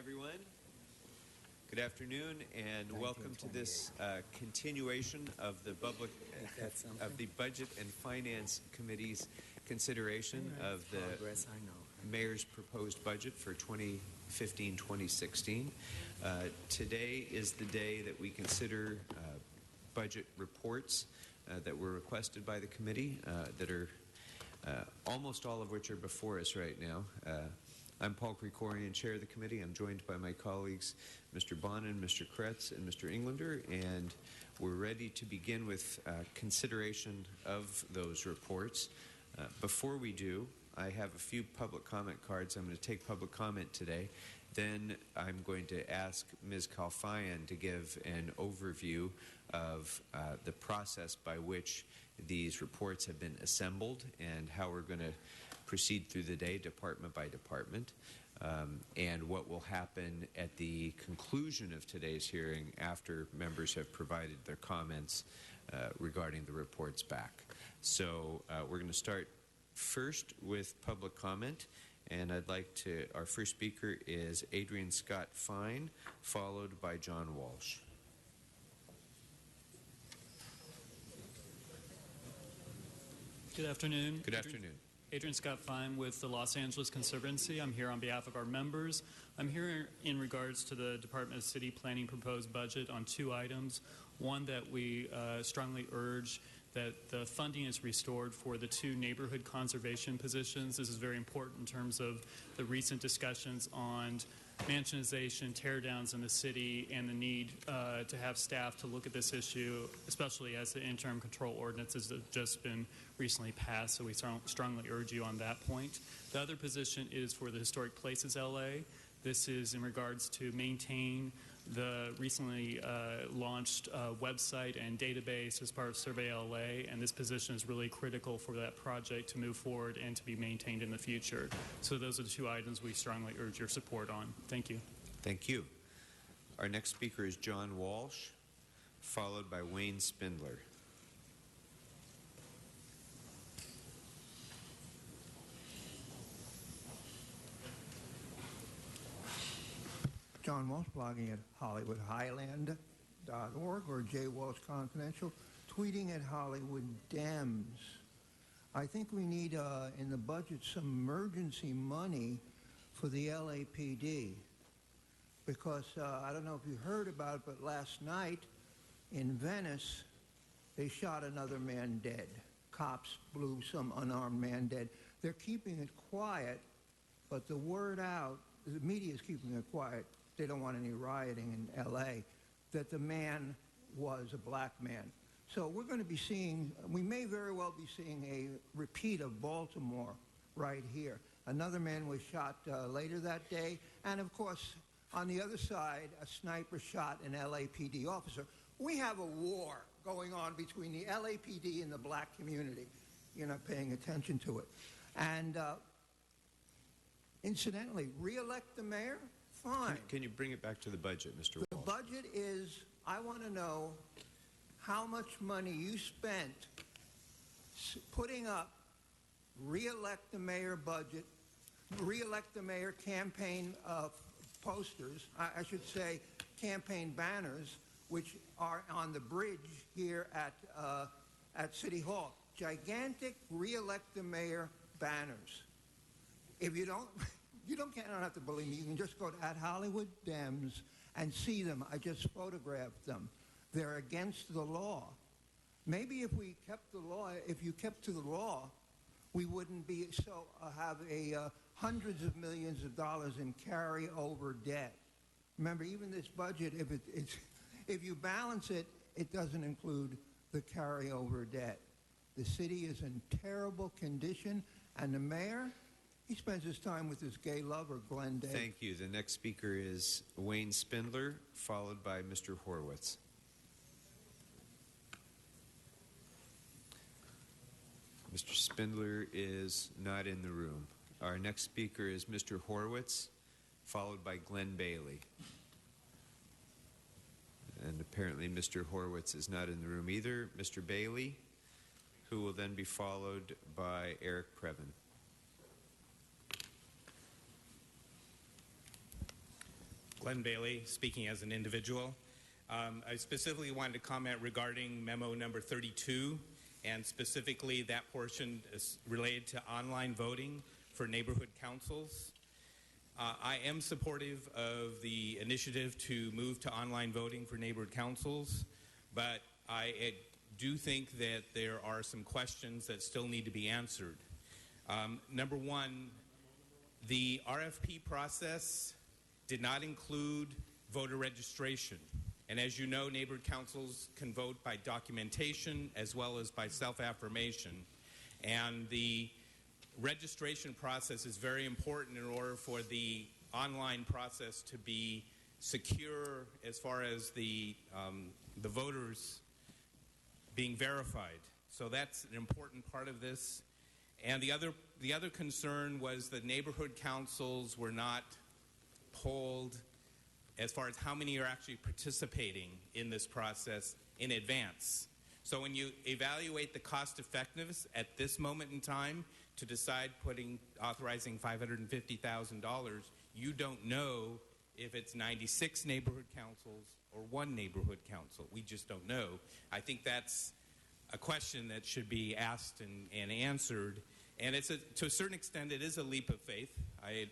everyone. Good afternoon, and welcome to this continuation of the Budget and Finance Committee's consideration of the Mayor's proposed budget for 2015-2016. Today is the day that we consider budget reports that were requested by the committee that are almost all of which are before us right now. I'm Paul Krikorian, Chair of the Committee. I'm joined by my colleagues, Mr. Bonin, Mr. Kretz, and Mr. Englander, and we're ready to begin with consideration of those reports. Before we do, I have a few public comment cards. I'm going to take public comment today. Then I'm going to ask Ms. Kalfayan to give an overview of the process by which these reports have been assembled and how we're going to proceed through the day, department by department, and what will happen at the conclusion of today's hearing after members have provided their comments regarding the reports back. So we're going to start first with public comment, and our first speaker is Adrian Scott Fine, followed by John Walsh. Good afternoon. Good afternoon. Adrian Scott Fine with the Los Angeles Conservancy. I'm here on behalf of our members. I'm here in regards to the Department of City Planning proposed budget on two items. One, that we strongly urge that the funding is restored for the two neighborhood conservation positions. This is very important in terms of the recent discussions on mansionization, tear-downs in the city, and the need to have staff to look at this issue, especially as the interim control ordinances have just been recently passed, so we strongly urge you on that point. The other position is for the Historic Places LA. This is in regards to maintain the recently launched website and database as part of Survey LA, and this position is really critical for that project to move forward and to be maintained in the future. So those are the two items we strongly urge your support on. Thank you. Thank you. Our next speaker is John Walsh, followed by Wayne Spindler. John Walsh, blogging at HollywoodHighland.org or J. Walsh Confidential, tweeting at Hollywood Dems. I think we need in the budget some emergency money for the LAPD because I don't know if you heard about it, but last night in Venice, they shot another man dead. Cops blew some unarmed man dead. They're keeping it quiet, but the word out, the media is keeping it quiet. They don't want any rioting in L.A., that the man was a black man. So we're going to be seeing, we may very well be seeing a repeat of Baltimore right here. Another man was shot later that day. And, of course, on the other side, a sniper shot an LAPD officer. We have a war going on between the LAPD and the black community. You're not paying attention to it. And incidentally, re-elect the mayor? Fine. Can you bring it back to the budget, Mr. Walsh? The budget is, I want to know how much money you spent putting up re-elect the mayor budget, re-elect the mayor campaign posters, I should say campaign banners, which are on the bridge here at City Hall. Gigantic re-elect the mayor banners. If you don't... You don't have to believe me. You can just go to @Hollywood Dems and see them. I just photographed them. They're against the law. Maybe if we kept the law, if you kept to the law, we wouldn't be have hundreds of millions of dollars in carryover debt. Remember, even this budget, if you balance it, it doesn't include the carryover debt. The city is in terrible condition, and the mayor, he spends his time with his gay lover, Glenn Day. Thank you. The next speaker is Wayne Spindler, followed by Mr. Horwitz. Mr. Spindler is not in the room. Our next speaker is Mr. Horwitz, followed by Glenn Bailey. And apparently Mr. Horwitz is not in the room either. Mr. Bailey, who will then be followed by Eric Previn. Glenn Bailey, speaking as an individual. I specifically wanted to comment regarding memo number 32, and specifically that portion is related to online voting for neighborhood councils. I am supportive of the initiative to move to online voting for neighborhood councils, but I do think that there are some questions that still need to be answered. Number one, the RFP process did not include voter registration. And as you know, neighborhood councils can vote by documentation as well as by self-affirmation. And the registration process is very important in order for the online process to be secure as far as the voters being verified. So that's an important part of this. And the other concern was that neighborhood councils were not polled as far as how many are actually participating in this process in advance. So when you evaluate the cost effectiveness at this moment in time to decide authorizing $550,000, you don't know if it's 96 neighborhood councils or one neighborhood council. We just don't know. I think that's a question that should be asked and answered. And to a certain extent, it is a leap of faith. I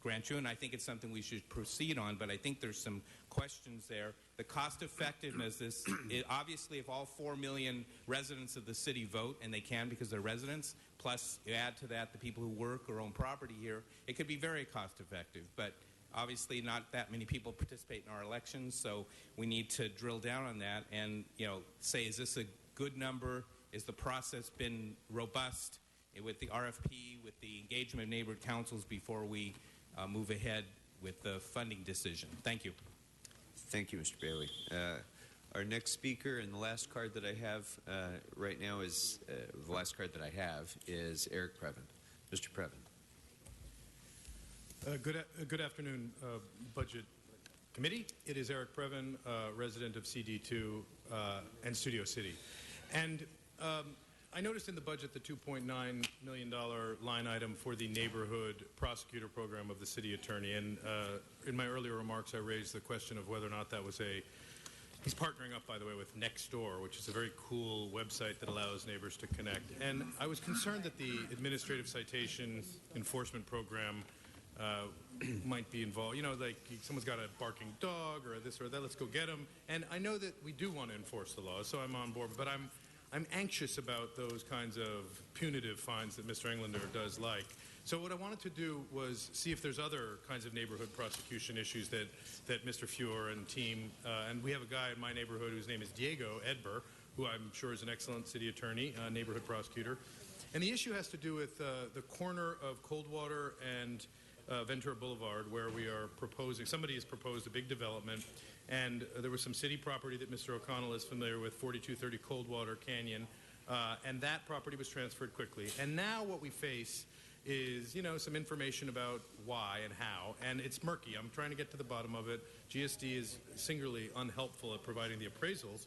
grant you, and I think it's something we should proceed on, but I think there's some questions there. The cost effectiveness is, obviously, if all 4 million residents of the city vote, and they can because they're residents, plus you add to that the people who work or own property here, it could be very cost effective. But obviously not that many people participate in our elections, so we need to drill down on that and say, is this a good number? Is the process been robust with the RFP, with the engagement of neighborhood councils before we move ahead with the funding decision? Thank you. Thank you, Mr. Bailey. Our next speaker, and the last card that I have right now is Eric Previn. Mr. Previn. Good afternoon, Budget Committee. It is Eric Previn, resident of CD2 and Studio City. And I noticed in the budget the $2.9 million line item for the neighborhood prosecutor program of the city attorney. And in my earlier remarks, I raised the question of whether or not that was he's partnering up, by the way, with Nextdoor, which is a very cool website that allows neighbors to connect. And I was concerned that the administrative citation enforcement program might be involved. Like someone's got a barking dog or this or that, let's go get them. And I know that we do want to enforce the law, so I'm on board. But I'm anxious about those kinds of punitive fines that Mr. Englander does like. So what I wanted to do was see if there's other kinds of neighborhood prosecution issues that Mr. Fuhr and team, and we have a guy in my neighborhood whose name is Diego Edber, who I'm sure is an excellent city attorney, neighborhood prosecutor. And the issue has to do with the corner of Coldwater and Ventura Boulevard, where somebody has proposed a big development, and there was some city property that Mr. O'Connell is familiar with, 4230 Coldwater Canyon, and that property was transferred quickly. And now what we face is, some information about why and how, and it's murky. I'm trying to get to the bottom of it. GSD is singularly unhelpful at providing the appraisals.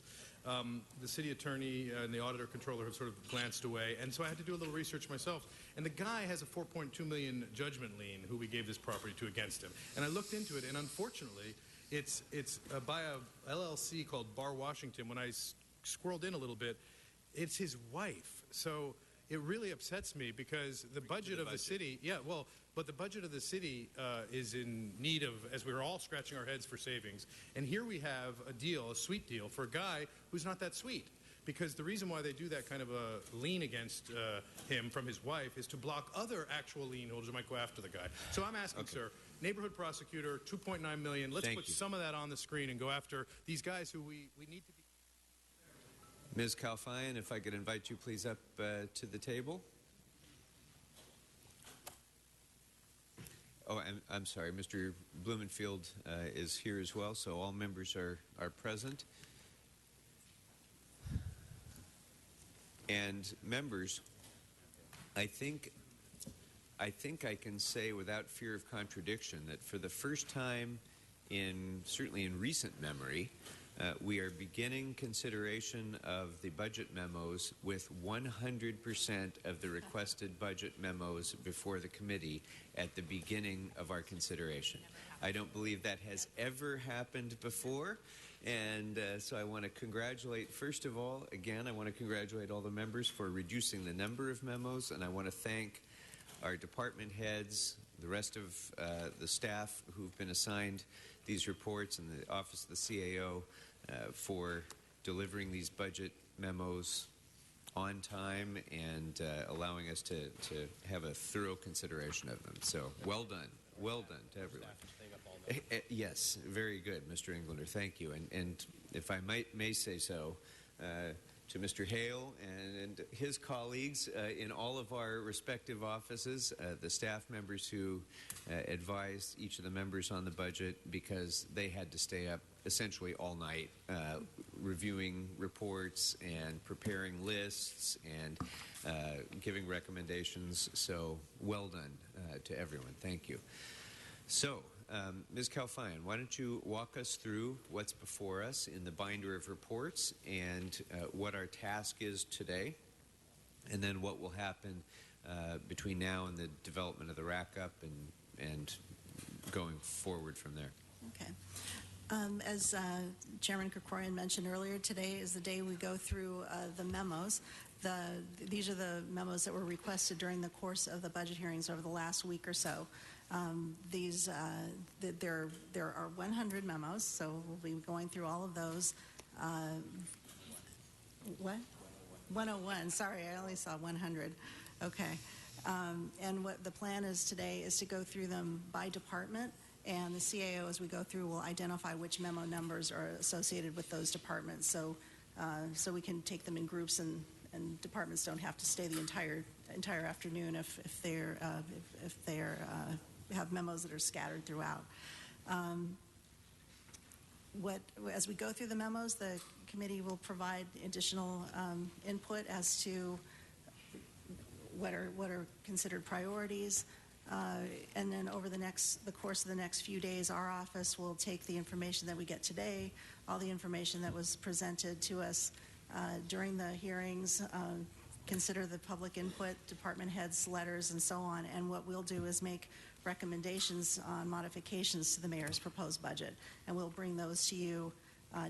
The city attorney and the auditor controller have sort of glanced away, and so I had to do a little research myself. And the guy has a $4.2 million judgment lien who we gave this property to against him. And I looked into it, and unfortunately, it's by a LLC called Bar Washington. When I scrolled in a little bit, it's his wife. So it really upsets me because the budget of the city, but the budget of the city is in need of, as we were all scratching our heads for savings. And here we have a sweet deal for a guy who's not that sweet. Because the reason why they do that kind of a lien against him from his wife is to block other actual lien holders who might go after the guy. So I'm asking, sir, neighborhood prosecutor, $2.9 million. Let's put some of that on the screen and go after these guys who we need to be. Ms. Kalfayan, if I could invite you please up to the table. Oh, I'm sorry, Mr. Blumenfield is here as well, so all members are present. And members, I think I can say without fear of contradiction that for the first time certainly in recent memory, We are beginning consideration of the budget memos with 100% of the requested budget memos before the committee at the beginning of our consideration. I don't believe that has ever happened before. And so I want to congratulate, first of all, again, I want to congratulate all the members for reducing the number of memos, and I want to thank our department heads, the rest of the staff who've been assigned these reports, and the Office of the CAO for delivering these budget memos on time and allowing us to have a thorough consideration of them. So well done to everyone. Yes, very good, Mr. Englander. Thank you. And if I may say so, to Mr. Hale and his colleagues in all of our respective offices, the staff members who advised each of the members on the budget, because they had to stay up essentially all night reviewing reports and preparing lists and giving recommendations. So well done to everyone. Thank you. So, Ms. Calfine, why don't you walk us through what's before us in the binder of reports and what our task is today, and then what will happen between now and the development of the rack-up and going forward from there. Okay. As Chairman Krikorian mentioned earlier, today is the day we go through the memos. These are the memos that were requested during the course of the budget hearings over the last week or so. There are 100 memos, so we'll be going through all of those. What? 101. Sorry, I only saw 100. Okay. And what the plan is today is to go through them by department, and the CAO, as we go through, will identify which memo numbers are associated with those departments. So we can take them in groups, and departments don't have to stay the entire afternoon if they're have memos that are scattered throughout. As we go through the memos, the committee will provide additional input as to what are considered priorities, and then over the course of the next few days, our office will take the information that we get today, all the information that was presented to us during the hearings, consider the public input, department heads' letters, and so on. And what we'll do is make recommendations on modifications to the mayor's proposed budget. And we'll bring those to you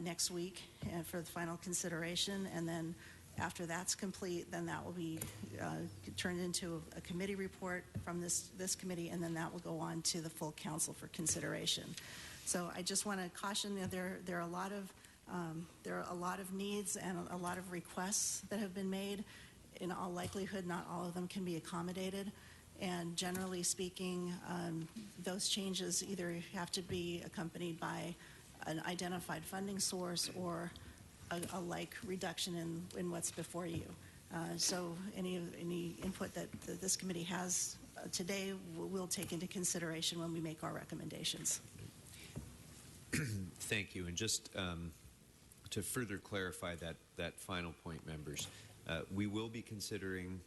next week for the final consideration. And then after that's complete, then that will be turned into a committee report from this committee, and then that will go on to the full council for consideration. So I just want to caution that there are a lot of needs and a lot of requests that have been made. In all likelihood, not all of them can be accommodated. And generally speaking, those changes either have to be accompanied by an identified funding source or a like reduction in what's before you. So any input that this committee has today, we'll take into consideration when we make our recommendations. Thank you. And just to further clarify that final point, members, we will be considering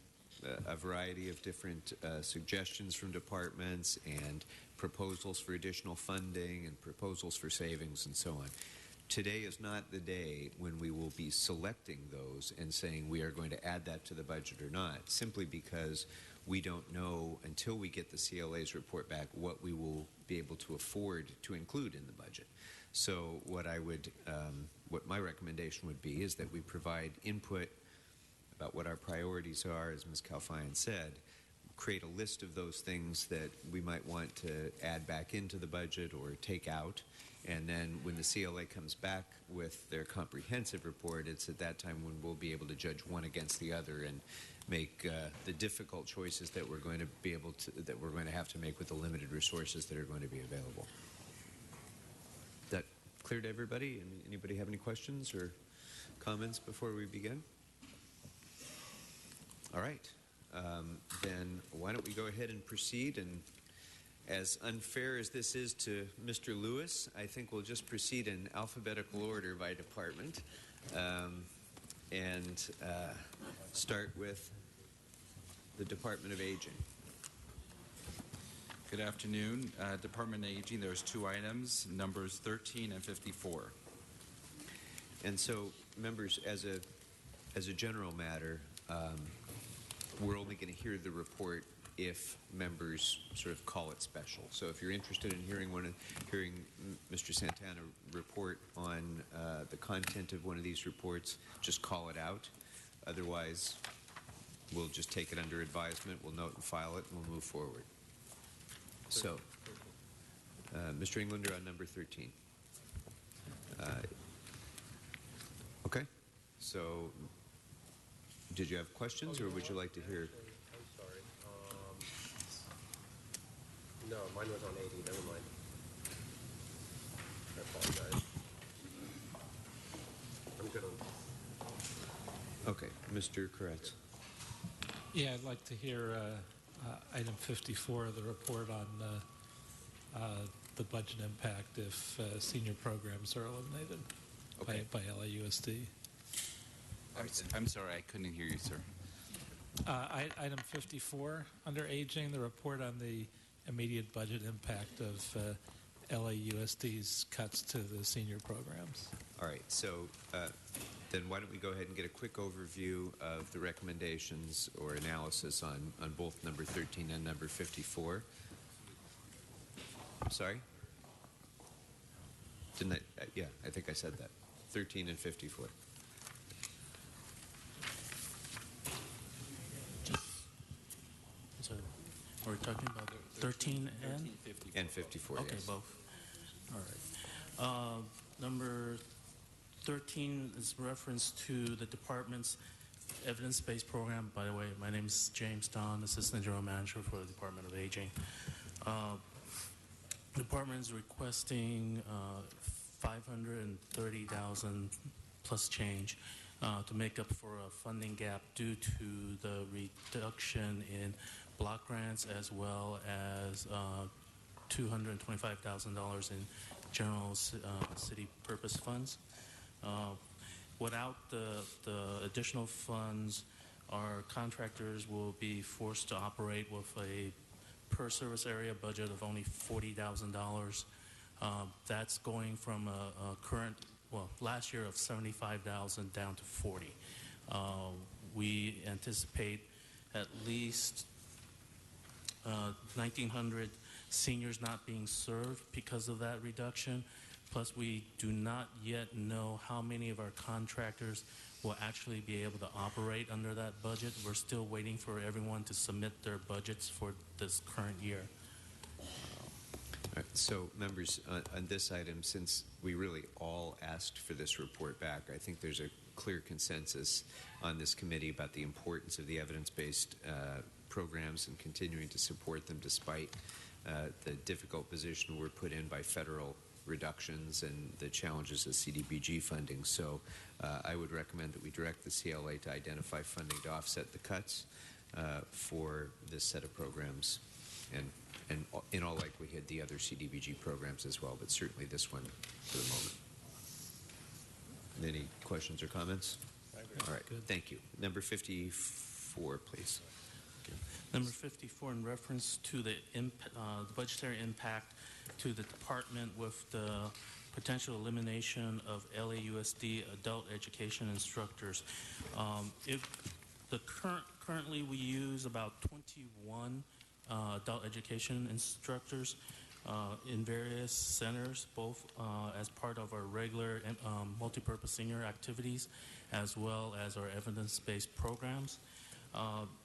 a variety of different suggestions from departments and proposals for additional funding and proposals for savings and so on. Today is not the day when we will be selecting those and saying we are going to add that to the budget or not, simply because we don't know until we get the CLA's report back what we will be able to afford to include in the budget. So what my recommendation would be is that we provide input about what our priorities are, as Ms. Calfine said, create a list of those things that we might want to add back into the budget or take out, and then when the CLA comes back with their comprehensive report, it's at that time when we'll be able to judge one against the other and make the difficult choices that we're going to have to make with the limited resources that are going to be available. That clear to everybody? Anybody have any questions or comments before we begin? All right. Then why don't we go ahead and proceed? And as unfair as this is to Mr. Lewis, I think we'll just proceed in alphabetical order by department and start with the Department of Aging. Good afternoon. Department of Aging, there's two items, numbers 13 and 54. And so, members, as a general matter, we're only going to hear the report if members sort of call it special. So if you're interested in hearing Mr. Santana report on the content of one of these reports, just call it out. Otherwise, we'll just take it under advisement, we'll note and file it, and we'll move forward. So, Mr. Englander on number 13. Okay. So, did you have questions, or would you like to hear? I'm sorry. No, mine was on 80. Never mind. I apologize. I'm good on. Okay, Mr. Koretz. Yeah, I'd like to hear item 54 of the report on the budget impact if senior programs are eliminated by LAUSD. I'm sorry, I couldn't hear you, sir. Item 54 under aging, the report on the immediate budget impact of LAUSD's cuts to the senior programs. All right, so then why don't we go ahead and get a quick overview of the recommendations or analysis on both number 13 and number 54. I'm sorry? Didn't I? Yeah, I think I said that. 13 and 54. So are we talking about 13 and? And 54, Okay, yes. both. All right. Number 13 is reference to the department's evidence-based program. By the way, my name is James Don, Assistant General Manager for the Department of Aging. The department is requesting $530,000 plus change to make up for a funding gap due to the reduction in block grants as well as $225,000 in general city purpose funds. Without the additional funds, our contractors will be forced to operate with a per service area budget of only $40,000. That's going from a current, last year of $75,000 down to $40,000. We anticipate at least 1,900 seniors not being served because of that reduction. Plus, we do not yet know how many of our contractors will actually be able to operate under that budget. We're still waiting for everyone to submit their budgets for this current year. All right, so, members, on this item, since we really all asked for this report back, I think there's a clear consensus on this committee about the importance of the evidence-based programs and continuing to support them despite the difficult position we're put in by federal reductions and the challenges of CDBG funding. So I would recommend that we direct the CLA to identify funding to offset the cuts for this set of programs and in all likelihood the other CDBG programs as well, but certainly this one for the moment. Any questions or comments? All right, good. Thank you. Number 54, please. Number 54, in reference to the budgetary impact to the department with the potential elimination of LAUSD adult education instructors. Currently we use about 21 adult education instructors in various centers, both as part of our regular multipurpose senior activities as well as our evidence-based programs.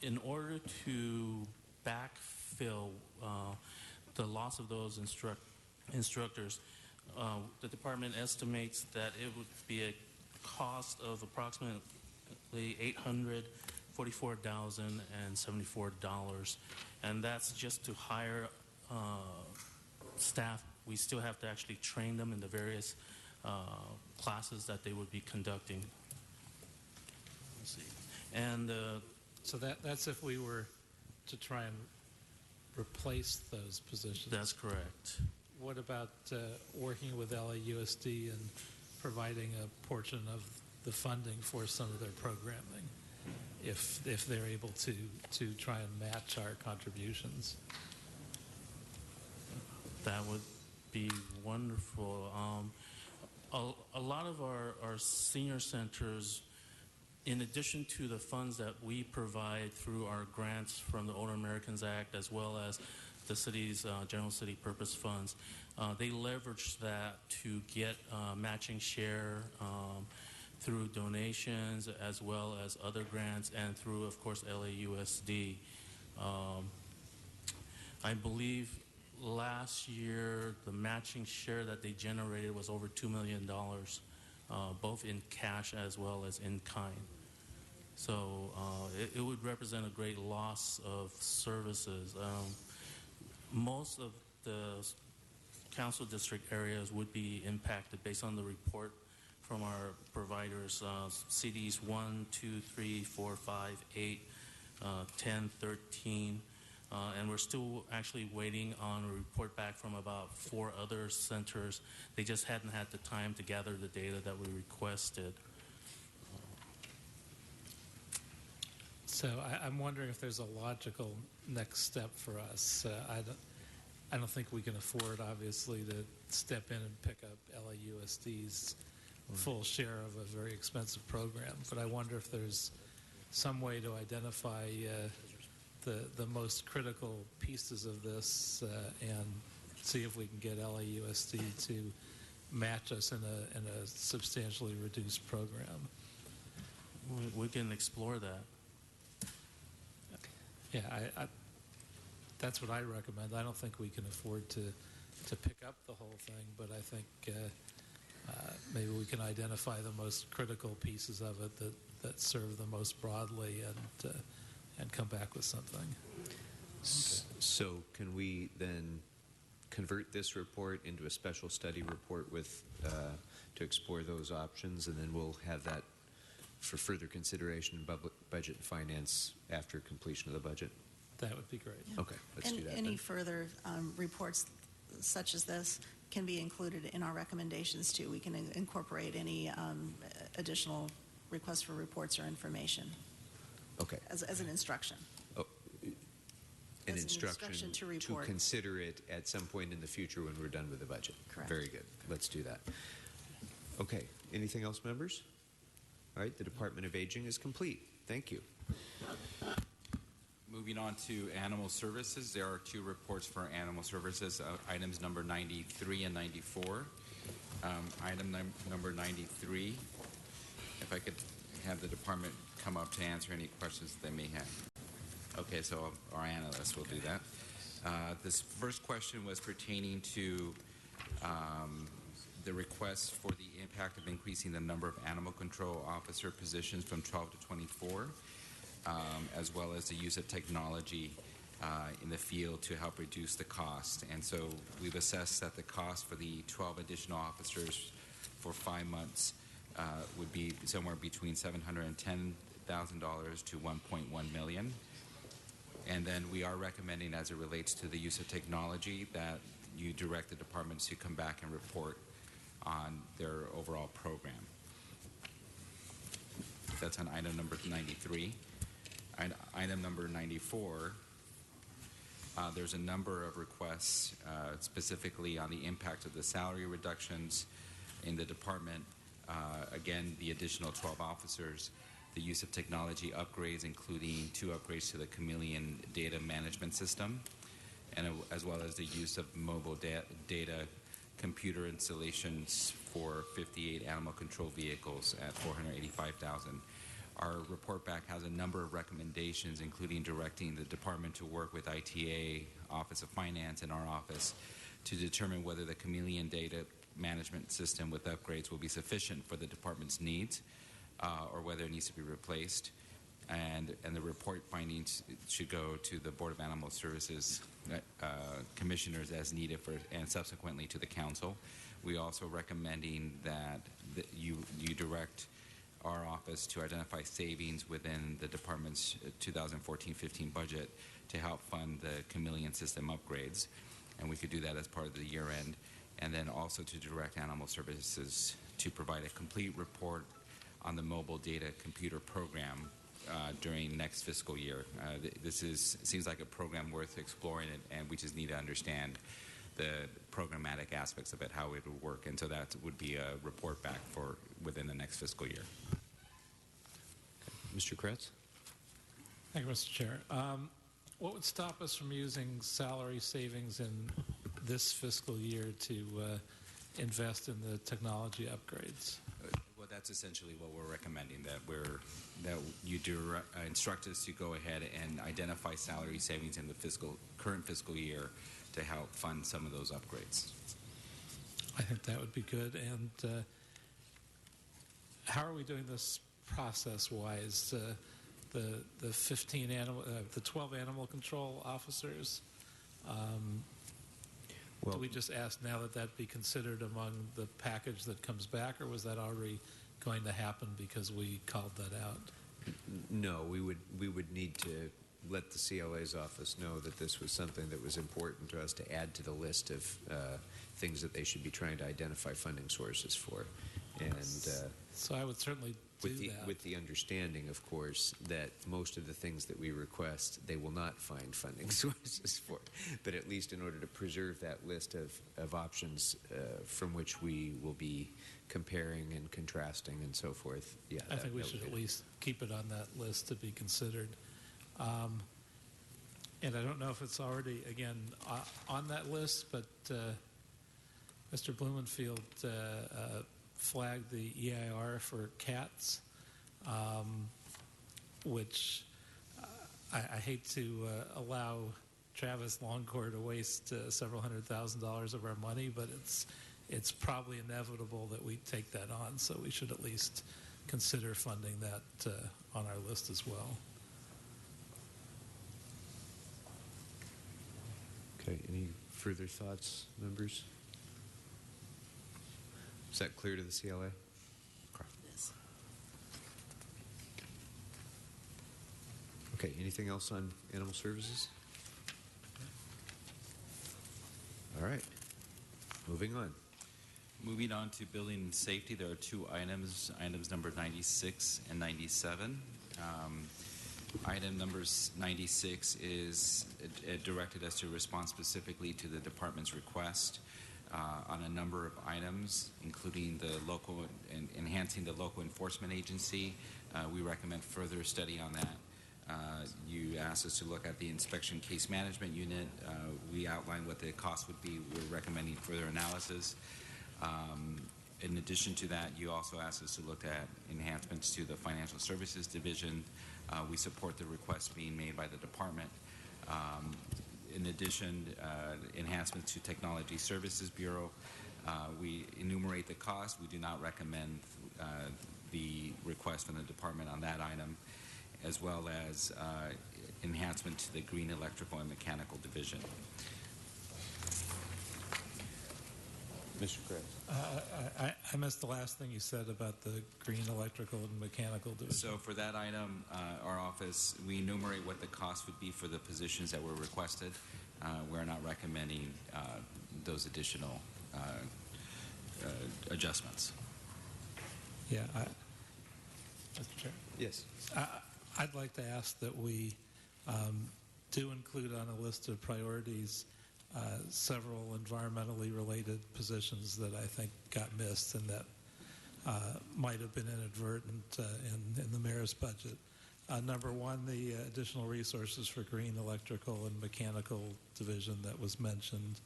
In order to backfill the loss of those instructors, the department estimates that it would be a cost of approximately $844,074, and that's just to hire staff. We still have to actually train them in the various classes that they would be conducting. Let's see. And so that's if we were to try and replace those positions. That's correct. What about working with LAUSD and providing a portion of the funding for some of their programming, if they're able to try and match our contributions? That would be wonderful. A lot of our senior centers, in addition to the funds that we provide through our grants from the Older Americans Act as well as the city's general city purpose funds, they leverage that to get matching share through donations as well as other grants and through, of course, LAUSD. I believe last year the matching share that they generated was over $2 million, both in cash as well as in kind. So it would represent a great loss of services. Most of the council district areas would be impacted based on the report from our providers, CDs 1, 2, 3, 4, 5, 8, 10, 13, and we're still actually waiting on a report back from about 4 other centers. They just hadn't had the time to gather the data that we requested. So I'm wondering if there's a logical next step for us. I don't think we can afford, obviously, to step in and pick up LAUSD's full share of a very expensive program. But I wonder if there's some way to identify the most critical pieces of this and see if we can get LAUSD to match us in a substantially reduced program. We can explore that. Yeah, that's what I recommend. I don't think we can afford to pick up the whole thing, but I think maybe we can identify the most critical pieces of it that serve the most broadly and come back with something. So can we then convert this report into a special study report with to explore those options, and then we'll have that for further consideration in budget and finance after completion of the budget? That would be great. Okay, let's do that Any then. further reports such as this can be included in our recommendations too. We can incorporate any additional requests for reports or information Okay. as an instruction. Oh, an As an instruction instruction to to report. consider it at some point in the future when we're done with the budget. Correct. Very good. Let's do that. Okay. Anything else, members? All right. The Department of Aging is complete. Thank you. Moving on to Animal Services, there are 2 reports for Animal Services, items number 93 and 94. Item number 93, if I could have the department come up to answer any questions they may have. Okay, so our analyst will do that. This first question was pertaining to the request for the impact of increasing the number of animal control officer positions from 12 to 24. As well as the use of technology in the field to help reduce the cost. And so we've assessed that the cost for the 12 additional officers for 5 months would be somewhere between $710,000 to $1.1 million. And then we are recommending, as it relates to the use of technology, that you direct the departments to come back and report on their overall program. That's on item number 93. Item number 94, there's a number of requests specifically on the impact of the salary reductions in the department. Again, the additional 12 officers, the use of technology upgrades, including 2 upgrades to the Chameleon data management system, and as well as the use of mobile data computer installations for 58 animal control vehicles at $485,000. Our report back has a number of recommendations, including directing the department to work with ITA, Office of Finance, and our office to determine whether the Chameleon data management system with upgrades will be sufficient for the department's needs or whether it needs to be replaced. And the report findings should go to the Board of Animal Services commissioners as needed and subsequently to the council. We also recommending that you direct our office to identify savings within the department's 2014-15 budget to help fund the Chameleon system upgrades. And we could do that as part of the year end. And then also to direct Animal Services to provide a complete report on the mobile data computer program during next fiscal year. This seems like a program worth exploring, and we just need to understand the programmatic aspects of it, how it would work. And so that would be a report back for within the next fiscal year. Mr. Kretz? Thank you, Mr. Chair. What would stop us from using salary savings in this fiscal year to invest in the technology upgrades? Well, that's essentially what we're recommending, that you instruct us to go ahead and identify salary savings in the current fiscal year to help fund some of those upgrades. I think that would be good. And how are we doing this process-wise? The 12 animal control officers. Do we just ask now that be considered among the package that comes back, or was that already going to happen because we called that out? No, we would need to let the CLA's office know that this was something that was important to us to add to the list of things that they should be trying to identify funding sources for. And so I would certainly do that. With the understanding, of course, that most of the things that we request, they will not find funding sources for. But at least in order to preserve that list of options from which we will be comparing and contrasting and so forth, yeah. I think we should at least keep it on that list to be considered. And I don't know if it's already, again, on that list, but Mr. Blumenfield flagged the EIR for cats, which I hate to allow Travis Longcore to waste several $100,000 of our money, but it's probably inevitable that we take that on, so we should at least consider funding that on our list as well. Okay, any further thoughts, members? Is that clear to the CLA? Yes. Okay, anything else on animal services? All right, moving on. Moving on to building and safety, there are two items number 96 and 97. Item number 96 is directed us to respond specifically to the department's request on a number of items, including the local and enhancing the local enforcement agency. We recommend further study on that. You asked us to look at the inspection case management unit. We outlined what the cost would be. We're recommending further analysis. In addition to that, you also asked us to look at enhancements to the financial services division. We support the request being made by the department. In addition, enhancements to Technology Services Bureau. We enumerate the cost. We do not recommend the request from the department on that item, as well as enhancement to the Green Electrical and Mechanical Division. Mr. Kretz. I missed the last thing you said about the Green Electrical and Mechanical Division. So for that item, our office, we enumerate what the cost would be for the positions that were requested. We're not recommending those additional adjustments. Yeah. Mr. Chair? Yes. I'd like to ask that we do include on a list of priorities several environmentally related positions that I think got missed and that might have been inadvertent in the mayor's budget. Number one, the additional resources for Green Electrical and Mechanical Division that was mentioned.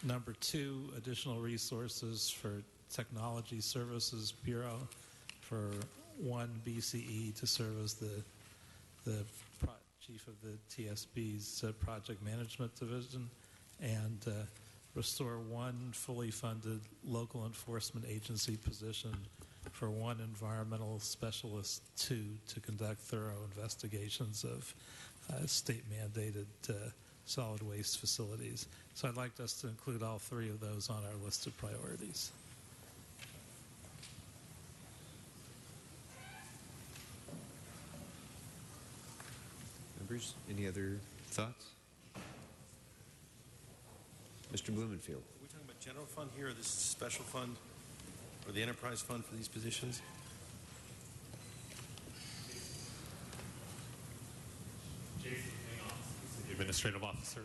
Number two, additional resources for Technology Services Bureau for one BCE to serve as the chief of the TSB's Project Management Division, and restore one fully funded local enforcement agency position for one environmental specialist, two, to conduct thorough investigations of state-mandated solid waste facilities. So I'd like us to include all three of those on our list of priorities. Members, any other thoughts? Mr. Blumenfield. Are we talking about general fund here, or this is special fund, or the enterprise fund for these positions? Jason Leon, the administrative officer.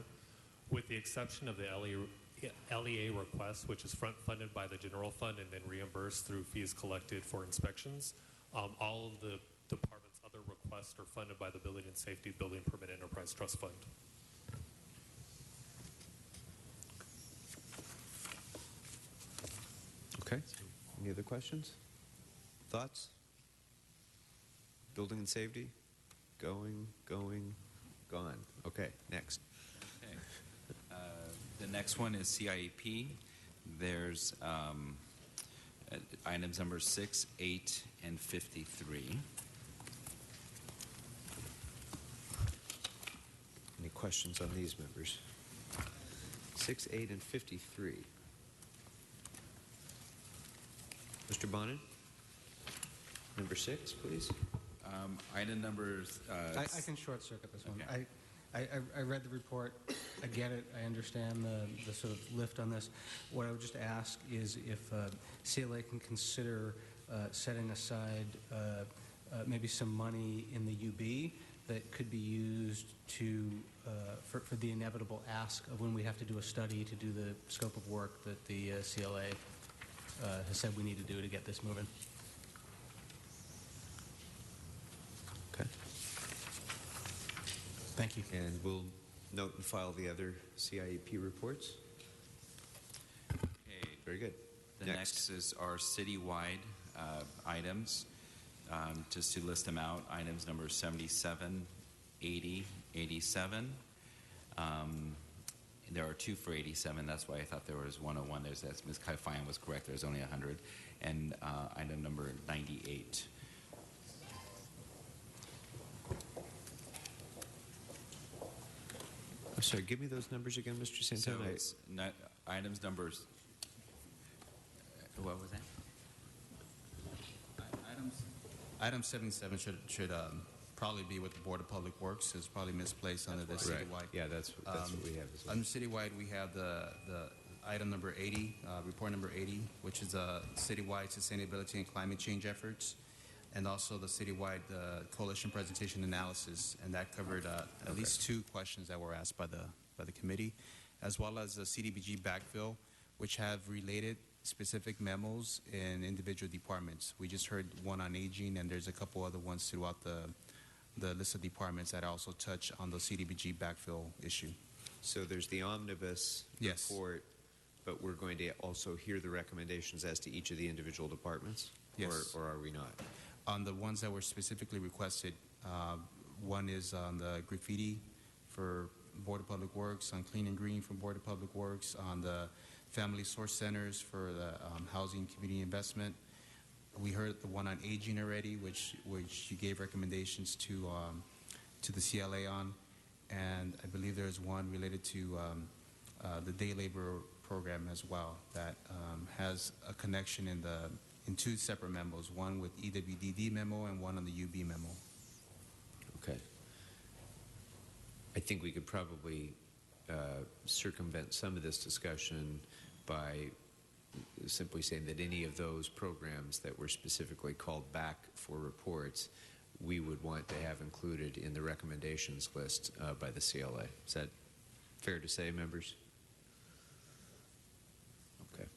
with the exception of the LEA request, which is front-funded by the general fund and then reimbursed through fees collected for inspections. All of the department's other requests are funded by the Building and Safety Building Permit Enterprise Trust Fund. Okay. Any other questions? Thoughts? Building and safety? Going, gone. Okay, next. Okay. The next one is CIEP. There's items number 6, 8, and 53. Any questions on these, members? 6, 8, and 53. Mr. Bonin? Number 6, please. Item number... I can short circuit this one. Okay. I read the report. I get it. I understand the sort of lift on this. What I would just ask is if CLA can consider setting aside maybe some money in the UB that could be used to for the inevitable ask of when we have to do a study to do the scope of work that the CLA has said we need to do to get this moving. Okay. Thank you. And we'll note and file the other CIEP reports. Okay. Very good. The next is our citywide items. Just to list them out, items number 77, 80, 87. There are 2 for 87. That's why I thought there was 101. Ms. Kaifian was correct. There's only 100. And item number 98. I'm sorry, give me those numbers again, Mr. Santana. So it's items numbers. What was that? Item 77 should probably be with the Board of Public Works. It's probably misplaced under the Right. citywide. Yeah, that's what we have as well. Under citywide, we have the item number 80, report number 80, which is citywide sustainability and climate change efforts, and also the citywide coalition presentation analysis, and that covered at least 2 questions that were asked by the committee, as well as the CDBG backfill, which have related specific memos in individual departments. We just heard one on aging, and there's a couple other ones throughout the list of departments that also touch on the CDBG backfill issue. So there's the omnibus report, but we're going to also hear the recommendations as to each of the individual departments? Yes. Or are we not? On the ones that were specifically requested, one is on the graffiti for Board of Public Works, on clean and green from Board of Public Works, on the family source centers for the housing community investment. We heard the one on aging already, which you gave recommendations to the CLA on, and I believe there's one related to the day labor program as well that has a connection in 2 separate memos, one with EWDD memo and one on the UB memo. Okay. I think we could probably circumvent some of this discussion by simply saying that any of those programs that were specifically called back for reports, we would want to have included in the recommendations list by the CLA. Is that fair to say, members? Okay.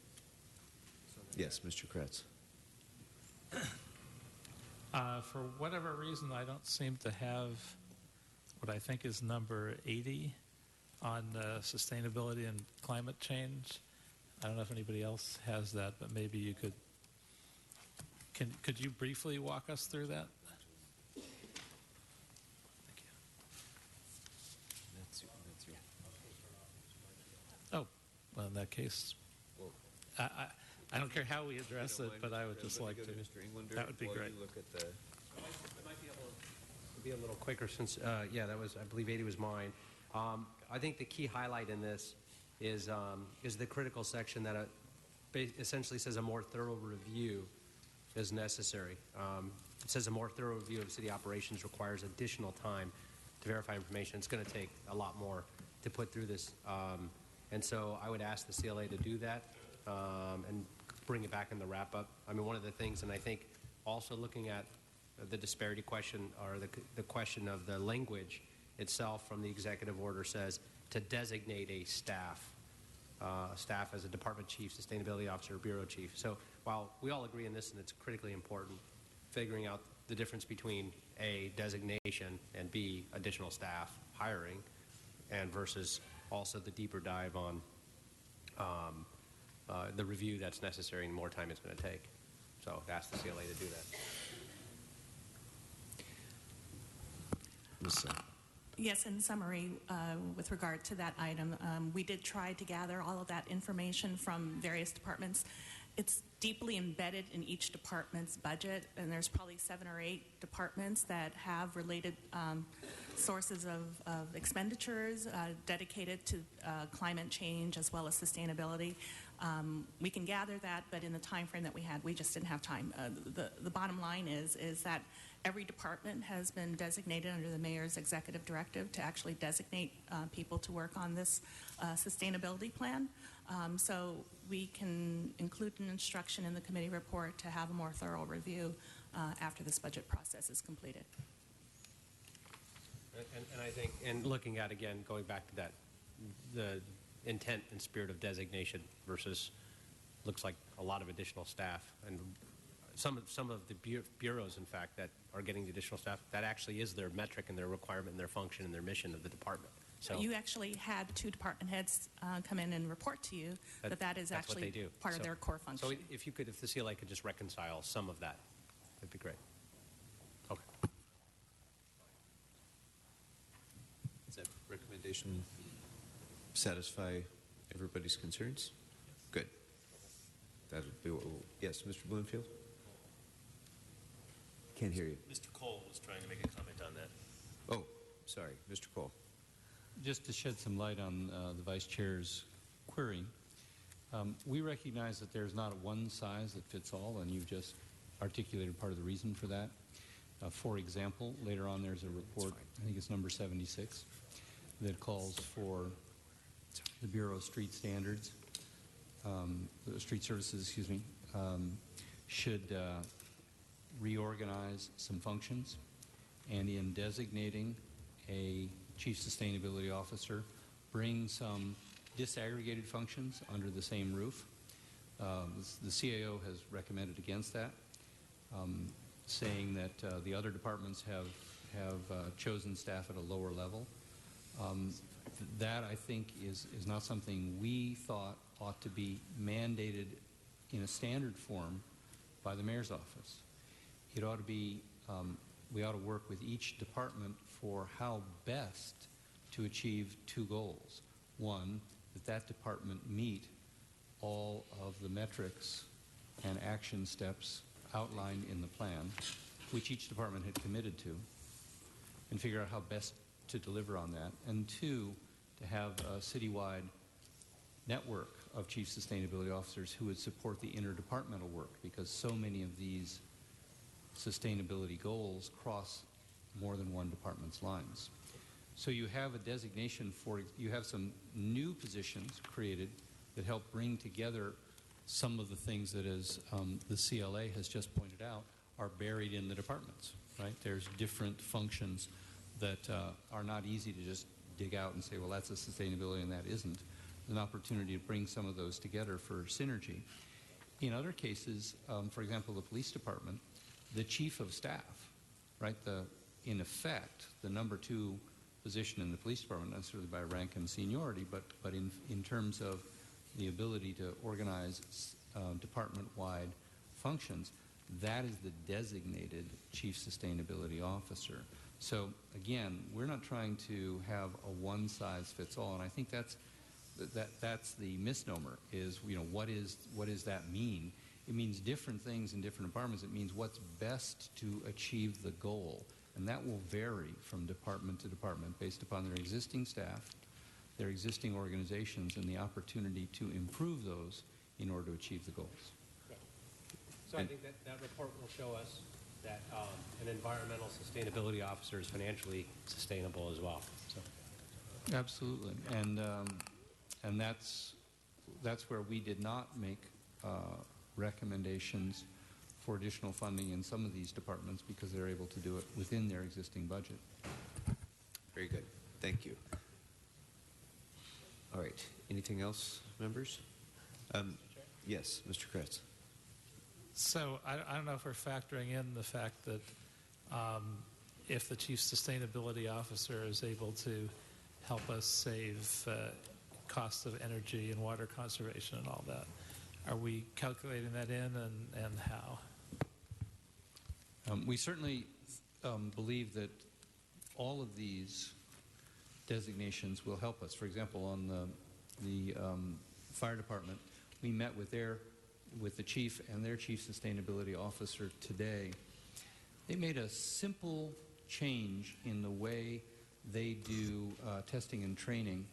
Yes, Mr. Kretz. For whatever reason, I don't seem to have what I think is number 80 on sustainability and climate change. I don't know if anybody else has that, but maybe you could. Could you briefly walk us through that? Thank you. That's you. Oh, well, in that case, I don't care how we address it, but I would just like to. Mr. Englander, That would be while great. you look at the. I might be able to be a little quicker since, that was, I believe 80 was mine. I think the key highlight in this is the critical section that essentially says a more thorough review is necessary. It says a more thorough review of city operations requires additional time to verify information. It's going to take a lot more to put through this. And so I would ask the CLA to do that and bring it back in the wrap-up. I mean, one of the things, and I think also looking at the disparity question or the question of the language itself from the executive order says to designate a staff as a department chief, sustainability officer, bureau chief. So while we all agree in this and it's critically important, figuring out the difference between A, designation, and B, additional staff hiring, and versus also the deeper dive on the review that's necessary and more time it's going to take. So I've asked the CLA to do that. Yes, in summary, with regard to that item, we did try to gather all of that information from various departments. It's deeply embedded in each department's budget, and there's probably 7 or 8 departments that have related sources of expenditures dedicated to climate change as well as sustainability. We can gather that, but in the time frame that we had, we just didn't have time. The bottom line is that every department has been designated under the mayor's executive directive to actually designate people to work on this sustainability plan. So we can include an instruction in the committee report to have a more thorough review after this budget process is completed. And I think, and looking at, again, going back to that, the intent and spirit of designation versus looks like a lot of additional staff, and some of the bureaus, in fact, that are getting the additional staff, that actually is their metric and their requirement and their function and their mission of the department. So you actually had 2 department heads come in and report to you that is that's actually what they do. part of their core function. So if the CLA could just reconcile some of that, that'd be great. Okay. Does that recommendation satisfy everybody's concerns? Good. That would be what we'll, yes, Mr. Bloomfield? Can't hear you. Mr. Cole was trying to make a comment on that. Oh, sorry, Mr. Cole. Just to shed some light on the Vice Chair's query, we recognize that there's not a one size that fits all, and you've just articulated part of the reason for that. For example, later on there's a report, I think it's number 76, that calls for the Bureau of Street Standards, Street Services, excuse me, should reorganize some functions, and in designating a Chief Sustainability Officer, bring some disaggregated functions under the same roof. The CAO has recommended against that, saying that the other departments have chosen staff at a lower level. That, I think, is not something we thought ought to be mandated in a standard form by the mayor's office. It ought to be, we ought to work with each department for how best to achieve 2 goals. One, that department meet all of the metrics and action steps outlined in the plan, which each department had committed to, and figure out how best to deliver on that. And 2, to have a citywide network of chief sustainability officers who would support the interdepartmental work, because so many of these sustainability goals cross more than one department's lines. So you have a designation for, you have some new positions created that help bring together some of the things that, as the CLA has just pointed out, are buried in the departments, right? There's different functions that are not easy to just dig out and say, well, that's a sustainability and that isn't. There's an opportunity to bring some of those together for synergy. In other cases, for example, the police department, the chief of staff, right? In effect, the number 2 position in the police department, not necessarily by rank and seniority, but in terms of the ability to organize department-wide functions, that is the designated chief sustainability officer. So again, we're not trying to have a one-size-fits-all, and I think that's the misnomer. Is, you know, what does that mean? It means different things in different departments. It means what's best to achieve the goal, and that will vary from department to department based upon their existing staff, their existing organizations, and the opportunity to improve those in order to achieve the goals. So I think that report will show us that an environmental sustainability officer is financially sustainable as well. So. Absolutely, and that's where we did not make recommendations for additional funding in some of these departments because they're able to do it within their existing budget. Very good. Thank you. right. Anything else, members? Yes, Mr. Kretz. So I don't know if we're factoring in the fact that if the Chief Sustainability Officer is able to help us save costs of energy and water conservation and all that, are we calculating that in, and how? We certainly believe that all of these designations will help us. For example, on the fire department, we met with the chief and their chief sustainability officer today. They made a simple change in the way they do testing and training.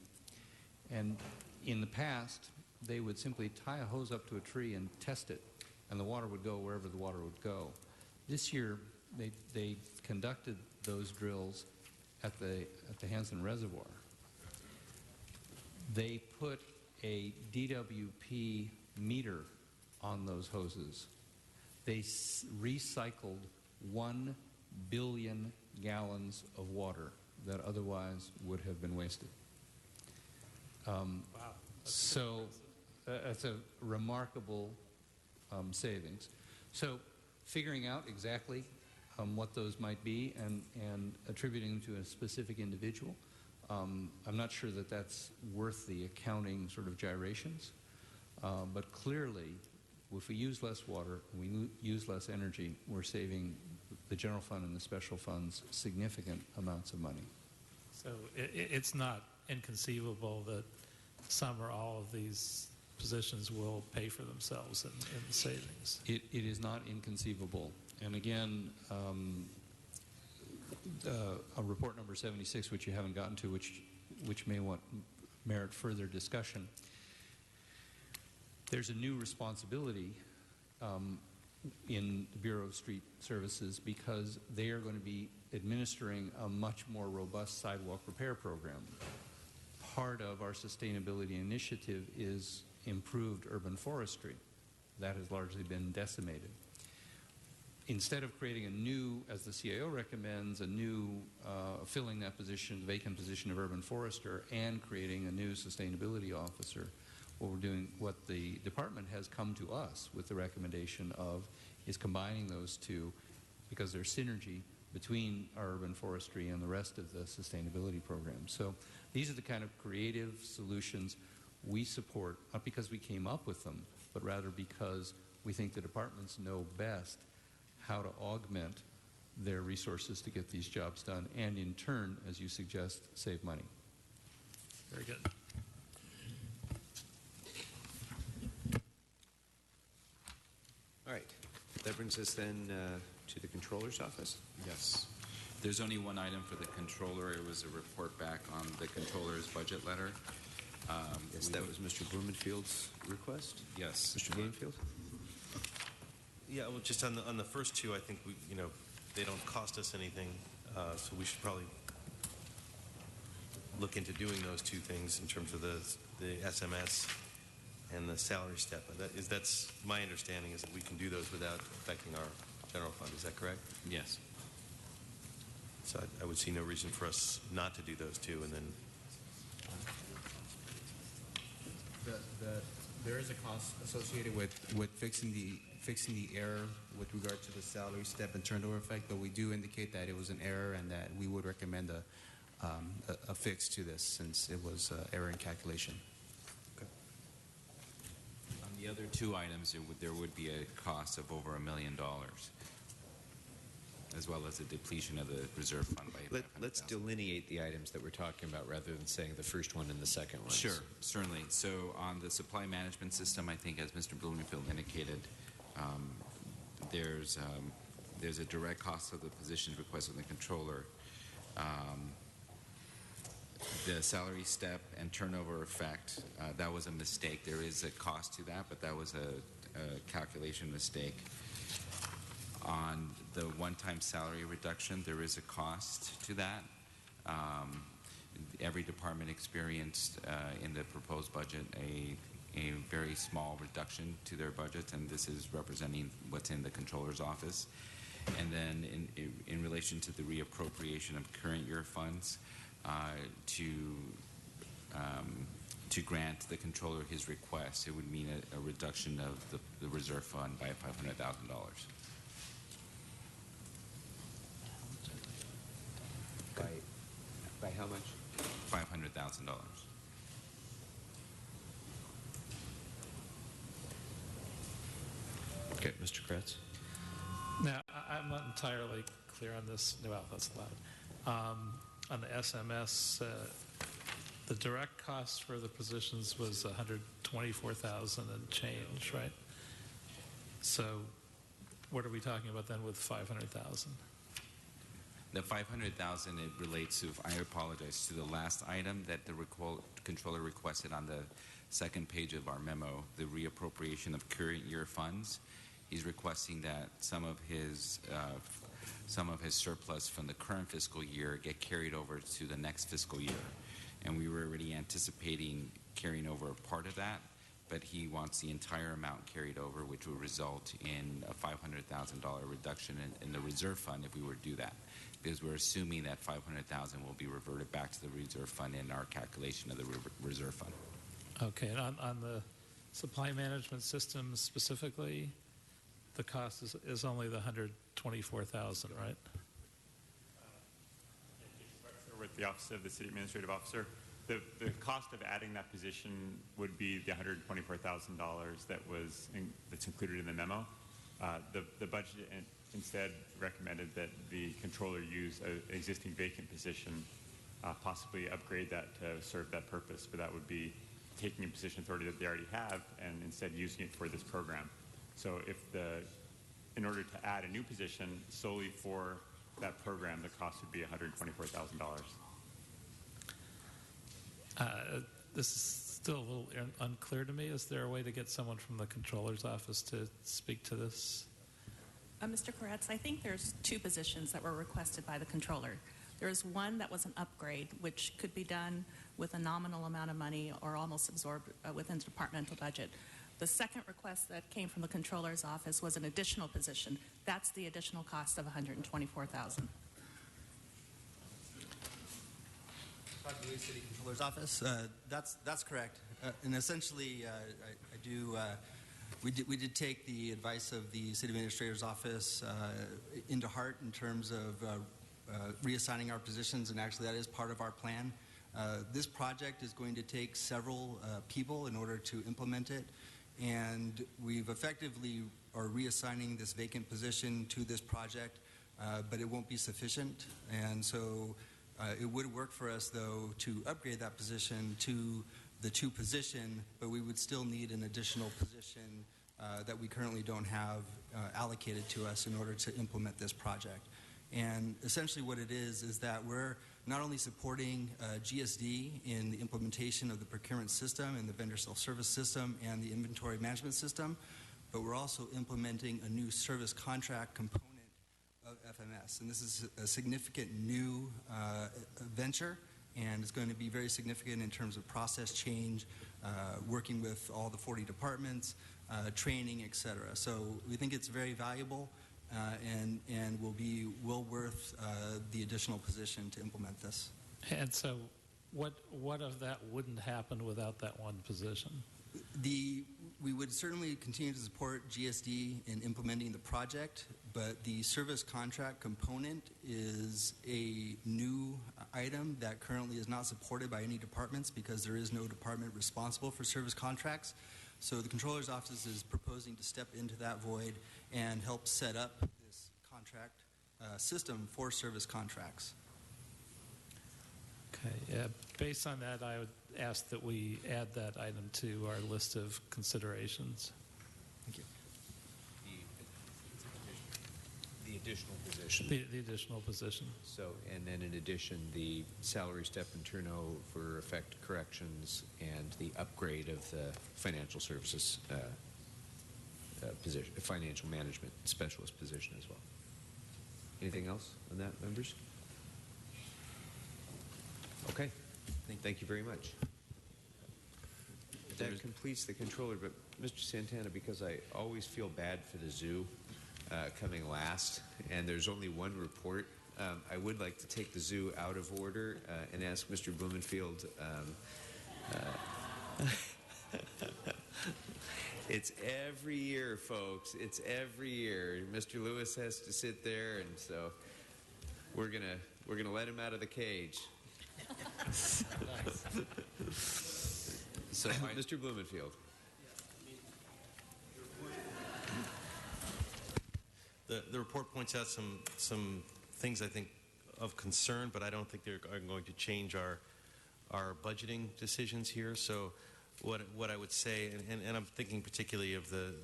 And in the past, they would simply tie a hose up to a tree and test it, and the water would go wherever the water would go. This year, they conducted those drills at the Hansen Reservoir. They put a DWP meter on those hoses. They recycled 1 billion gallons of water that otherwise would have been wasted. Wow. So that's a remarkable savings. So figuring out exactly what those might be and attributing them to a specific individual, I'm not sure that that's worth the accounting sort of gyrations. But clearly, if we use less water and we use less energy, we're saving the general fund and the special funds significant amounts of money. So it's not inconceivable that some or all of these positions will pay for themselves in the savings. It is not inconceivable. And again, a report number 76, which you haven't gotten to, which may merit further discussion. There's a new responsibility in the Bureau of Street Services because they are going to be administering a much more robust sidewalk repair program. Part of our sustainability initiative is improved urban forestry. That has largely been decimated. Instead of creating a new, as the CAO recommends, a new filling that position, vacant position of urban forester, and creating a new sustainability officer, what we're doing, what the department has come to us with the recommendation of, is combining those two because there's synergy between our urban forestry and the rest of the sustainability program. So these are the kind of creative solutions we support, not because we came up with them, but rather because we think the departments know best how to augment their resources to get these jobs done and in turn, as you suggest, save money. Very good. All right. That brings us then to the Controller's office. Yes. There's only one item for the Controller. It was a report back on the Controller's budget letter. Yes, that was Mr. Blumenfield's request. Yes. Mr. Blumenfield? Yeah, well, just on the first two, I think they don't cost us anything, so we should probably look into doing those two things in terms of the SMS and the salary step. That's my understanding is that we can do those without affecting our general fund. Is that correct? Yes. So I would see no reason for us not to do those two, and then. There is a cost associated with fixing the error with regard to the salary step and turnover effect, but we do indicate that it was an error and that we would recommend a fix to this since it was error in calculation. Okay. On the other two items, there would be a cost of over $1 million, as well as a depletion of the reserve fund by Let's delineate the items that we're talking about rather than saying the first one and the second one. Sure, certainly. So on the supply management system, I think as Mr. Blumenfield indicated, there's a direct cost of the positions requested in the Controller. The salary step and turnover effect, that was a mistake. There is a cost to that, but that was a calculation mistake. On the one-time salary reduction, there is a cost to that. Every department experienced in the proposed budget a very small reduction to their budget, and this is representing what's in the Controller's office. And then in relation to the reappropriation of current year funds to to grant the controller his request, it would mean a reduction of the reserve fund by $500,000. By how much? $500,000. Okay, Mr. Kratz. Now, I'm not entirely clear on this. Well, that's loud. On the SMS, the direct cost for the positions was $124,000 and change, right? So, what are we talking about then with $500,000? The $500,000, it relates to, I apologize, to the last item that the controller requested on the second page of our memo, the reappropriation of current year funds. He's requesting that some of his surplus from the current fiscal year get carried over to the next fiscal year. And we were already anticipating carrying over a part of that, but he wants the entire amount carried over, which would result in a $500,000 reduction in the reserve fund if we were to do that, because we're assuming that $500,000 will be reverted back to the reserve fund in our calculation of the reserve fund. Okay, and on the supply management system specifically, the cost is only the $124,000, right? With the Office of the City Administrative Officer, the cost of adding that position would be the $124,000 that's included in the memo. The budget instead recommended that the controller use an existing vacant position, possibly upgrade that to serve that purpose, but that would be taking a position authority that they already have and instead using it for this program. So in order to add a new position solely for that program, the cost would be $124,000. This is still a little unclear to me. Is there a way to get someone from the controller's office to speak to this? Mr. Koretz, I think there's two positions that were requested by the controller. There's one that was an upgrade, which could be done with a nominal amount of money or almost absorbed within the departmental budget. The second request that came from the controller's office was an additional position. That's the additional cost of $124,000. City Controller's Office. That's correct. And essentially, we did take the advice of the City Administrator's Office into heart in terms of reassigning our positions, and actually that is part of our plan. This project is going to take several people in order to implement it, and we've effectively are reassigning this vacant position to this project, but it won't be sufficient, and so it would work for us, though, to upgrade that position to the 2 position, but we would still need an additional position that we currently don't have allocated to us in order to implement this project. And essentially what it is that we're not only supporting GSD in the implementation of the procurement system and the vendor self-service system and the inventory management system, but we're also implementing a new service contract component of FMS. And this is a significant new venture, and it's going to be very significant in terms of process change, working with all the 40 departments, training, et cetera. So we think it's very valuable and will be well worth the additional position to implement this. And so what of that wouldn't happen without that one position? We would certainly continue to support GSD in implementing the project, but the service contract component is a new item that currently is not supported by any departments because there is no department responsible for service contracts. So the Controller's Office is proposing to step into that void and help set up this contract system for service contracts. Okay. Yeah. Based on that, I would ask that we add that item to our list of considerations. Thank you. The additional position. The additional position. So, and then in addition, the salary step and turnover effect corrections and the upgrade of the financial services position, financial management specialist position as well. Anything else on that, members? Okay. Thank you very much. That completes the controller, but Mr. Santana, because I always feel bad for the zoo coming last, and there's only one report, I would like to take the zoo out of order and ask Mr. Blumenfield It's every year, folks. It's every year. Mr. Lewis has to sit there, and so we're gonna let him out of the cage. So Mr. Blumenfield. The report points out some things I think of concern, but I don't think they're going to change our budgeting decisions here. So what I would say, and I'm thinking particularly of the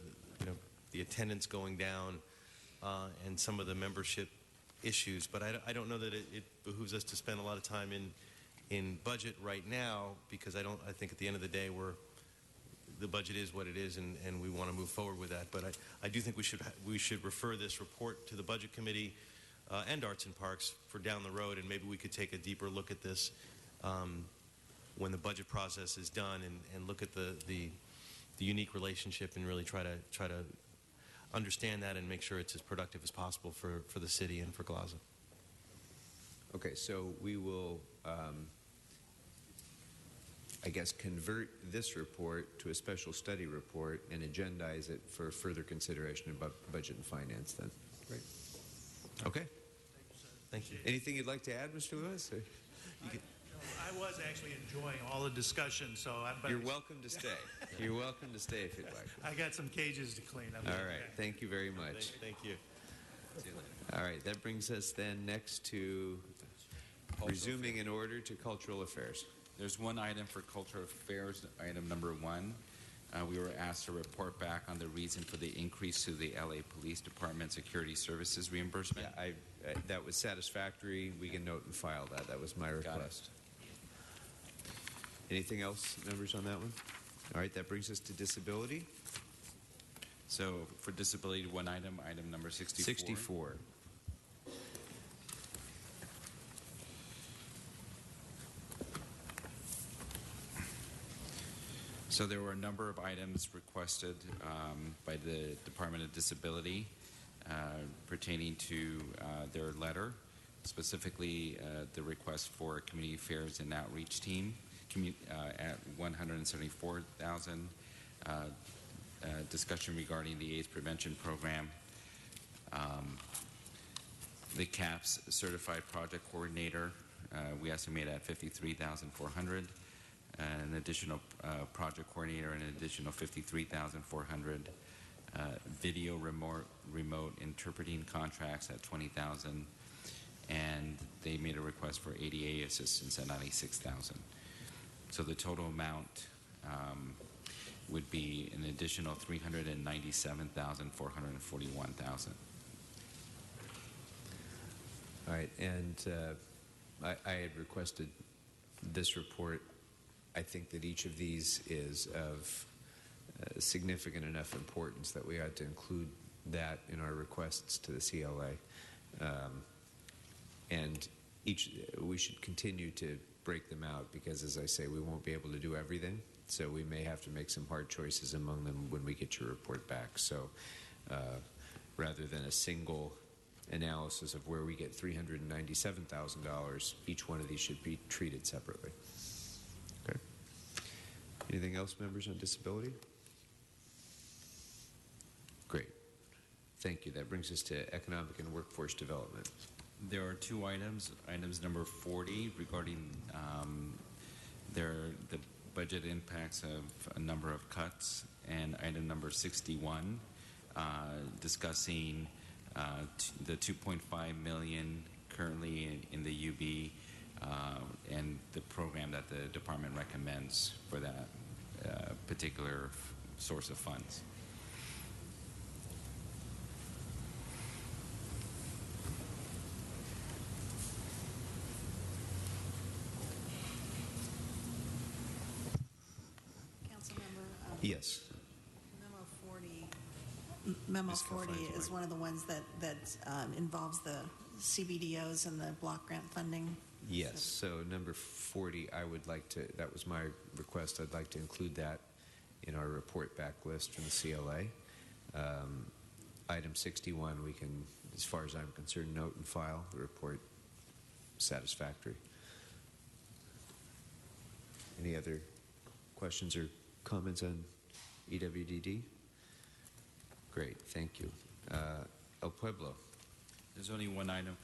attendance going down and some of the membership issues, but I don't know that it behooves us to spend a lot of time in budget right now, because I think at the end of the day the budget is what it is, and we want to move forward with that. But I do think we should refer this report to the Budget Committee and Arts and Parks for down the road, and maybe we could take a deeper look at this when the budget process is done, and look at the unique relationship, and really try to understand that and make sure it's as productive as possible for the city and for GLAZA. Okay, so we will, I guess, convert this report to a special study report and agendize it for further consideration about budget and finance then. Great. Okay. Thank you. Anything you'd like to add, Mr. Lewis? I was actually enjoying all the discussion, so You're welcome to stay. You're welcome to stay if you'd like. I got some cages to clean. All right. Thank you very much. Thank you. All right. That brings us then next to resuming in order to cultural affairs. There's one item for cultural affairs, item number 1. We were asked to report back on the reason for the increase to the LA Police Department Security Services reimbursement. Yeah, that was satisfactory. We can note and file that. That was my request. Anything else, members, on that one? All right, that brings us to disability. So for disability, one item, item number 64. 64. So there were a number of items requested by the Department of Disability pertaining to their letter, specifically the request for a community affairs and outreach team at $174,000. Discussion regarding the AIDS prevention program. The CAPS certified project coordinator, we estimate at $53,400. An additional project coordinator, an additional $53,400. Video remote interpreting contracts at $20,000, and they made a request for ADA assistance at $96,000. So the total amount would be an additional $397,441,000. All right, and I had requested this report. I think that each of these is of significant enough importance that we ought to include that in our requests to the CLA. And we should continue to break them out, because, as I say, we won't be able to do everything. So we may have to make some hard choices among them when we get your report back. So rather than a single analysis of where we get $397,000, each one of these should be treated separately. Okay. Anything else, members, on disability? Great. Thank you. That brings us to economic and workforce development. There are two items. Items number 40 regarding the budget impacts of a number of cuts, and item number 61 discussing the $2.5 million currently in the UB and the program that the department recommends for that particular source of funds. Yes. Memo 40 is one of the ones that involves the CBDOs and the block grant funding. Yes. So number 40, I would like to, that was my request, I'd like to include that in our report back list from the CLA. Item 61, we can, as far as I'm concerned, note and file the report satisfactory. Any other questions or comments on EWDD? Great, thank you. El Pueblo. There's only one item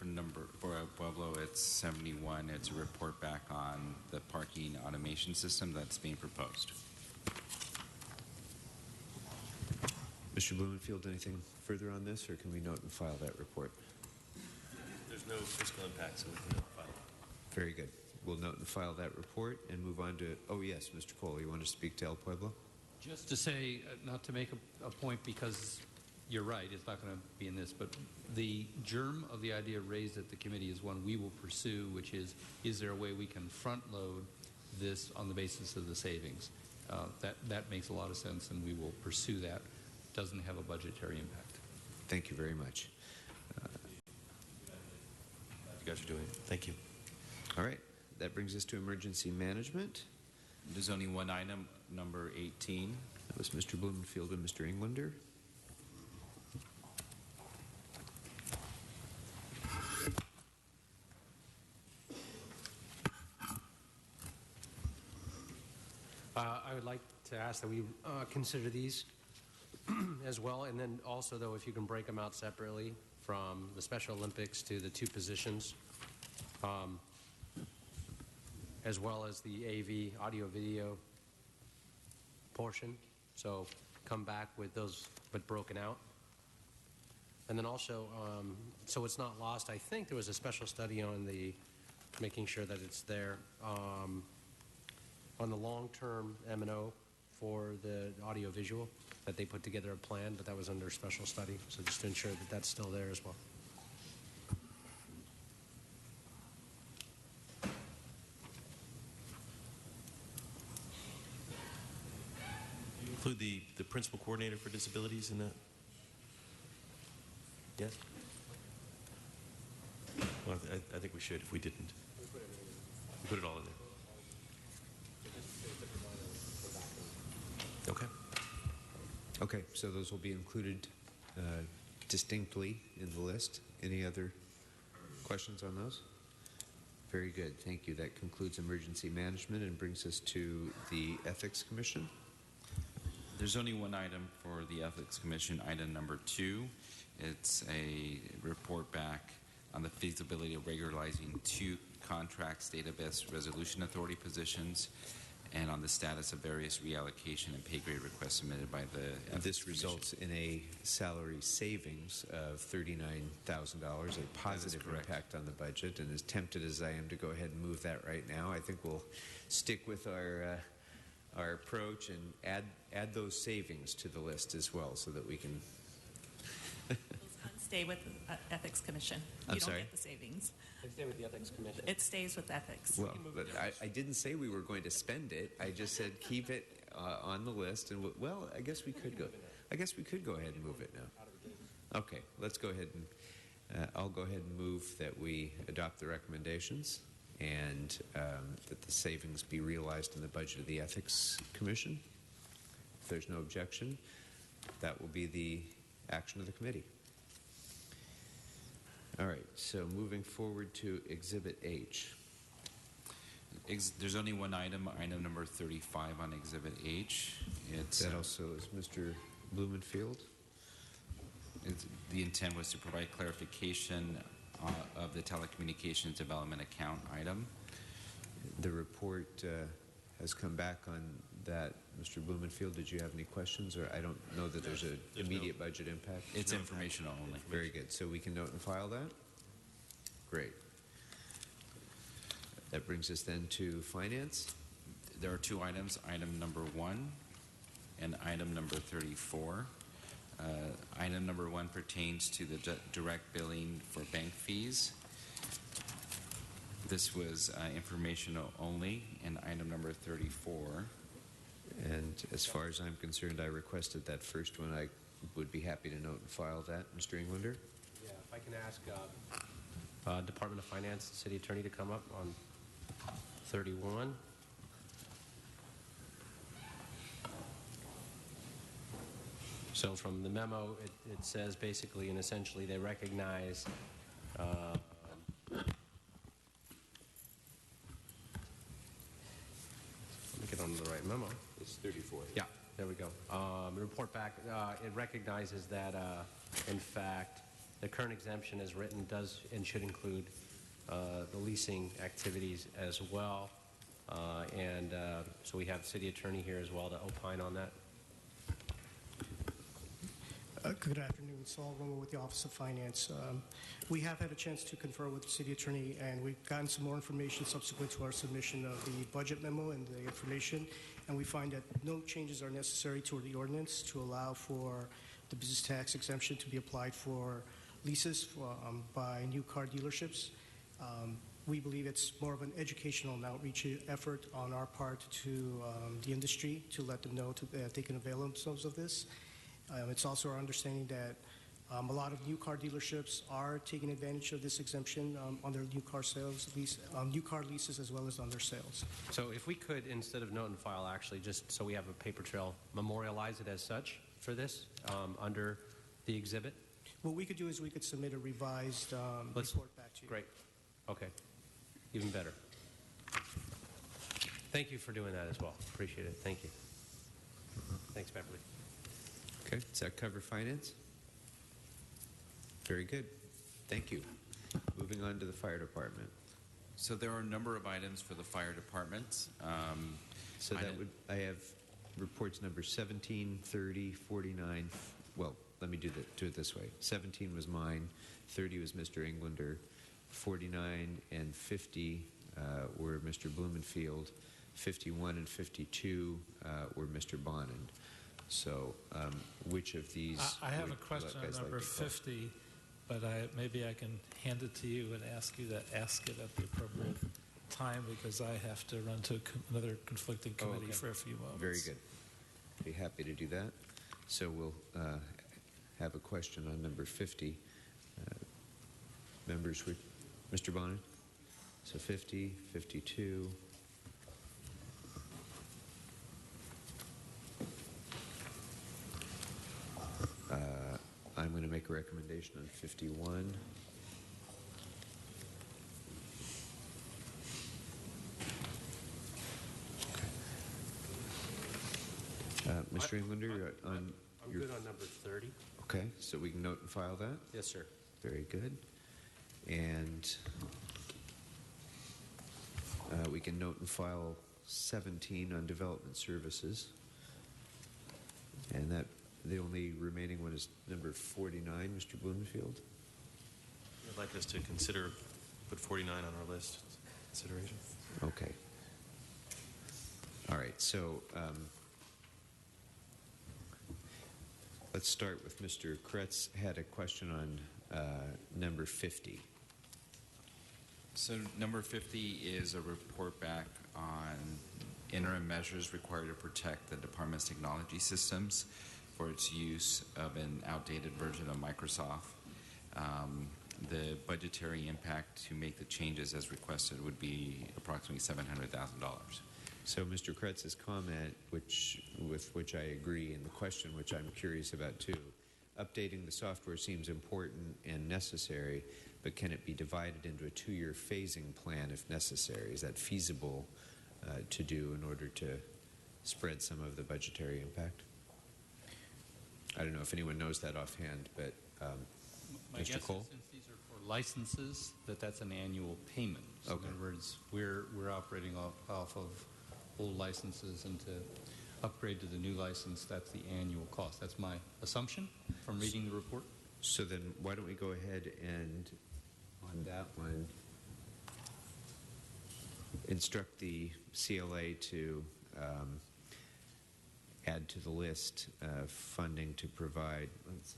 for El Pueblo. It's 71. It's a report back on the parking automation system that's being proposed. Mr. Blumenfield, anything further on this, or can we note and file that report? There's no fiscal impact, so we can file. Very good. We'll note and file that report and move on to, oh yes, Mr. Cole, you want to speak to El Pueblo? Just to say, not to make a point because you're right, it's not going to be in this, but the germ of the idea raised at the committee is one we will pursue, which is there a way we can front load this on the basis of the savings? That makes a lot of sense, and we will pursue that. Doesn't have a budgetary impact. Thank you very much. You guys are doing it. Thank you. All right. That brings us to emergency management. There's only one item, number 18. That was Mr. Blumenfield and Mr. Englander. I would like to ask that we consider these as well, and then also, though, if you can break them out separately from the Special Olympics to the two positions, as well as the AV, audio-video portion. So come back with those, but broken out. And then also, so it's not lost, I think there was a special study on the making sure that it's there on the long-term M&O for the audio-visual, that they put together a plan, but that was under special study. So just to ensure that that's still there as well. Include the principal coordinator for disabilities in that? Yes? Well, I think we should if we didn't. We put it all in there. Okay. Okay, so those will be included distinctly in the list. Any other questions on those? Very good, thank you. That concludes emergency management and brings us to the Ethics Commission. There's only one item for the Ethics Commission, item number 2. It's a report back on the feasibility of regularizing 2 contracts database resolution authority positions and on the status of various reallocation and pay grade requests submitted by the Ethics This Commission. results in a salary savings of $39,000, a positive impact on the budget. And as tempted as I am to go ahead and move that right now, I think we'll stick with our approach and add those savings to the list as well, so that we can. Those funds stay with the Ethics Commission. I'm You don't sorry? get the savings. They stay with the Ethics Commission. It stays with Ethics. Well, but I didn't say we were going to spend it. I just said keep it on the list. And well, I guess we could go. I guess we could go ahead and move it now. Okay, let's go ahead and I'll go ahead and move that we adopt the recommendations and that the savings be realized in the budget of the Ethics Commission. If there's no objection, that will be the action of the committee. All right, so moving forward to Exhibit H. There's only one item, item number 35 on Exhibit H. That also is Mr. Blumenfield. The intent was to provide clarification of the telecommunications development account item. The report has come back on that. Mr. Blumenfield, did you have any questions? Or I don't know that there's an immediate budget impact. It's informational only. Very good. So we can note and file that? Great. That brings us then to finance. There are 2 items, item number 1 and item number 34. Item number 1 pertains to the direct billing for bank fees. This was informational only, and item number 34. And as far as I'm concerned, I requested that first one. I would be happy to note and file that. Mr. Englander? Yeah, if I can ask Department of Finance, the City Attorney, to come up on 31. So from the memo, it says basically and essentially they recognize let me get from the right memo. It's 34. Yeah, there we go. Report back. It recognizes that, in fact, the current exemption as written does and should include the leasing activities as well. So we have the city attorney here as well to opine on that. Good afternoon. Saul Romo with the Office of Finance. We have had a chance to confer with the city attorney, and we've gotten some more information subsequent to our submission of the budget memo and the information, and we find that no changes are necessary to the ordinance to allow for the business tax exemption to be applied for leases by new car dealerships. We believe it's more of an educational and outreach effort on our part to the industry to let them know that they can avail themselves of this. It's also our understanding that a lot of new car dealerships are taking advantage of this exemption on their new car sales, new car leases, as well as on their sales. So if we could, instead of note and file, actually, just so we have a paper trail, memorialize it as such for this under the exhibit? What we could do is we could submit a revised report back to you. Great. Okay. Even better. Thank you for doing that as well. Appreciate it. Thank you. Thanks, Beverly. Okay, does that cover finance? Very good. Thank you. Moving on to the fire department. So there are a number of items for the fire department. So that would, I have reports number 17, 30, 49. Well, let me do it this way. 17 was mine, 30 was Mr. Englander, 49 and 50 were Mr. Blumenfield, 51 and 52 were Mr. Bonin. So which of these? I have would a question you guys on number like to call? 50, but maybe I can hand it to you and ask you to ask it at the appropriate time because I have to run to another conflicting committee okay. for a few moments. Very good. Be happy to do that. So we'll have a question on number 50. Members, Mr. Bonin? So 50, 52. I'm going to make a recommendation on 51. Mr. Englander, on I'm good on number 30. Okay, so we can note and file that? Yes, sir. Very good. And we can note and file 17 on development services. And that the only remaining one is number 49, Mr. Blumenfield. I'd like us to consider, put 49 on our list, consideration. Okay. All right, so let's start with Mr. Kretz had a question on number 50. So number 50 is a report back on interim measures required to protect the department's technology systems for its use of an outdated version of Microsoft. The budgetary impact to make the changes as requested would be approximately $700,000. So Mr. Kretz's comment, with which I agree, and the question which I'm curious about too, updating the software seems important and necessary, but can it be divided into a 2-year phasing plan if necessary? Is that feasible to do in order to spread some of the budgetary impact? I don't know if anyone knows that offhand, but My Mr. guess Cole? is since these are for licenses, that's an annual payment. So Okay. in other words, we're operating off of old licenses, and to upgrade to the new license, that's the annual cost. That's my assumption from reading the report. So then why don't we go ahead and, on that one, instruct the CLA to add to the list funding to provide, let's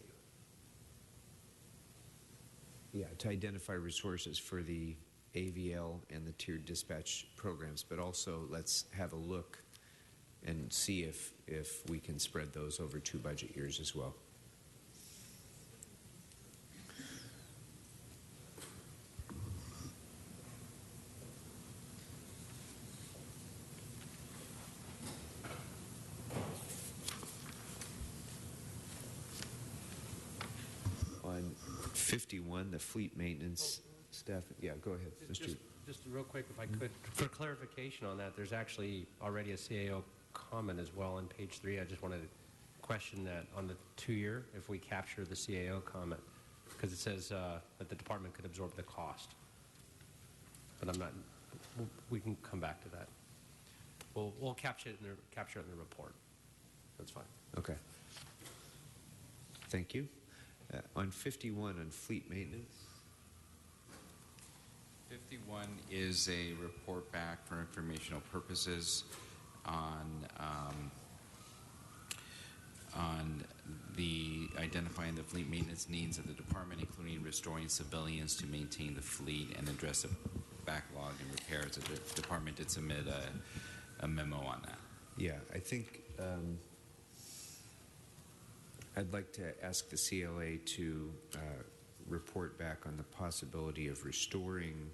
see, to identify resources for the AVL and the tiered dispatch programs, but also let's have a look and see if we can spread those over 2 budget years as well. On 51, the fleet maintenance staff. Yeah, go ahead, Mr. Just real quick, if I could, for clarification on that, there's actually already a CAO comment as well on page 3. I just wanted to question that on the 2-year, if we capture the CAO comment, because it says that the department could absorb the cost. But I'm not. We can come back to that. We'll capture it in the report. That's fine. Okay. Thank you. On 51, on fleet maintenance. 51 is a report back for informational purposes on the identifying the fleet maintenance needs of the department, including restoring civilians to maintain the fleet and address the backlog and repairs. The department did submit a memo on that. Yeah, I think I'd like to ask the CLA to report back on the possibility of restoring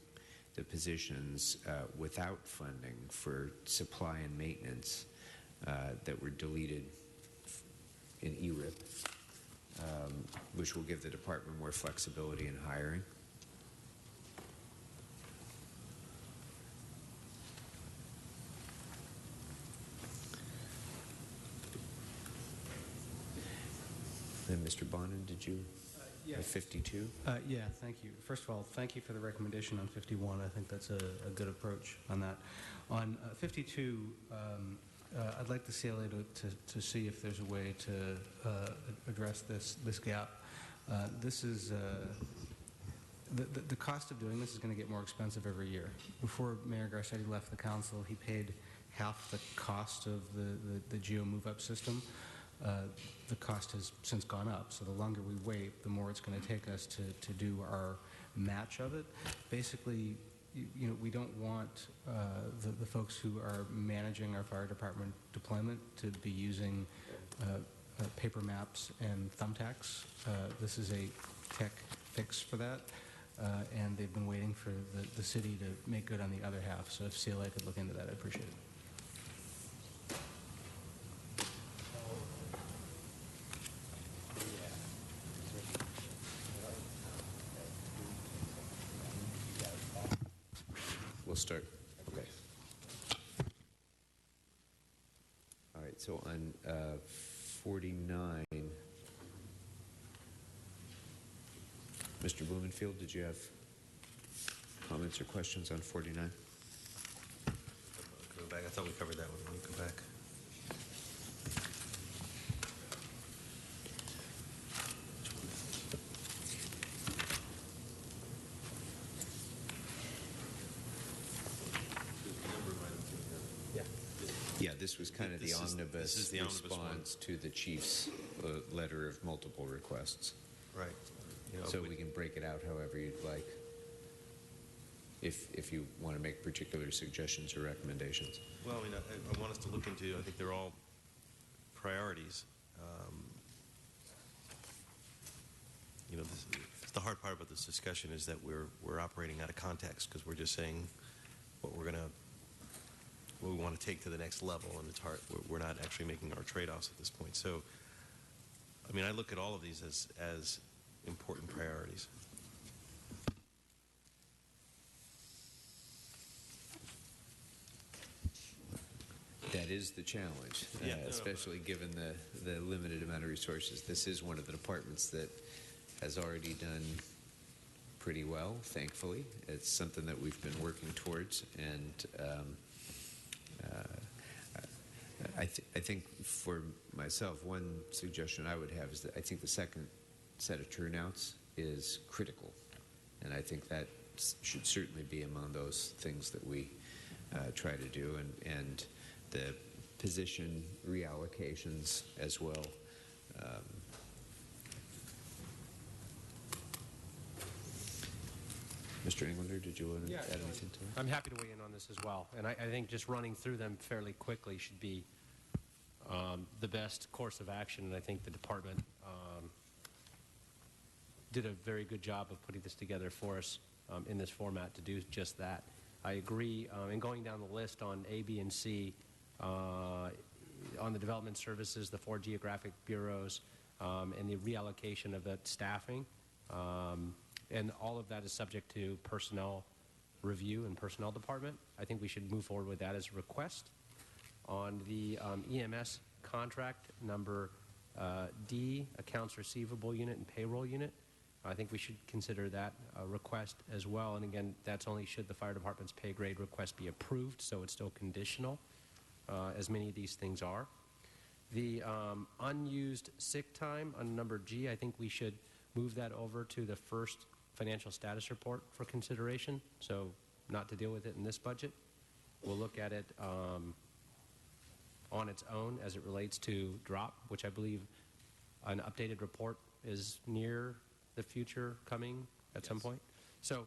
the positions without funding for supply and maintenance that were deleted in ERIP, which will give the department more flexibility in hiring. And Mr. Bonin, did you have 52? Yeah, thank you. First of all, thank you for the recommendation on 51. I think that's a good approach on that. On 52, I'd like the CLA to see if there's a way to address this gap. This is the cost of doing this is going to get more expensive every year. Before Mayor Garcetti left the council, he paid half the cost of the geo move-up system. The cost has since gone up, so the longer we wait, the more it's going to take us to do our match of it. Basically, we don't want the folks who are managing our fire department deployment to be using paper maps and thumbtacks. This is a tech fix for that, and they've been waiting for the city to make good on the other half. So if CLA could look into that, I'd appreciate it. We'll start. Okay. All right, so on 49, Mr. Blumenfield, did you have comments or questions on 49? Coming back, I thought we covered that one. Let me come back. Yeah, this was kind of the omnibus this is the omnibus response to the chief's letter of multiple requests. Right. So we can break it out however you'd like, if you want to make particular suggestions or recommendations. Well, I mean, I want us to look into, I think they're all priorities. The hard part about this discussion is that we're operating out of context because we're just saying what we want to take to the next level, and it's hard. We're not actually making our trade-offs at this point. So, I mean, I look at all of these as important priorities. That is the challenge, especially given the limited amount of resources. This is one of the departments that has already done pretty well, thankfully. It's something that we've been working towards, and I think for myself, one suggestion I would have is that I think the second set of turnouts is critical, and I think that should certainly be among those things that we try to do, and the position reallocations as well. Mr. Englander, did you want to add anything to that? I'm happy to weigh in on this as well. And I think just running through them fairly quickly should be the best course of action. And I think the department did a very good job of putting this together for us in this format to do just that. I agree. And going down the list on A, B, and C, on the development services, the 4 geographic bureaus, and the reallocation of that staffing, and all of that is subject to personnel review and personnel department. I think we should move forward with that as a request. On the EMS contract number D, accounts receivable unit and payroll unit, I think we should consider that a request as well. And again, that's only should the fire department's pay grade request be approved, so it's still conditional, as many of these things are. The unused sick time on number G, I think we should move that over to the first financial status report for consideration, so not to deal with it in this budget. We'll look at it on its own as it relates to drop, which I believe an updated report is near the future coming at some point. So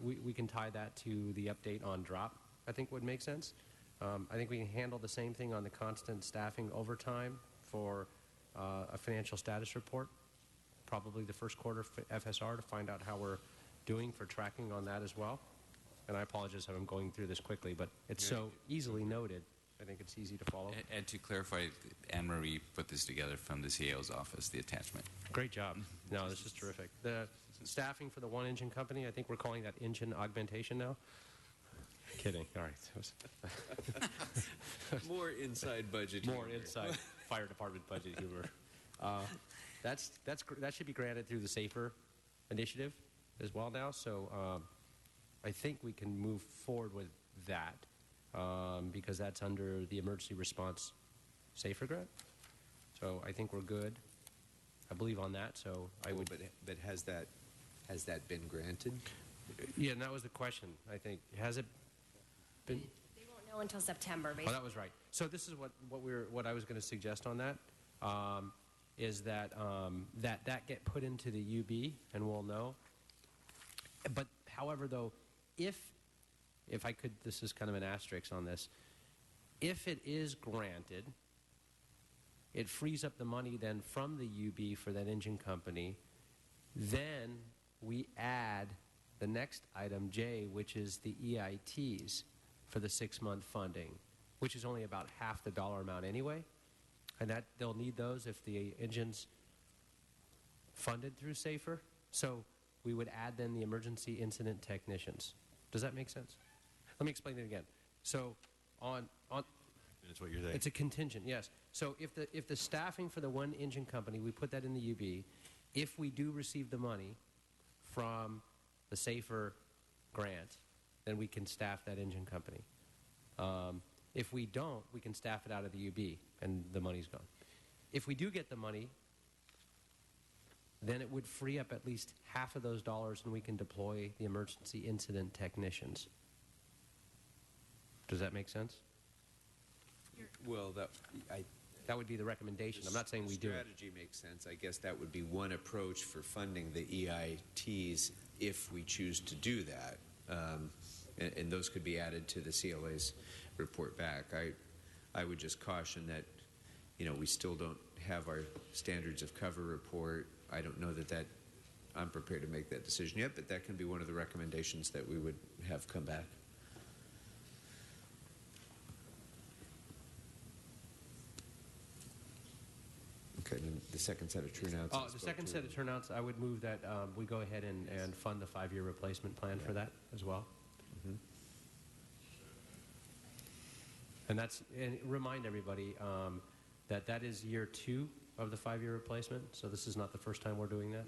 we can tie that to the update on drop, I think would make sense. I think we can handle the same thing on the constant staffing overtime for a financial status report, probably the first quarter FSR, to find out how we're doing for tracking on that as well. And I apologize if I'm going through this quickly, but it's so easily noted. I think it's easy to follow. And to clarify, Anne-Marie put this together from the CAO's office, the attachment. Great job. No, this is terrific. The staffing for the one engine company, I think we're calling that engine augmentation now. Kidding. All right. More inside budget More humor. inside fire department budget humor. That should be granted through the SAFER initiative as well now. So I think we can move forward with that because that's under the emergency response SAFER grant. So I think we're good. I believe on that. So I would. But has that been granted? Yeah, and that was the question. I think has it been? They won't know until September. Oh, that was right. So this is what I was going to suggest on that. Is that that get put into the UB and we'll know. But however, though, if I could, this is kind of an asterisk on this. If it is granted, it frees up the money then from the UB for that engine company. Then we add the next item, J, which is the EITs for the 6-month funding, which is only about half the dollar amount anyway. And that they'll need those if the engine's funded through SAFER. So we would add then the emergency incident technicians. Does that make sense? Let me explain it again. So on That's what you're saying. it's a contingent, yes. So if the staffing for the one engine company, we put that in the UB, if we do receive the money from the SAFER grant, then we can staff that engine company. If we don't, we can staff it out of the UB, and the money's gone. If we do get the money, then it would free up at least half of those dollars, and we can deploy the emergency incident technicians. Does that make sense? Well, that would be the recommendation. I'm not saying we do it. Strategy makes sense. I guess that would be one approach for funding the EITs if we choose to do that. And those could be added to the CLA's report back. I would just caution that, we still don't have our standards of cover report. I don't know that I'm prepared to make that decision yet, but that can be one of the recommendations that we would have come back. Okay, then the second set of turnouts. Oh, the second set of turnouts, I would move that we go ahead and fund the 5-year replacement plan for that as well. Mm-hmm. And remind everybody that is year 2 of the 5-year replacement, so this is not the first time we're doing that.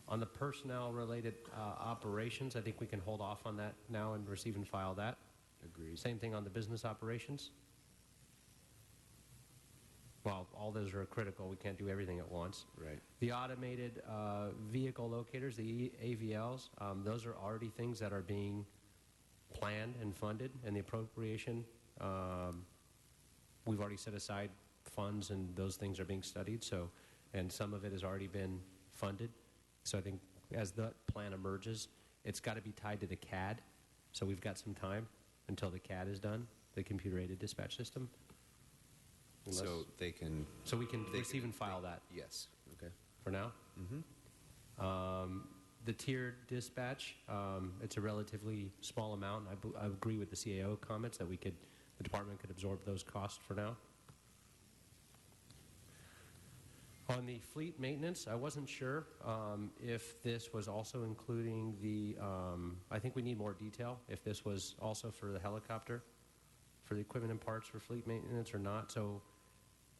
On the personnel-related operations, I think we can hold off on that now and receive and file that. Agreed. Same thing on the business operations. Well, all those are critical. We can't do everything at once. Right. The automated vehicle locators, the AVLs, those are already things that are being planned and funded, and the appropriation, we've already set aside funds, and those things are being studied. So, and some of it has already been funded. So I think as the plan emerges, it's got to be tied to the CAD. So we've got some time until the CAD is done, the computer-aided dispatch system. So they can... So we can receive and file that. Yes. Okay. For now? Mm-hmm. The tiered dispatch, it's a relatively small amount. I agree with the CAO comments that the department could absorb those costs for now. On the fleet maintenance, I wasn't sure if this was also including the, I think we need more detail, if this was also for the helicopter, for the equipment and parts for fleet maintenance or not. So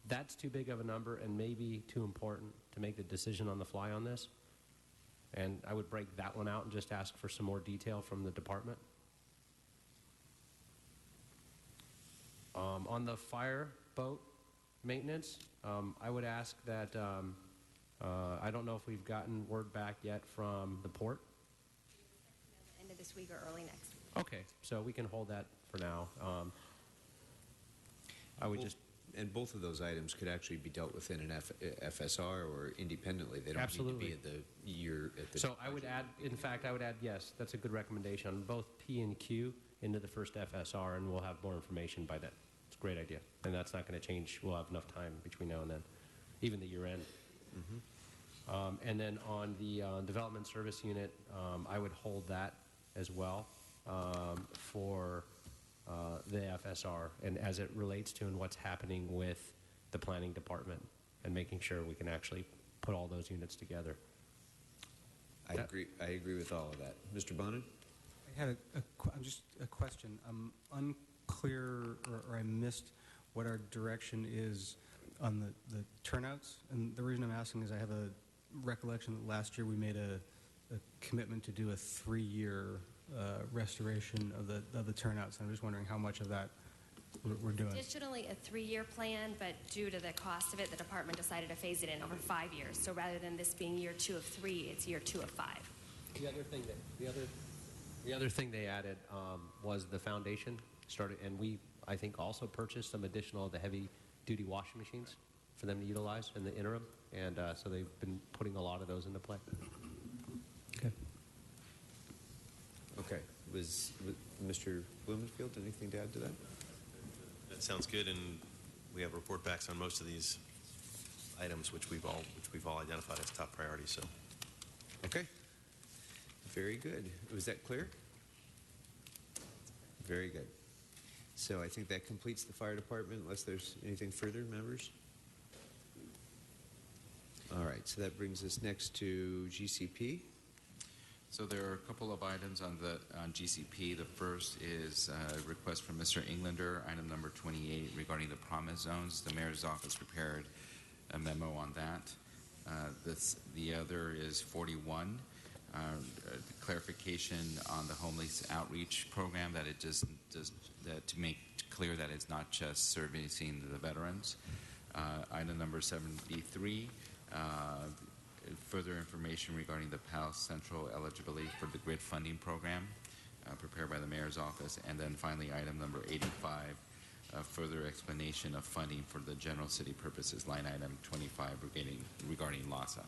that's too big of a number and maybe too important to make the decision on the fly on this. And I would break that one out and just ask for some more detail from the department. On the fire boat maintenance, I would ask that, I don't know if we've gotten word back yet from the port. End of this week or early next week. Okay, so we can hold that for now. I would just... And both of those items could actually be dealt with in an FSR or independently. They don't Absolutely. need to be at the year. At the So I would add, in fact, I would add, yes, that's a good recommendation, on both P and Q into the first FSR, and we'll have more information by then. It's a great idea. And that's not going to change. We'll have enough time between now and then, even the year end. And then on the development service unit, I would hold that as well for the FSR, and as it relates to and what's happening with the planning department and making sure we can actually put all those units together. I agree with all of that. Mr. Bonin? I had just a question. I'm unclear, or I missed what our direction is on the turnouts. And the reason I'm asking is I have a recollection that last year we made a commitment to do a 3-year restoration of the turnouts. And I'm just wondering how much of that we're doing. Additionally, a 3-year plan, but due to the cost of it, the department decided to phase it in over 5 years. So rather than this being year 2 of 3, it's year 2 of 5. The other thing they added was the foundation started, and we, I think, also purchased some additional of the heavy-duty washing machines for them to utilize in the interim, and so they've been putting a lot of those into play. Okay. Okay. Was Mr. Blumenfield, anything to add to that? That sounds good, and we have report backs on most of these items, which we've all identified as top priorities. So, okay, very good. Was that clear? Very good. So I think that completes the fire department, unless there's anything further, members. All right. So that brings us next to GCP. So there are a couple of items on GCP. The first is a request from Mr. Englander, item number 28, regarding the promise zones. The mayor's office prepared a memo on that. The other is 41, clarification on the homeless outreach program, that it just to make clear that it's not just servicing the veterans. Item number 73. Further information regarding the PAL Central eligibility for the GRID funding program, prepared by the mayor's office. And then finally, item number 85, further explanation of funding for the general city purposes, line item 25 regarding LASA.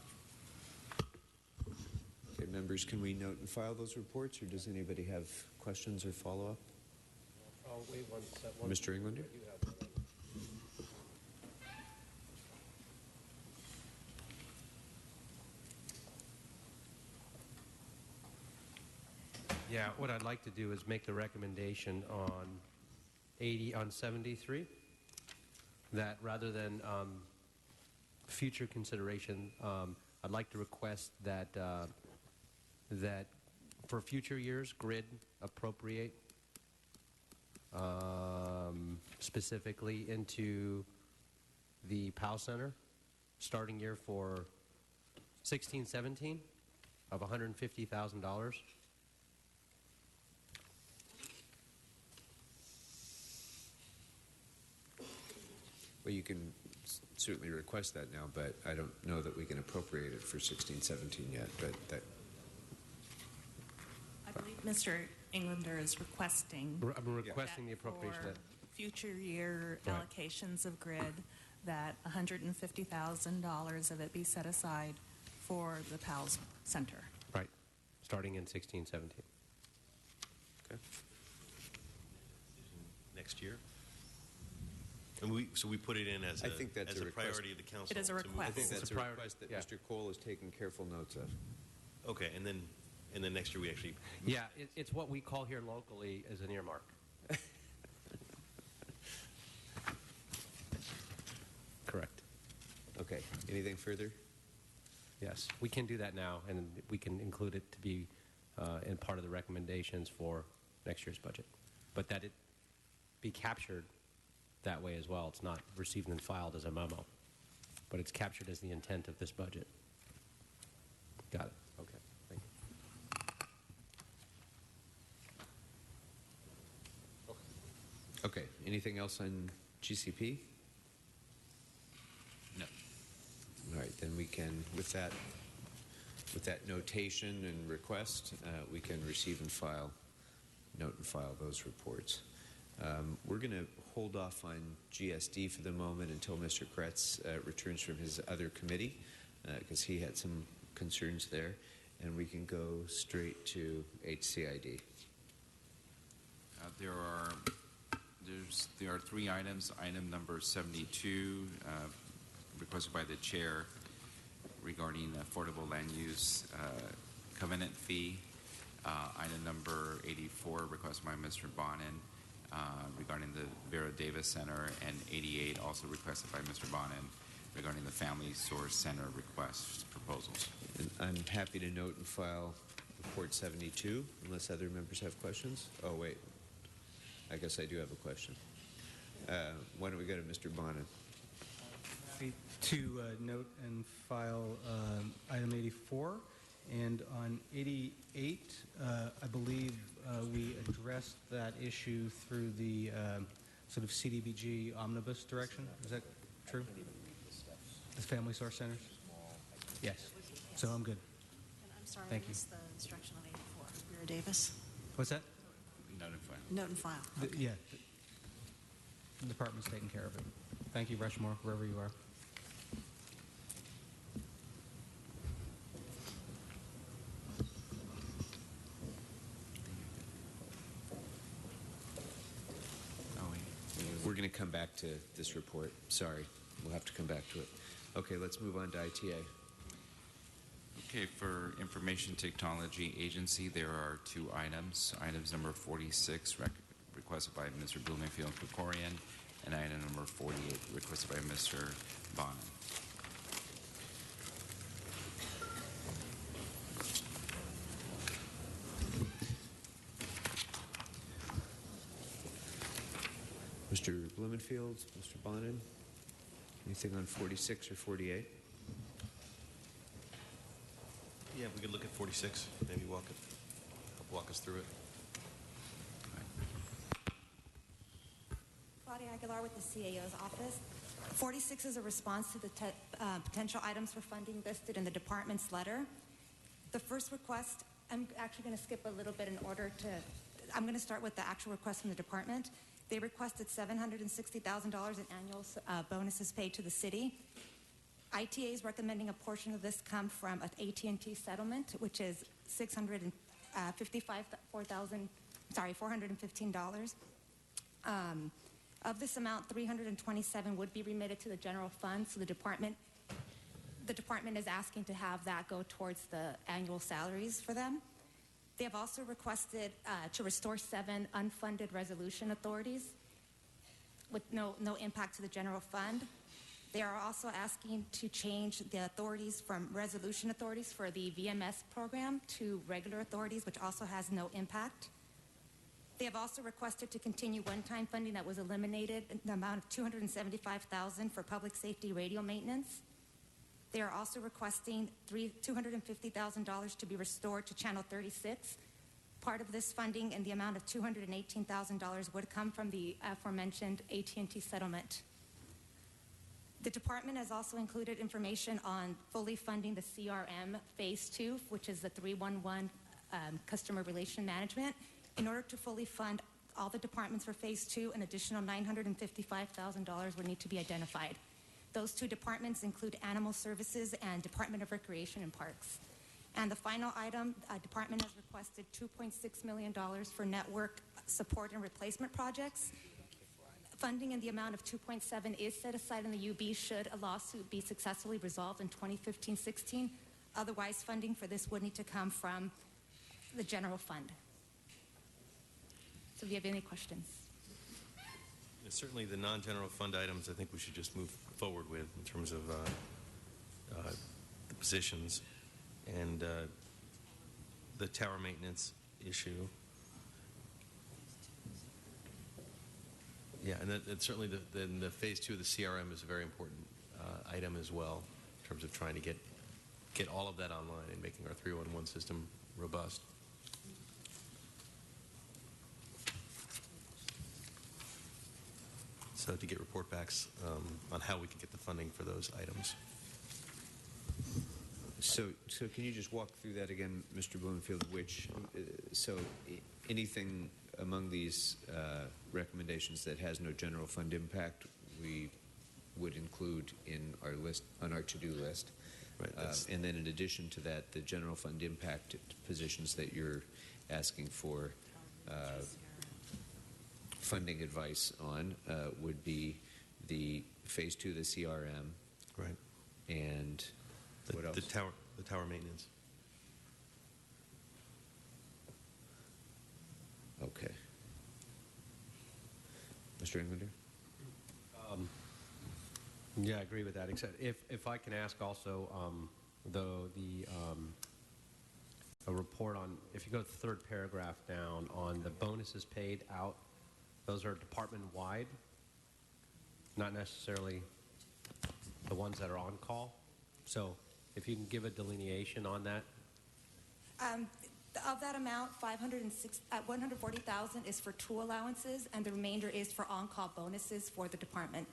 Okay, members, can we note and file those reports, or does anybody have questions or follow-up? I'll wait one second. Mr. Englander? Yeah, what I'd like to do is make the recommendation on 73, that rather than future consideration, I'd like to request that that for future years, GRID appropriate specifically into the PAL Center, starting year for 16-17 of $150,000. Well, you can certainly request that now, but I don't know that we can appropriate it for 16-17 yet. But that, I believe Mr. Englander is requesting. I'm requesting the appropriation. For future year Right. allocations of GRID, that $150,000 of it be set aside for the PALS Center. Right, starting in 16-17. Okay. next year. And we put it in as I think that's as a a request. priority of the council. It is a to move request. I think forward. that's a request that Mr. Cole is taking careful notes of. Okay, and then next year we actually. Yeah, it's what we call here locally as an earmark. Correct. Okay. Anything further? Yes, we can do that now, and we can include it to be in part of the recommendations for next year's budget. But that it be captured that way as well. It's not received and filed as a memo, but it's captured as the intent of this budget. Got it. Okay. Thank you. Okay. Anything else on GCP? No. All right. Then we can, with that notation and request, we can receive and file, note and file those reports. We're going to hold off on GSD for the moment until Mr. Kretz returns from his other committee, because he had some concerns there, and we can go straight to HCID. There are three items. Item number 72, requested by the chair, regarding affordable land use covenant fee. Item number 84, requested by Mr. Bonin, regarding the Vera Davis Center, and 88, also requested by Mr. Bonin, regarding the Family Source Center request proposals. And I'm happy to note and file report 72, unless other members have questions. Oh, wait. I guess I do have a question. Why don't we go to Mr. Bonin? Happy to note and file item 84. And on 88, I believe we addressed that issue through the sort of CDBG omnibus direction. Is that true? The Family Source Centers? Yes. So I'm good. And I'm sorry, Thank I you. missed the instruction on 84. Vera Davis? What's that? Note and file. Note and file. Okay. Yeah. The department's taking care of it. Thank you, Rushmore, wherever you are. We're going to come back to this report. Sorry. We'll have to come back to it. Okay, let's move on to ITA. Okay, for Information Technology Agency, there are two items. Items number 46, requested by Mr. Blumenfield Krikorian, and item number 48, requested by Mr. Bonin. Mr. Blumenfield, Mr. Bonin, anything on 46 or 48? Yeah, we could look at 46, maybe walk us through it. Claudia Aguilar with the CAO's office. 46 is a response to the potential items for funding listed in the department's letter. The first request, I'm actually going to skip a little bit in order to, I'm going to start with the actual request from the department. They requested $760,000 in annual bonuses paid to the city. ITA is recommending a portion of this come from an AT&T settlement, which is $415. Of this amount, $327 would be remitted to the general fund. So the department is asking to have that go towards the annual salaries for them. They have also requested to restore 7 unfunded resolution authorities with no impact to the general fund. They are also asking to change the authorities from resolution authorities for the VMS program to regular authorities, which also has no impact. They have also requested to continue one-time funding that was eliminated in the amount of $275,000 for public safety radio maintenance. They are also requesting $250,000 to be restored to Channel 36. Part of this funding in the amount of $218,000 would come from the aforementioned AT&T settlement. The department has also included information on fully funding the CRM Phase 2, which is the 311 Customer Relation Management. In order to fully fund all the departments for Phase 2, an additional $955,000 would need to be identified. Those two departments include Animal Services and Department of Recreation and Parks. And the final item, department has requested $2.6 million for network support and replacement projects. Funding in the amount of $2.7 is set aside in the UB should a lawsuit be successfully resolved in 2015-16. Otherwise, funding for this would need to come from the general fund. So if you have any questions. Certainly the non-general fund items I think we should just move forward with in terms of positions, and the tower maintenance issue. Yeah, and certainly the phase 2 of the CRM is a very important item as well in terms of trying to get all of that online and making our 311 system robust. So to get report backs on how we can get the funding for those items. So can you just walk through that again, Mr. Bloomfield? Anything among these recommendations that has no general fund impact, we would include in our list, on our to-do list. Right. And then in addition to that, the general fund impact positions that you're asking for funding advice on would be the phase 2 of the CRM. Right. And what else? The tower maintenance. Okay. Mr. Englander? Yeah, I agree with that. Except if I can ask also, a report on, if you go to the third paragraph down on the bonuses paid out, those are department-wide, not necessarily the ones that are on call. So if you can give a delineation on that. Of that amount, $140,000 is for tool allowances, and the remainder is for on-call bonuses for the department.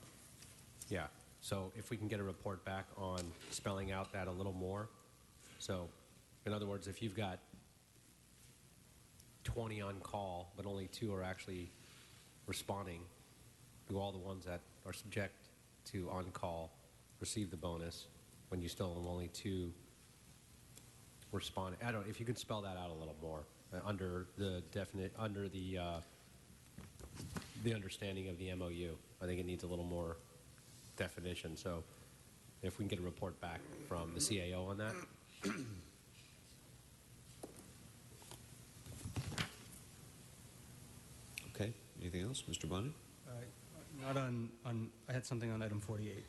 Yeah. So if we can get a report back on spelling out that a little more. So in other words, if you've got 20 on call, but only 2 are actually responding, do all the ones that are subject to on call receive the bonus when you still have only 2 responding? I don't know if you could spell that out a little more under the understanding of the MOU. I think it needs a little more definition. So if we can get a report back from the CAO on that. Okay. Anything else? Mr. Bonnet? Not on, I had something on item 48.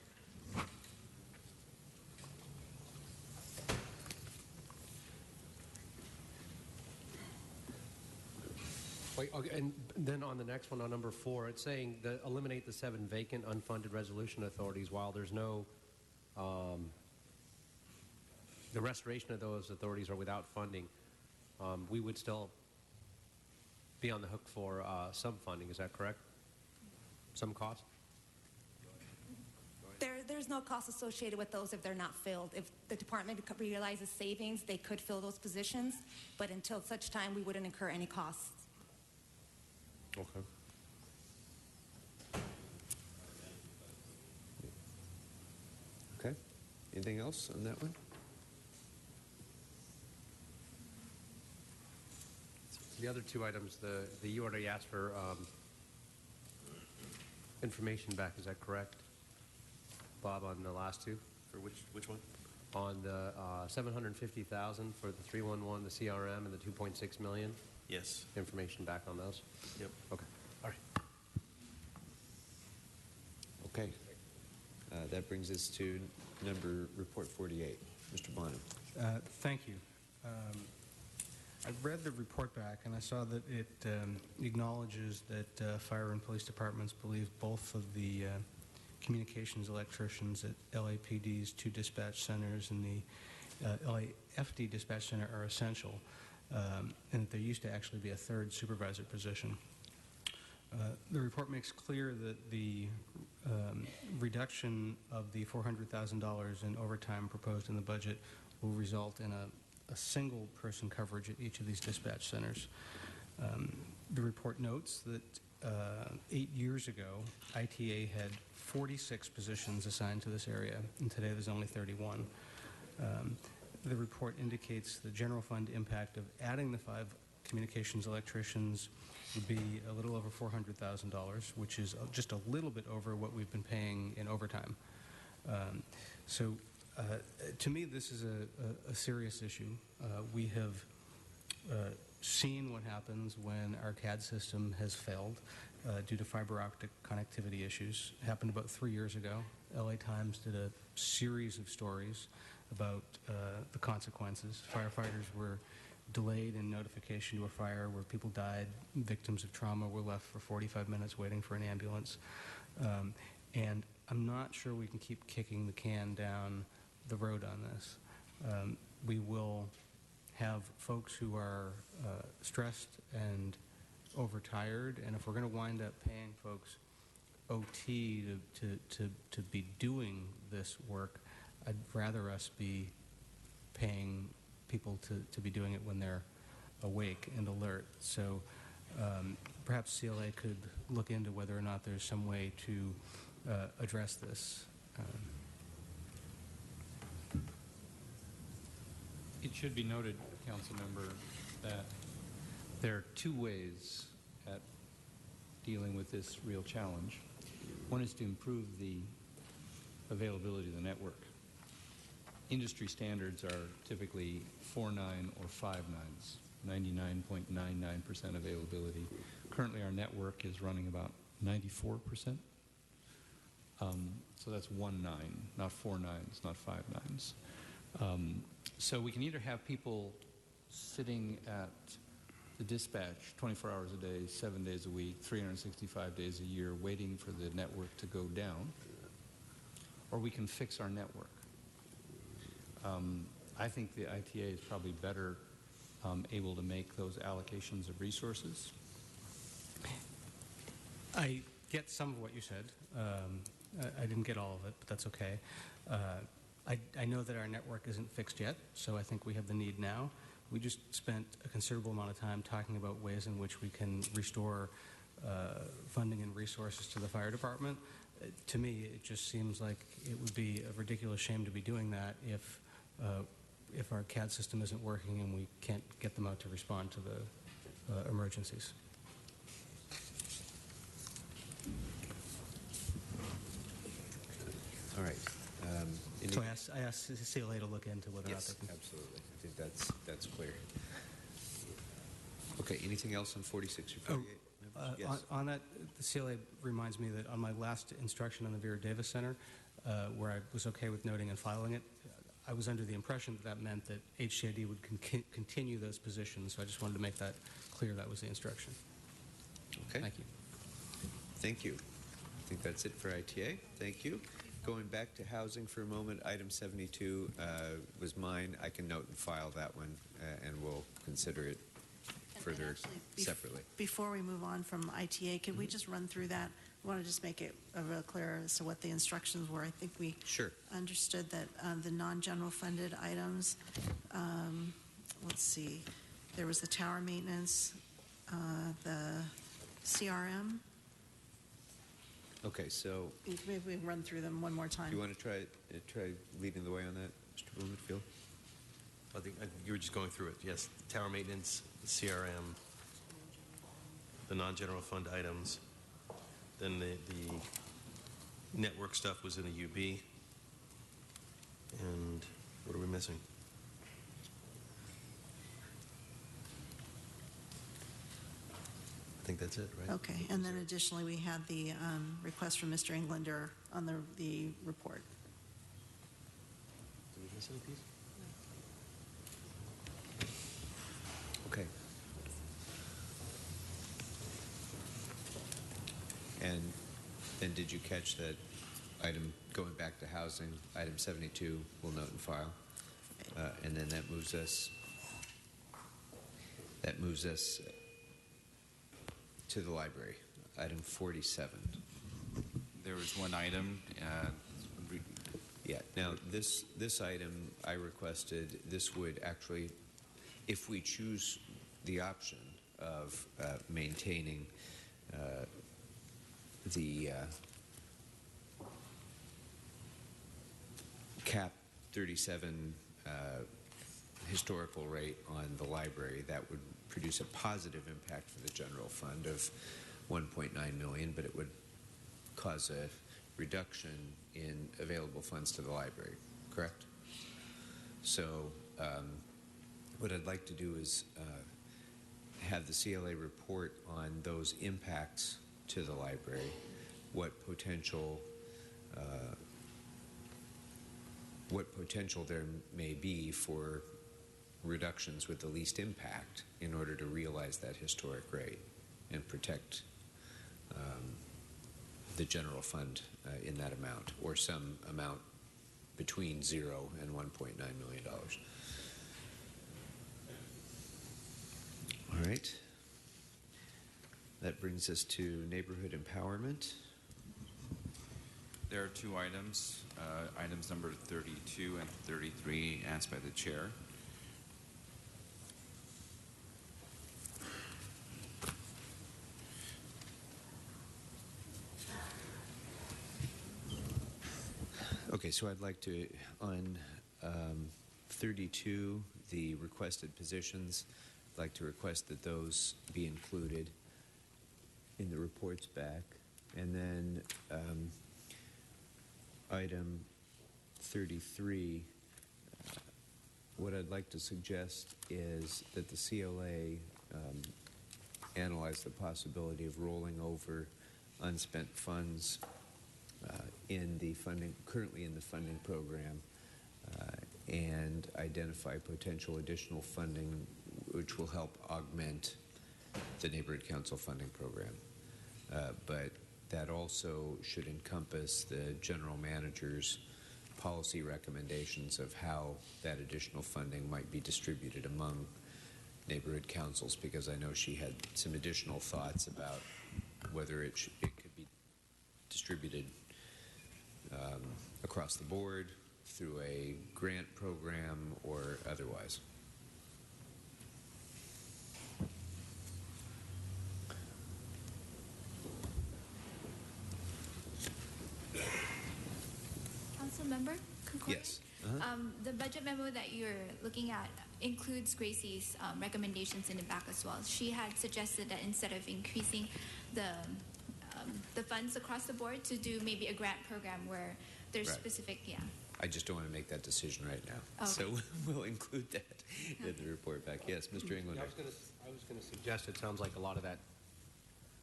Wait, okay, and then on the next one, on number 4, it's saying that eliminate the 7 vacant unfunded resolution authorities. While there's no, the restoration of those authorities are without funding, we would still be on the hook for some funding. Is that correct? Some cost? There's no cost associated with those if they're not filled. If the department realizes savings, they could fill those positions, but until such time, we wouldn't incur any costs. Okay. Okay. Anything else on that one? The other 2 items, you already asked for information back. Is that correct, Bob? On the last 2? For which one? On the $750,000 for the 311, the CRM, and the $2.6 million. Yes. Information back on those? Yep. Okay. All right. Okay. That brings us to report 48. Mr. Bonham. Thank you. I read the report back, and I saw that it acknowledges that fire and police departments believe both of the communications electricians at LAPD's 2 dispatch centers and the LAFD dispatch center are essential, and that there used to actually be a 3rd supervisor position. The report makes clear that the reduction of the $400,000 in overtime proposed in the budget will result in a single person coverage at each of these dispatch centers. The report notes that 8 years ago, ITA had 46 positions assigned to this area, and today there's only 31. The report indicates the general fund impact of adding the 5 communications electricians would be a little over $400,000, which is just a little bit over what we've been paying in overtime. To me, this is a serious issue. We have seen what happens when our CAD system has failed due to fiber optic connectivity issues. It happened about 3 years ago. LA Times did a series of stories about the consequences. Firefighters were delayed in notification to a fire where people died, victims of trauma were left for 45 minutes waiting for an ambulance. And I'm not sure we can keep kicking the can down the road on this. We will have folks who are stressed and overtired, and if we're going to wind up paying folks OT to be doing this work, I'd rather us be paying people to be doing it when they're awake and alert. So perhaps CLA could look into whether or not there's some way to address this. It should be noted, Council Member, that there are two ways at dealing with this real challenge. One is to improve the availability of the network. Industry standards are typically 4.9 or 5.9s, 99.99% availability. Currently, our network is running about 94%. So that's 1.9, not 4.9s, not 5.9s. So we can either have people sitting at the dispatch 24 hours a day, 7 days a week, 365 days a year, waiting for the network to go down, or we can fix our network. I think the ITA is probably better able to make those allocations of resources. I get some of what you said. I didn't get all of it, but that's okay. I know that our network isn't fixed yet, so I think we have the need now. We just spent a considerable amount of time talking about ways in which we can restore funding and resources to the fire department. To me, it just seems like it would be a ridiculous shame to be doing that if our CAD system isn't working and we can't get them out to respond to the emergencies. All right. So I asked CLA to look into whether or not Yes, they can. absolutely. I think that's clear. Okay, anything else on 46 or 48? Yes. On that, the CLA reminds me that on my last instruction on the Vera Davis Center, where I was okay with noting and filing it, I was under the impression that meant that HCID would continue those positions, so I just wanted to make that clear. That was the instruction. Okay. Thank you. Thank you. I think that's it for ITA. Thank you. Going back to housing for a moment, item 72 was mine. I can note and file that one, and we'll consider it further separately. Before we move on from ITA, can we just run through that? I want to just make it real clear as to what the instructions were. I think we understood that the non-general funded items, let's see, there was the tower maintenance, the CRM. Okay, so Maybe we can run through them one more time. do you want to try leading the way on that, Mr. Blumenfield? I think you were just going through it. Yes, tower maintenance, the CRM, the non-general fund items, then the network stuff was in the UB, and what are we missing? I think that's it, right? Okay, and then additionally, we had the request from Mr. Englander on the report. Did we miss any piece? Okay. And then did you catch that item going back to housing, item 72, we'll note and file. And then that moves us to the library, item 47. There was one item. Yeah. Now, this item I requested, this would actually, if we choose the option of maintaining the cap 37 historical rate on the library, that would produce a positive impact for the general fund of $1.9 million, but it would cause a reduction in available funds to the library, correct? So what I'd like to do is have the CLA report on those impacts to the library, what potential what potential there may be for reductions with the least impact in order to realize that historic rate and protect the general fund in that amount, or some amount between 0 and $1.9 million. All right. That brings us to neighborhood empowerment. There are two items, items number 32 and 33, asked by the chair. Okay, so I'd like to, on 32, the requested positions, I'd like to request that those be included in the reports back. And then item 33, what I'd like to suggest is that the CLA analyze the possibility of rolling over unspent funds in the funding, currently in the funding program, and identify potential additional funding which will help augment the Neighborhood Council funding program. But that also should encompass the general manager's policy recommendations of how that additional funding might be distributed among neighborhood councils, because I know she had some additional thoughts about whether it could be distributed across the board through a grant program or otherwise. Council Member Kokorian? Yes. The budget memo that you're looking at includes Gracie's recommendations in the back as well. She had suggested that instead of increasing the funds across the board, to do maybe a grant program where there's Right. specific, I just don't want to make that decision right now. Okay. So we'll include that in the report back. Yes, Mr. Englander. I was going to suggest, it sounds like a lot of that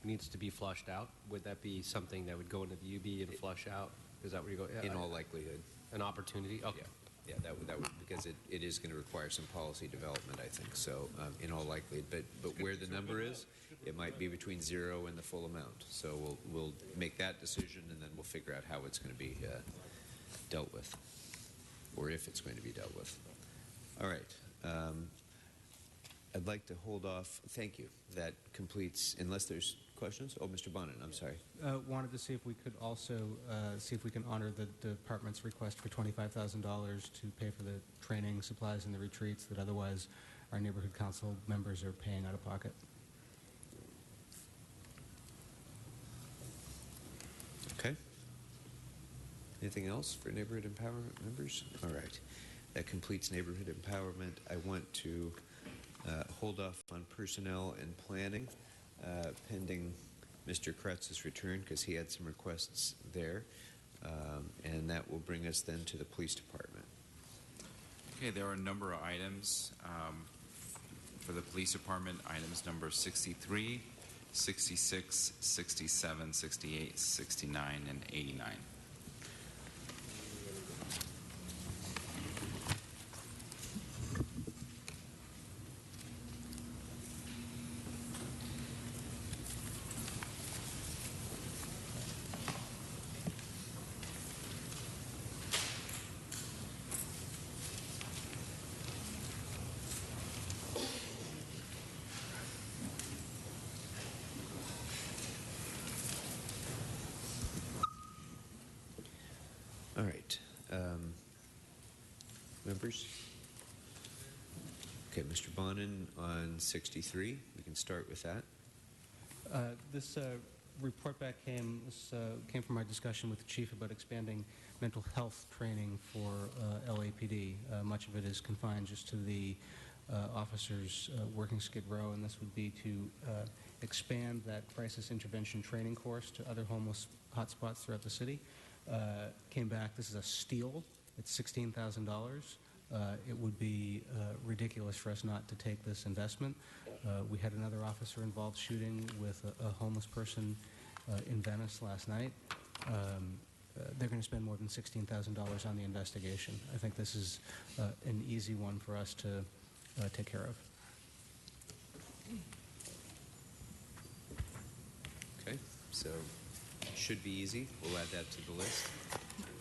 needs to be flushed out. Would that be something that would go into the UB and flush out? Is that where you go? In all likelihood. An opportunity? Okay. Yeah, that would because it is going to require some policy development, I think. So in all likelihood, but where the number is, it might be between 0 and the full amount. So we'll make that decision, and then we'll figure out how it's going to be dealt with, or if it's going to be dealt with. All right. I'd like to hold off. Thank you. That completes, unless there's questions. Oh, Mr. Bonin, I'm sorry. Wanted to see if we could also see if we can honor the department's request for $25,000 to pay for the training supplies and the retreats that otherwise our neighborhood council members are paying out of pocket. Okay. Anything else for neighborhood empowerment members? All right. That completes neighborhood empowerment. I want to hold off on personnel and planning pending Mr. Kretz's return, because he had some requests there. And that will bring us then to the police department. Okay, there are a number of items for the police department, items number 63, 66, 67, 68, 69, and 89. All right. Members? Okay, Mr. Bonin on 63. We can start with that. This report back came from our discussion with the chief about expanding mental health training for LAPD. Much of it is confined just to the officers working Skid Row, and this would be to expand that crisis intervention training course to other homeless hotspots throughout the city. Came back, this is a steal. It's $16,000. It would be ridiculous for us not to take this investment. We had another officer involved shooting with a homeless person in Venice last night. they're going to spend more than $16,000 on the investigation. I think this is an easy one for us to take care of. Okay, so should be easy. We'll add that to the list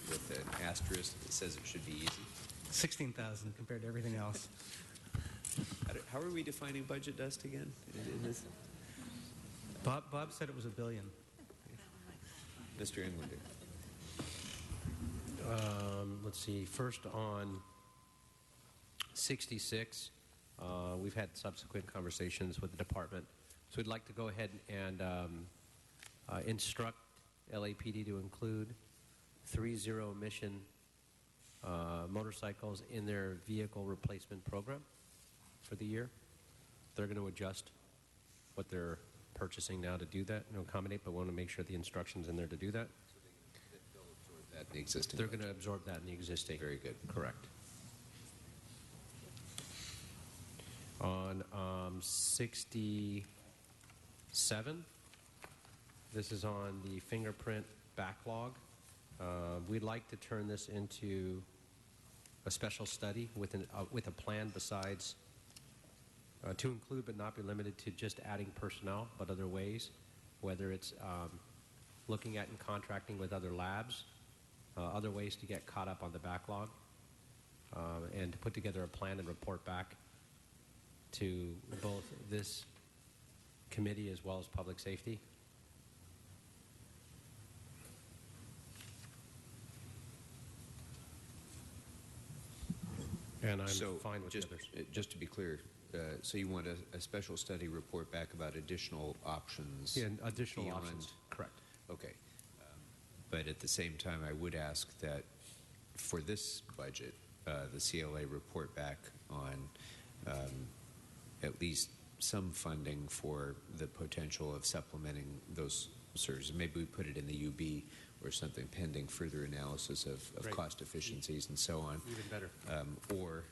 with an asterisk that says it should be easy. 16,000 compared to everything else. How are we defining budget dust again in this? Bob said it was $1 billion. Mr. Englander. Let's see. First on 66, we've had subsequent conversations with the department. So we'd like to go ahead and instruct LAPD to include 3 zero-emission motorcycles in their vehicle replacement program for the year. They're going to adjust what they're purchasing now to do that and accommodate, but want to make sure the instructions in there to do that. They'll absorb that in the existing They're budget. going to absorb that in the existing. Very good. Correct. On 67, this is on the fingerprint backlog. We'd like to turn this into a special study with a plan besides to include but not be limited to just adding personnel, but other ways, whether it's looking at and contracting with other labs, other ways to get caught up on the backlog, and to put together a plan and report back to both this committee as well as public safety. And I'm fine with just, the others. just to be clear, so you want a special study report back about additional options? Yeah, additional beyond- options. Correct. Okay. But at the same time, I would ask that for this budget, the CLA report back on at least some funding for the potential of supplementing those services. Maybe we put it in the UB or something pending further analysis of cost efficiencies and so on. Even better. Or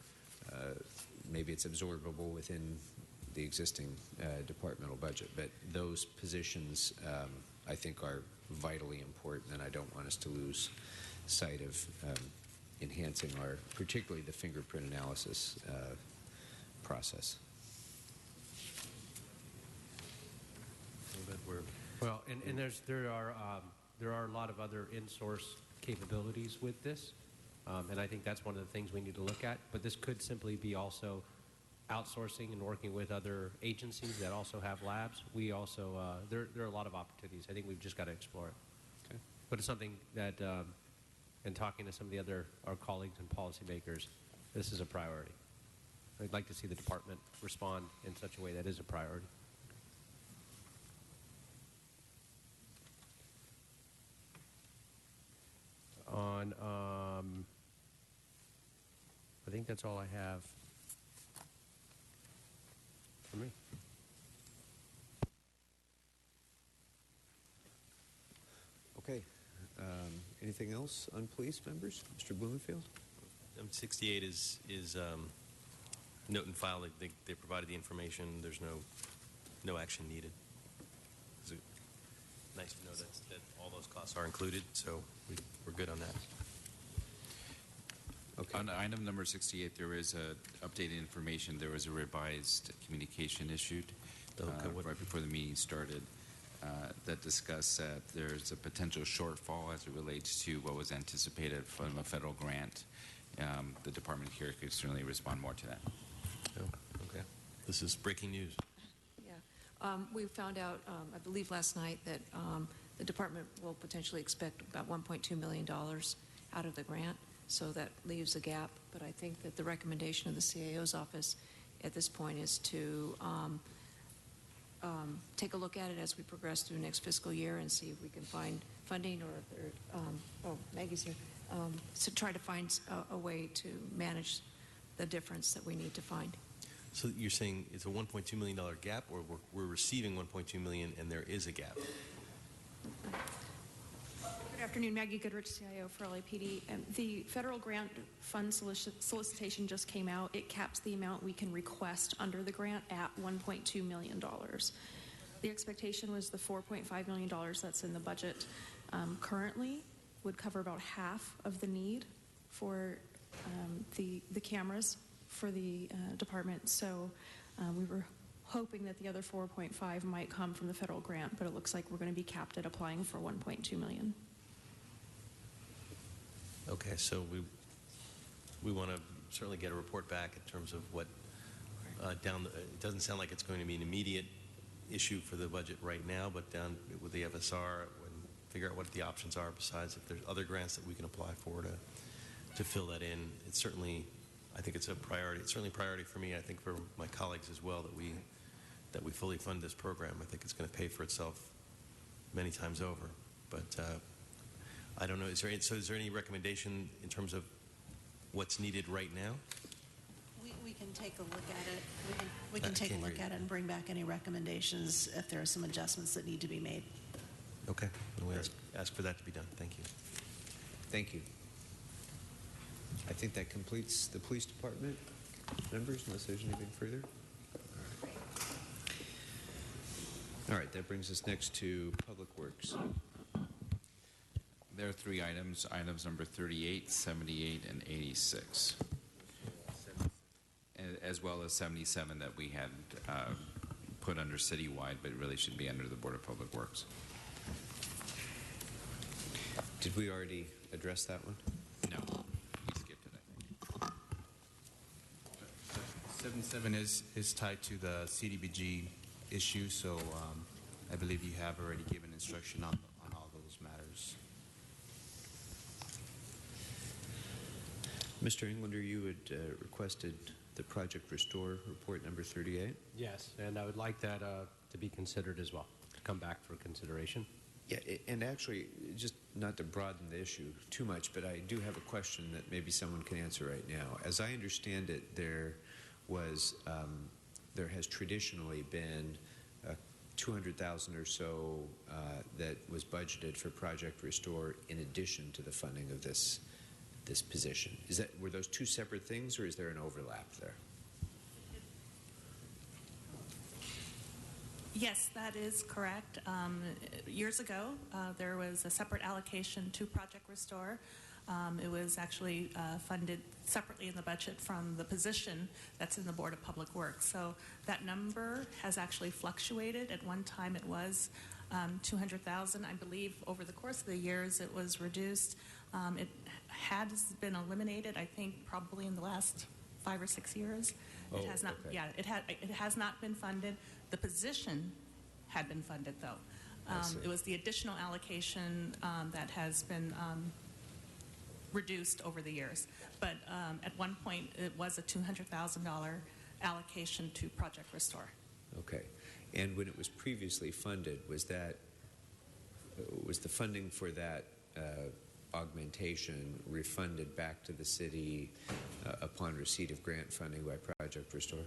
maybe it's absorbable within the existing departmental budget. But those positions, I think, are vitally important, and I don't want us to lose sight of enhancing particularly the fingerprint analysis process. Well, and there are a lot of other in-source capabilities with this, and I think that's one of the things we need to look at. But this could simply be also outsourcing and working with other agencies that also have labs. We also there are a lot of opportunities. I think we've just got to explore it. Okay. But it's something that, in talking to some of our colleagues and policymakers, this is a priority. I'd like to see the department respond in such a way that is a priority. On, I think that's all I have for me. Okay. Anything else on police, members? Mr. Blumenfield? 68 is note and file. They provided the information. There's no action needed. It's nice to know that all those costs are included, so we're good on that. Okay. On item number 68, there is updated information. There was a revised communication issued right before the meeting started that discussed that there's a potential shortfall as it relates to what was anticipated from a federal grant. The department here could certainly respond more to that. Okay. This is breaking news. Yeah. We found out, I believe last night, that the department will potentially expect about $1.2 million out of the grant, so that leaves a gap. But I think that the recommendation of the CAO's office at this point is to take a look at it as we progress through next fiscal year and see if we can find funding, or if there, Maggie's here, to try to find a way to manage the difference that we need to find. So you're saying it's a $1.2 million gap, or we're receiving $1.2 million and there is a gap? Good afternoon, Maggie Goodrich, CIO for LAPD. The federal grant fund solicitation just came out. It caps the amount we can request under the grant at $1.2 million. The expectation was the $4.5 million that's in the budget currently. would cover about half of the need for the cameras for the department. So we were hoping that the other 4.5 might come from the federal grant, but it looks like we're going to be capped at applying for 1.2 million. Okay, so we want to certainly get a report back in terms of what it doesn't sound like it's going to be an immediate issue for the budget right now, but down with the FSR, and figure out what the options are besides if there's other grants that we can apply for to fill that in. It's certainly, I think it's a priority. It's certainly a priority for me. I think for my colleagues as well that we fully fund this program. I think it's going to pay for itself many times over. But I don't know. Is there any recommendation in terms of what's needed right now? We can take a look at it. We can take a look at it and bring back any recommendations if there are some adjustments that need to be made. Okay. We'll ask for that to be done. Thank you. Thank you. I think that completes the police department members, unless there's anything further. All right, that brings us next to Public Works. There are three items, items number 38, 78, and 86, as well as 77 that we had put under citywide, but really should be under the Board of Public Works. Did we already address that one? No, we skipped it, I think. 77 is tied to the CDBG issue, so I believe you have already given instruction on all those matters. Mr. Englander, you had requested the Project Restore report number 38. Yes, and I would like that to be considered as well, to come back for consideration. Yeah, and actually, just not to broaden the issue too much, but I do have a question that maybe someone can answer right now. As I understand it, there has traditionally been $200,000 or so that was budgeted for Project Restore in addition to the funding of this position. Were those two separate things, or is there an overlap there? Yes, that is correct. Years ago, there was a separate allocation to Project Restore. It was actually funded separately in the budget from the position that's in the Board of Public Works. So that number has actually fluctuated. At one time, it was $200,000. I believe over the course of the years, it was reduced. It has been eliminated, I think, probably in the last 5 or 6 years. It has not. Okay. Yeah, it has not been funded. The position had been funded, though. It was the additional allocation that has been reduced over the years. But at one point, it was a $200,000 allocation to Project Restore. Okay. And when it was previously funded, was the funding for that augmentation refunded back to the city upon receipt of grant funding by Project Restore?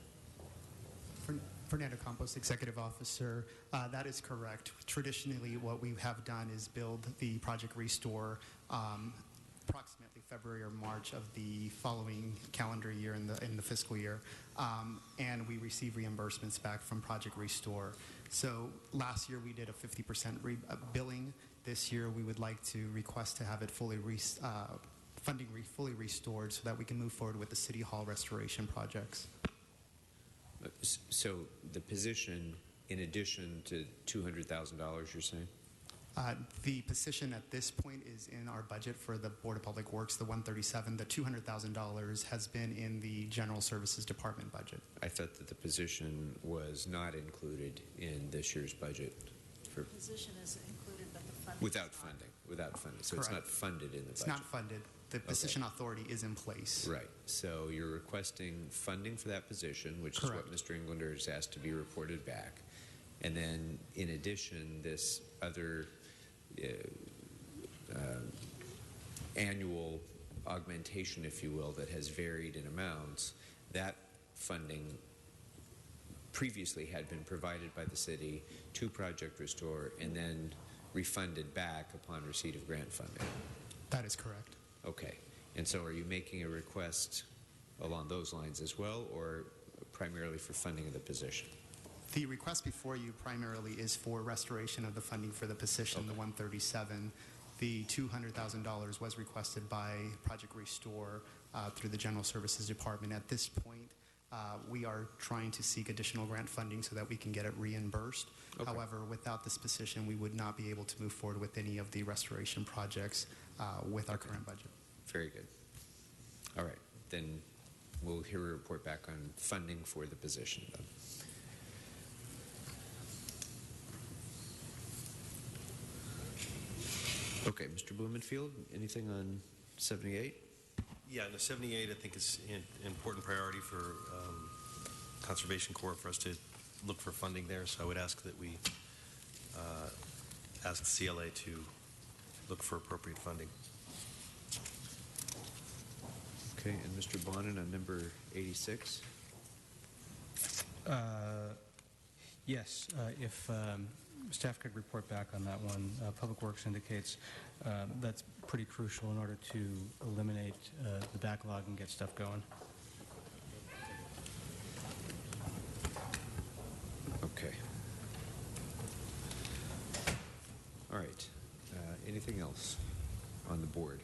Fernando Campos, Executive Officer. That is correct. Traditionally, what we have done is build the Project Restore approximately February or March of the following calendar year in the fiscal year, and we receive reimbursements back from Project Restore. So last year we did a 50% billing. This year we would like to request to have it fully fully restored so that we can move forward with the City Hall restoration projects. So the position, in addition to $200,000, you're saying? The position at this point is in our budget for the Board of Public Works, the $137. The $200,000 has been in the General Services Department budget. I thought that the position was not included in this year's budget. The position is included, but the funding without funding. So Correct. It's not funded in the budget. It's not funded. The position authority is in place. Right. So you're requesting funding for that position, which Correct. is what Mr. Englander has asked to be reported back. And then, in addition, this other annual augmentation, if you will, that has varied in amounts, that funding previously had been provided by the city to Project Restore and then refunded back upon receipt of grant funding. That is correct. Okay. And so are you making a request along those lines as well, or primarily for funding of the position? The request before you primarily is for restoration of the funding for the position, the $137. the $200,000 was requested by Project Restore through the General Services Department. At this point, we are trying to seek additional grant funding so that we can get it reimbursed. Okay. However, without this position, we would not be able to move forward with any of the restoration projects with our current budget. Very good. All right. Then we'll hear a report back on funding for the position. Then. Okay, Mr. Blumenfield, anything on 78? Yeah, no, 78 I think is an important priority for Conservation Corps for us to look for funding there. So I would ask that we ask CLA to look for appropriate funding. Okay, and Mr. Bonin on number 86? Yes, if staff could report back on that one. Public Works indicates that's pretty crucial in order to eliminate the backlog and get stuff going. Okay. All right. Anything else on the board?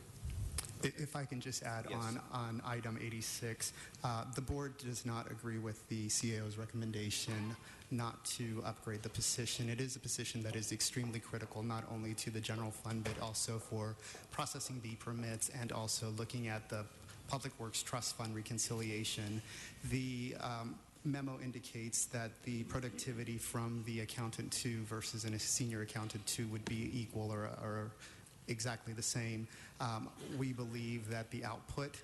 If I can just add Yes. on item 86, the board does not agree with the CAO's recommendation not to upgrade the position. It is a position that is extremely critical, not only to the general fund, but also for processing B permits and also looking at the Public Works Trust Fund reconciliation. The memo indicates that the productivity from the accountant 2 versus a senior accountant 2 would be equal or exactly the same. We believe that the output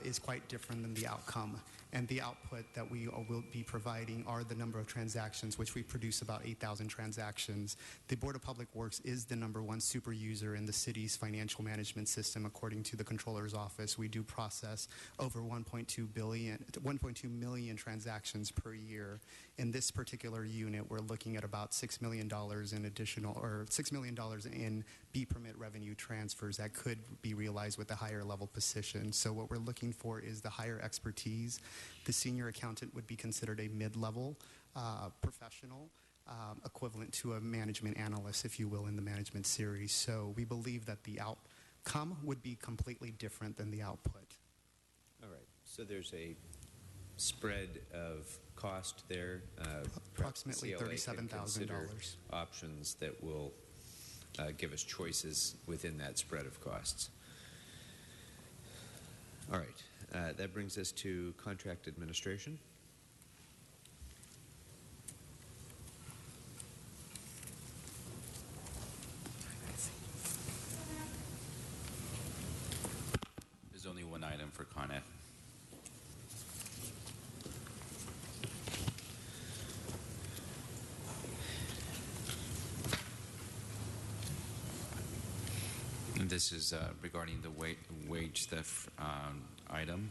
is quite different than the outcome. And the output that we will be providing are the number of transactions, which we produce about 8,000 transactions. The Board of Public Works is the #1 super user in the city's financial management system, according to the Controller's Office. We do process over 1.2 million transactions per year. In this particular unit, we're looking at about $6 million in additional, or $6 million in B permit revenue transfers that could be realized with a higher level position. So what we're looking for is the higher expertise. The senior accountant would be considered a mid-level professional, equivalent to a management analyst, if you will, in the management series. So we believe that the outcome would be completely different than the output. All right. So there's a spread of cost there. Approximately Perhaps CLA could $37,000. consider options that will give us choices within that spread of costs. All right. That brings us to contract administration. There's only one item for Con Ed. And this is regarding the wage theft item.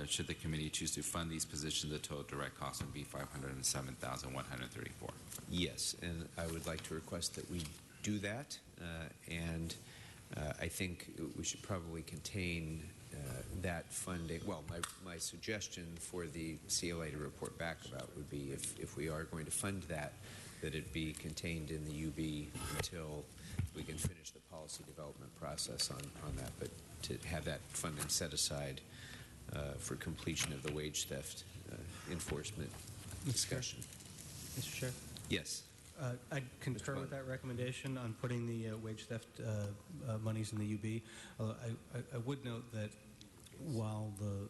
Should the committee choose to fund these positions, the total direct cost would be $507,134. Yes, and I would like to request that we do that, and I think we should probably contain that funding. Well, my suggestion for the CLA to report back about would be if we are going to fund that it be contained in the UB until we can finish the policy development process on that, but to have that funding set aside for completion of the wage theft enforcement discussion. Mr. Chair? Yes. I concur with that recommendation on putting the wage theft monies in the UB. I would note that while the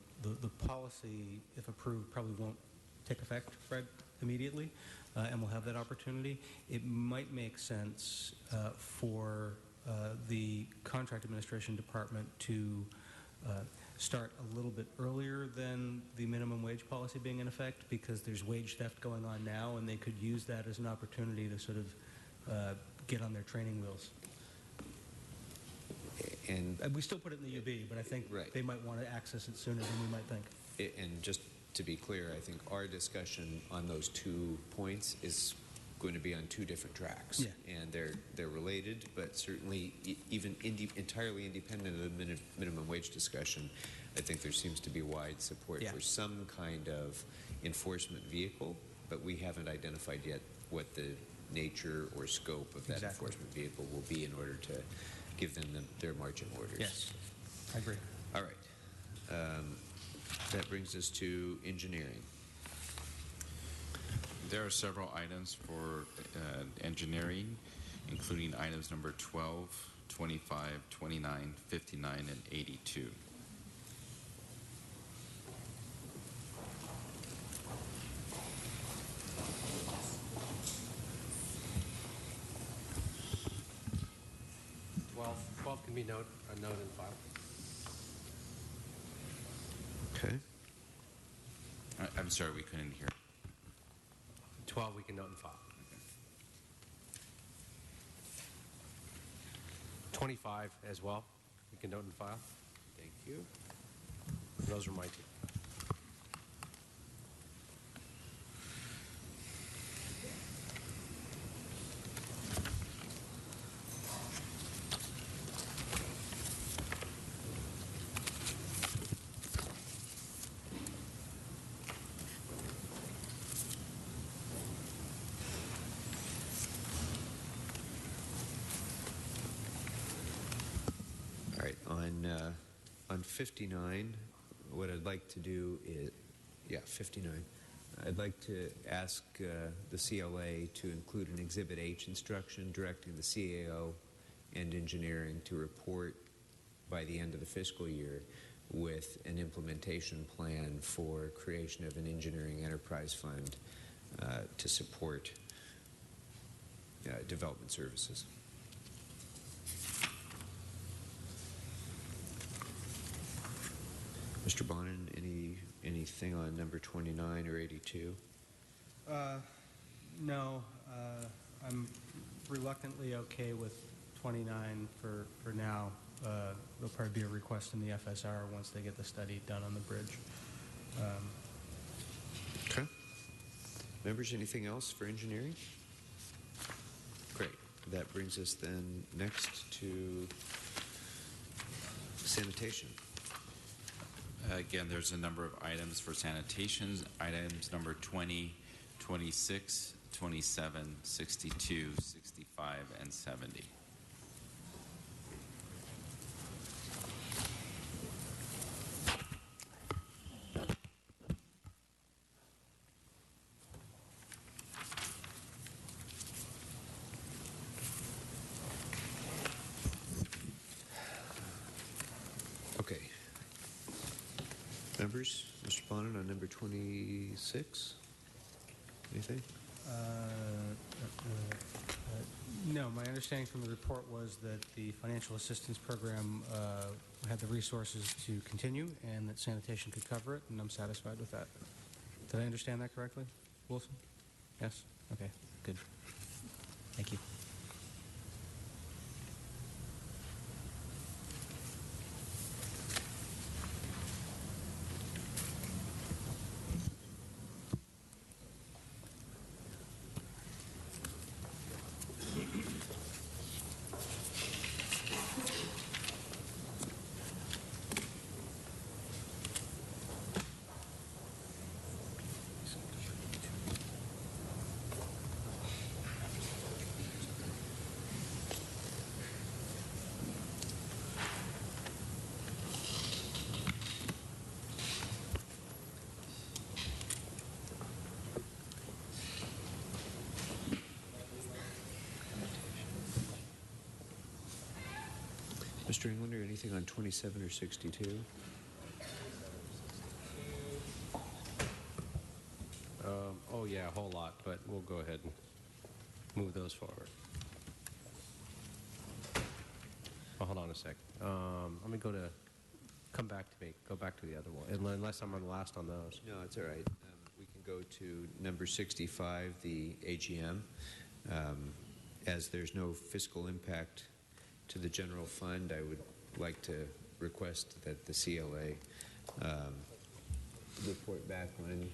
policy, if approved, probably won't take effect, Fred, immediately, and we'll have that opportunity, it might make sense for the contract administration department to start a little bit earlier than the minimum wage policy being in effect, because there's wage theft going on now, and they could use that as an opportunity to sort of get on their training wheels. And we still put it in the UB, but I think they might want to access it sooner than we might think. And just to be clear, I think our discussion on those 2 points is going to be on 2 different tracks. Yeah. And they're related, but certainly even entirely independent of the minimum wage discussion, I think there seems to be wide support for some kind of enforcement vehicle, but we haven't identified yet what the nature or scope of that enforcement vehicle will be in order to give them their marching orders. Yes, I agree. All right. That brings us to engineering. There are several items for engineering, including items number 12, 25, 29, 59, and 82. Twelve can be note and file. Okay. I'm sorry, we couldn't hear. 12 we can note and file. 25 as well, we can note and file. Thank you. Those are my two. All right, on 59, what I'd like to do is, 59. I'd like to ask the CLA to include an Exhibit H instruction directing the CAO and engineering to report by the end of the fiscal year with an implementation plan for creation of an engineering enterprise fund to support development services. Mr. Bonin, anything on number 29 or 82? No, I'm reluctantly okay with 29 for now. There'll probably be a request in the FSR once they get the study done on the bridge. Okay. Members, anything else for engineering? Great. That brings us then next to sanitation. Again, there's a number of items for sanitation. Items number 20, 26, 27, 62, 65, and 70. Okay. Members, Mr. Bonin on number 26? Anything? No, my understanding from the report was that the financial assistance program had the resources to continue and that sanitation could cover it, and I'm satisfied with that. Did I understand that correctly, Wilson? Yes? Okay, good. Thank you. Mr. Englander, anything on 27 or 62? Oh yeah, a whole lot, but we'll go ahead and move those forward. Oh, hold on a sec. Let me go back to the other one, unless I'm on the last on those. No, it's all right. We can go to number 65, the AGM. As there's no fiscal impact to the general fund, I would like to request that the CLA report back on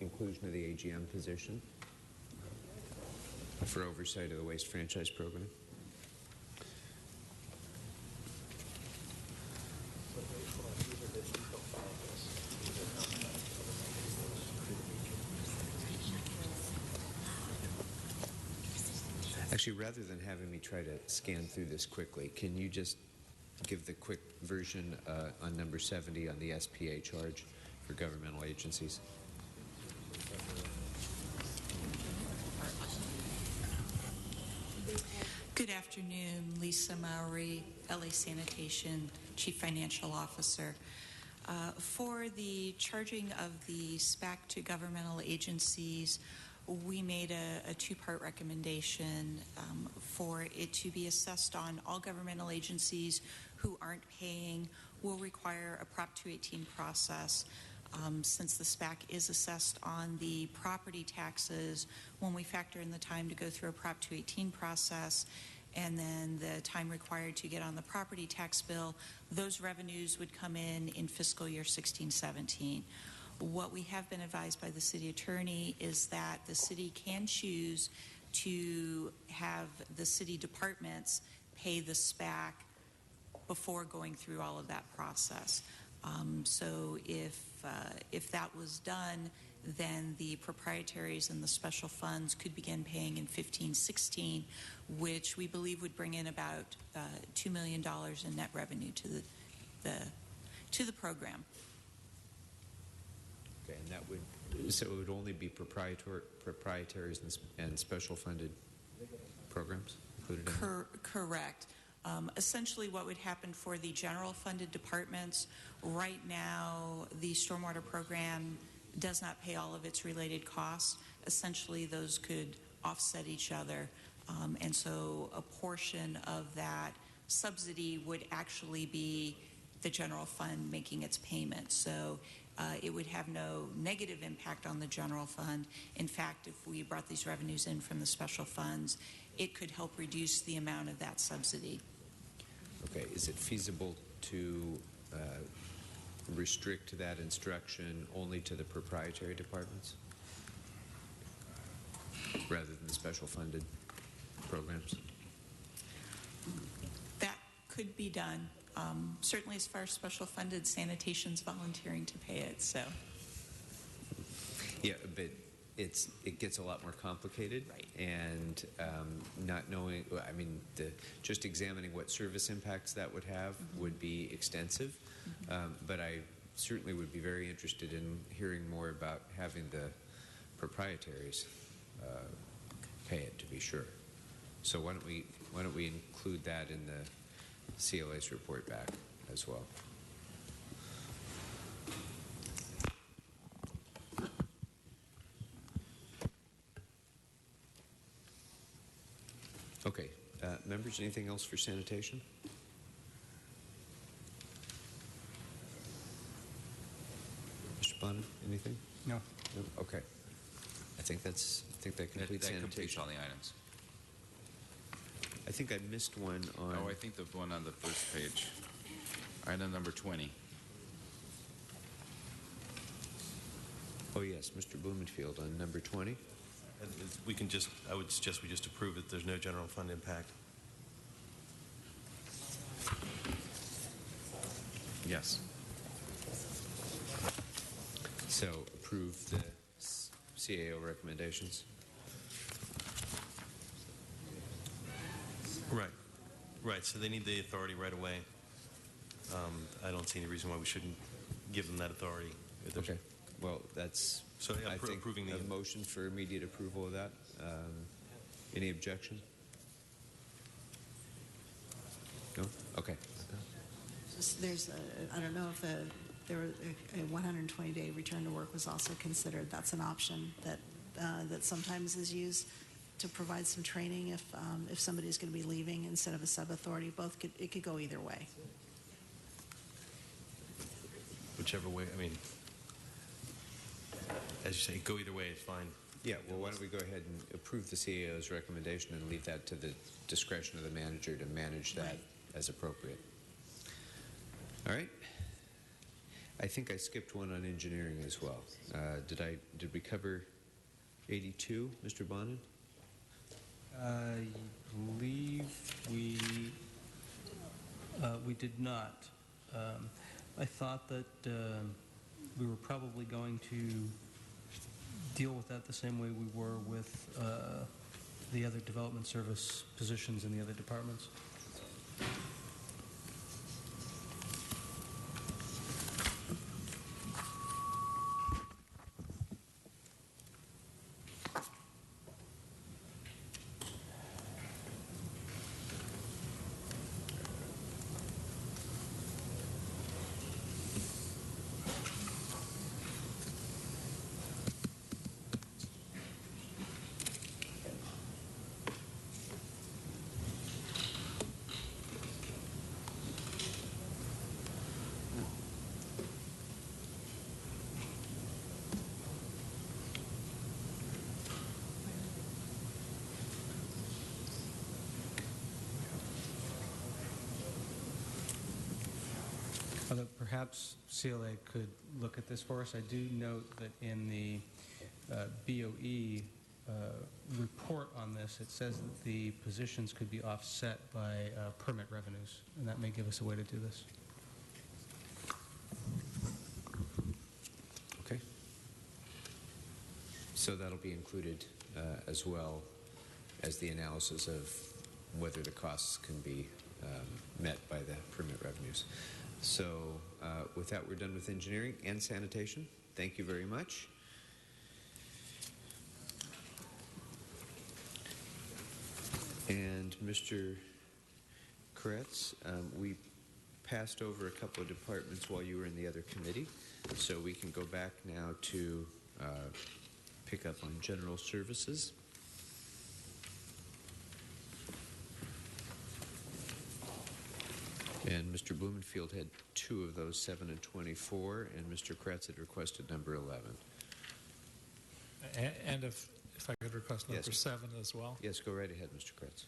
inclusion of the AGM position for oversight of the waste franchise program. Actually, rather than having me try to scan through this quickly, can you just give the quick version on number 70 on the SPA charge for governmental agencies? Good afternoon, Lisa Mowry, LA Sanitation Chief Financial Officer. For the charging of the SPAC to governmental agencies, we made a two-part recommendation for it to be assessed on all governmental agencies who aren't paying. Will require a Prop 218 process. Since the SPAC is assessed on the property taxes, when we factor in the time to go through a Prop 218 process and then the time required to get on the property tax bill, those revenues would come in fiscal year 16-17. What we have been advised by the city attorney is that the city can choose to have the city departments pay the SPAC before going through all of that process. So if that was done, then the proprietaries and the special funds could begin paying in 15-16, which we believe would bring in about $2 million in net revenue to the program. Okay, and that would, so it would only be proprietaries and special funded programs included in that? Correct. Essentially what would happen for the general funded departments, right now the stormwater program does not pay all of its related costs. Essentially those could offset each other, and so a portion of that subsidy would actually be the general fund making its payment. So it would have no negative impact on the general fund. In fact, if we brought these revenues in from the special funds, it could help reduce the amount of that subsidy. Okay, is it feasible to restrict that instruction only to the proprietary departments rather than the special funded programs? That could be done. Certainly as far as special funded, sanitation's volunteering to pay it, so. Yeah, but it gets a lot more complicated, right. And not knowing, I mean, just examining what service impacts that would have would be extensive, but I certainly would be very interested in hearing more about having the proprietaries pay it, to be sure. So why don't we include that in the CLA's report back as well? Okay, members, anything else for sanitation? Mr. Bonin, anything? No. No? Okay. I think that completes sanitation. That completes all the items. I think I missed one on... Oh, I think the one on the first page. Item number 20. Oh, yes, Mr. Blumenfield on number 20. I would suggest we just approve it. There's no general fund impact. Yes. So approve the CAO recommendations. Right. So they need the authority right away. I don't see any reason why we shouldn't give them that authority. Okay. Well, that's, so yeah, I think, approving a motion for immediate approval of that. Any objection? No? Okay. There's I don't know if there were a 120-day return to work was also considered. That's an option that sometimes is used to provide some training if somebody's going to be leaving instead of a sub-authority. It could go either way. Whichever way, I mean, as you say, go either way, it's fine. Yeah, well, why don't we go ahead and approve the CAO's recommendation and leave that to the discretion of the manager to manage that as appropriate. All right. I think I skipped one on engineering as well. Did we cover 82, Mr. Bonin? I believe we did not. I thought that we were probably going to deal with that the same way we were with the other development service positions in the other departments? Although perhaps CLA could look at this for us. I do note that in the BOE report on this, it says that the positions could be offset by permit revenues, and that may give us a way to do this. Okay. So that'll be included as well as the analysis of whether the costs can be met by the permit revenues. So with that, we're done with engineering and sanitation. Thank you very much. And Mr. Koretz, we passed over a couple of departments while you were in the other committee, so we can go back now to pick up on general services. And Mr. Blumenfield had 2 of those, 7 and 24, and Mr. Kretz had requested number 11. And if I could request number 7 as well. Yes, go right ahead, Mr. Kretz.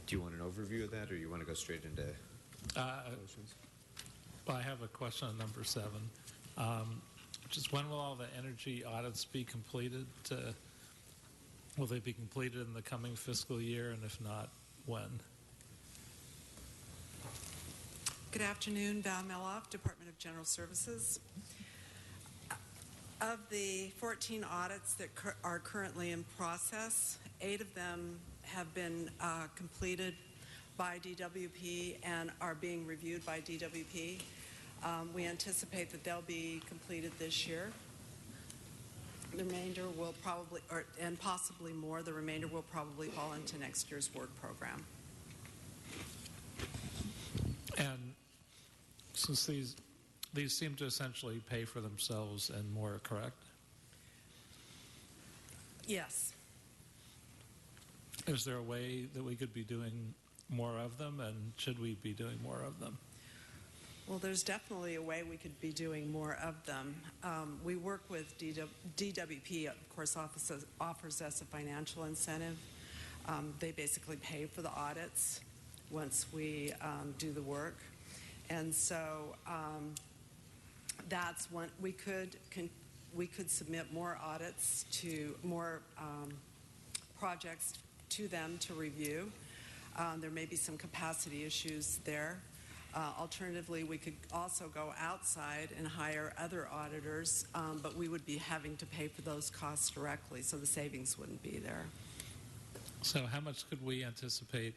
Do you want an overview of that, or you want to go straight into questions? Well, I have a question on number 7. Just when will all the energy audits be completed? Will they be completed in the coming fiscal year, and if not, when? Good afternoon, Val Meloff, Department of General Services. Of the 14 audits that are currently in process, 8 of them have been completed by DWP and are being reviewed by DWP. We anticipate that they'll be completed this year. The remainder will probably, and possibly more, the remainder will probably fall into next year's work program. And since these seem to essentially pay for themselves and more, correct? Yes. Is there a way that we could be doing more of them, and should we be doing more of them? Well, there's definitely a way we could be doing more of them. We work with DWP, of course, offers us a financial incentive. They basically pay for the audits once we do the work. And so that's one, we could submit more audits to more projects to them to review. There may be some capacity issues there. Alternatively, we could also go outside and hire other auditors, but we would be having to pay for those costs directly, so the savings wouldn't be there. So how much could we anticipate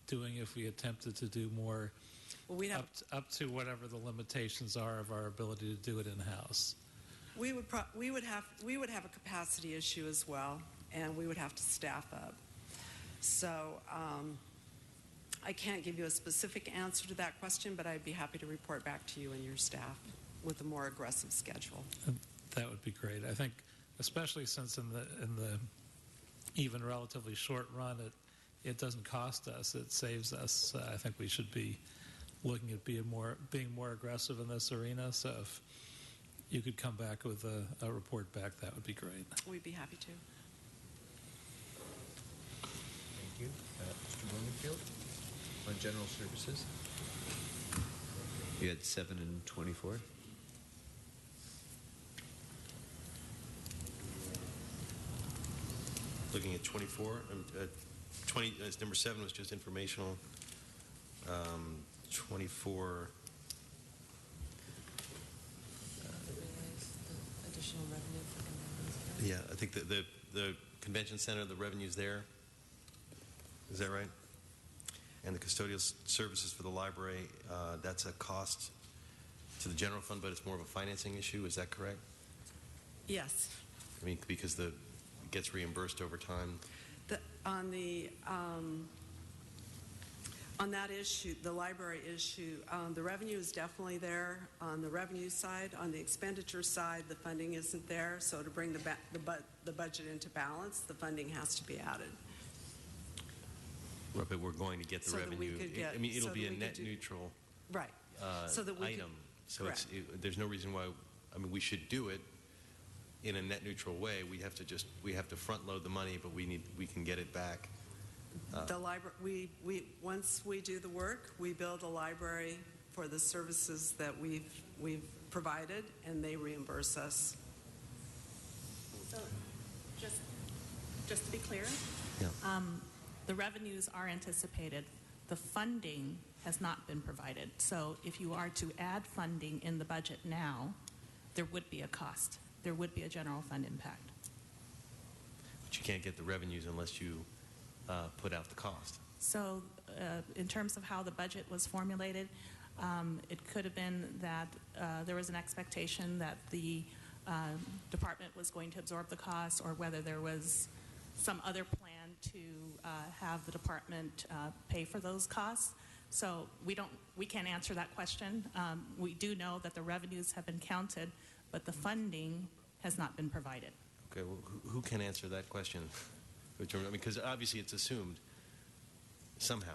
doing if we attempted to do more, well, we'd have, up to whatever the limitations are of our ability to do it in-house? We would have a capacity issue as well, and we would have to staff up. So I can't give you a specific answer to that question, but I'd be happy to report back to you and your staff with a more aggressive schedule. That would be great. I think, especially since in the even relatively short run, it doesn't cost us; it saves us. I think we should be looking at being more aggressive in this arena. So if you could come back with a report back, that would be great. We'd be happy to. Thank you. Mr. Blumenfield, on general services. You had 7 and 24. Looking at 24, 20, number 7 was just informational. 24. Additional revenue for convenience. Yeah, I think the convention center, the revenue's there. Is that right? And the custodial services for the library, that's a cost to the general fund, but it's more of a financing issue. Is that correct? Yes. I mean, because it gets reimbursed over time. On that issue, the library issue, the revenue is definitely there on the revenue side. On the expenditure side, the funding isn't there. So to bring the budget into balance, the funding has to be added. Right, but we're going to get the So that we revenue. could get- I mean, it'll so be that a we could net do- neutral Right. So that we could- item. So correct. there's no reason why. I mean, we should do it in a net neutral way. We have to front load the money, but we can get it back. The library, once we do the work, we build a library for the services that we've provided, and they reimburse us. So just to be clear, the revenues are anticipated. The funding has not been provided. So if you are to add funding in the budget now, there would be a cost. There would be a general fund impact. But you can't get the revenues unless you put out the cost. So in terms of how the budget was formulated, it could have been that there was an expectation that the department was going to absorb the cost, or whether there was some other plan to have the department pay for those costs. So we can't answer that question. We do know that the revenues have been counted, but the funding has not been provided. Okay, well, who can answer that question? Because obviously it's assumed somehow.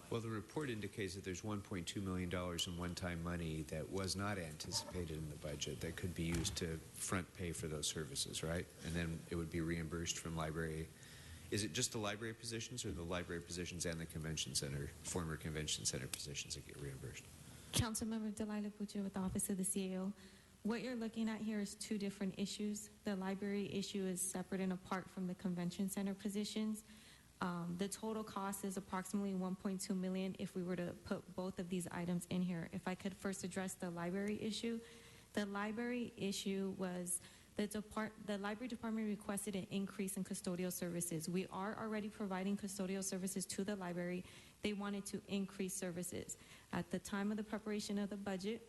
Well, the report indicates that there's $1.2 million in one-time money that was not anticipated in the budget that could be used to front pay for those services, right? And then it would be reimbursed from library. Is it just the library positions, or the library positions and the convention center, former convention center positions that get reimbursed? Councilmember Delilah Butcher with the Office of the CAO. What you're looking at here is two different issues. The library issue is separate and apart from the convention center positions. The total cost is approximately $1.2 million if we were to put both of these items in here. If I could first address the library issue. The library issue was the library department requested an increase in custodial services. We are already providing custodial services to the library. They wanted to increase services. At the time of the preparation of the budget,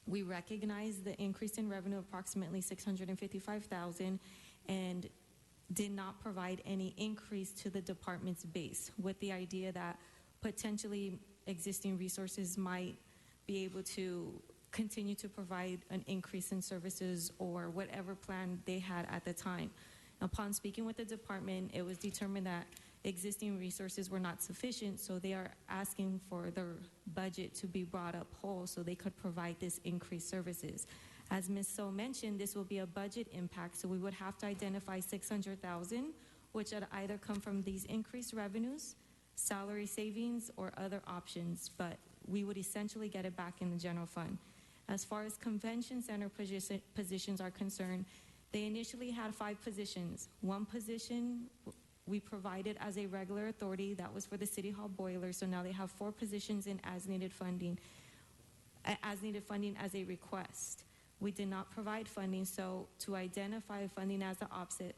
we recognized the increase in revenue, approximately $655,000, and did not provide any increase to the department's base, with the idea that potentially existing resources might be able to continue to provide an increase in services or whatever plan they had at the time. Upon speaking with the department, it was determined that existing resources were not sufficient, so they are asking for their budget to be brought up whole so they could provide this increased services. As Ms. So mentioned, this will be a budget impact, so we would have to identify $600,000, which would either come from these increased revenues, salary savings, or other options, but we would essentially get it back in the general fund. As far as convention center positions are concerned, they initially had 5 positions. One position we provided as a regular authority, that was for the City Hall boiler, so now they have 4 positions in as-needed funding as a request. We did not provide funding, so to identify funding as the offset,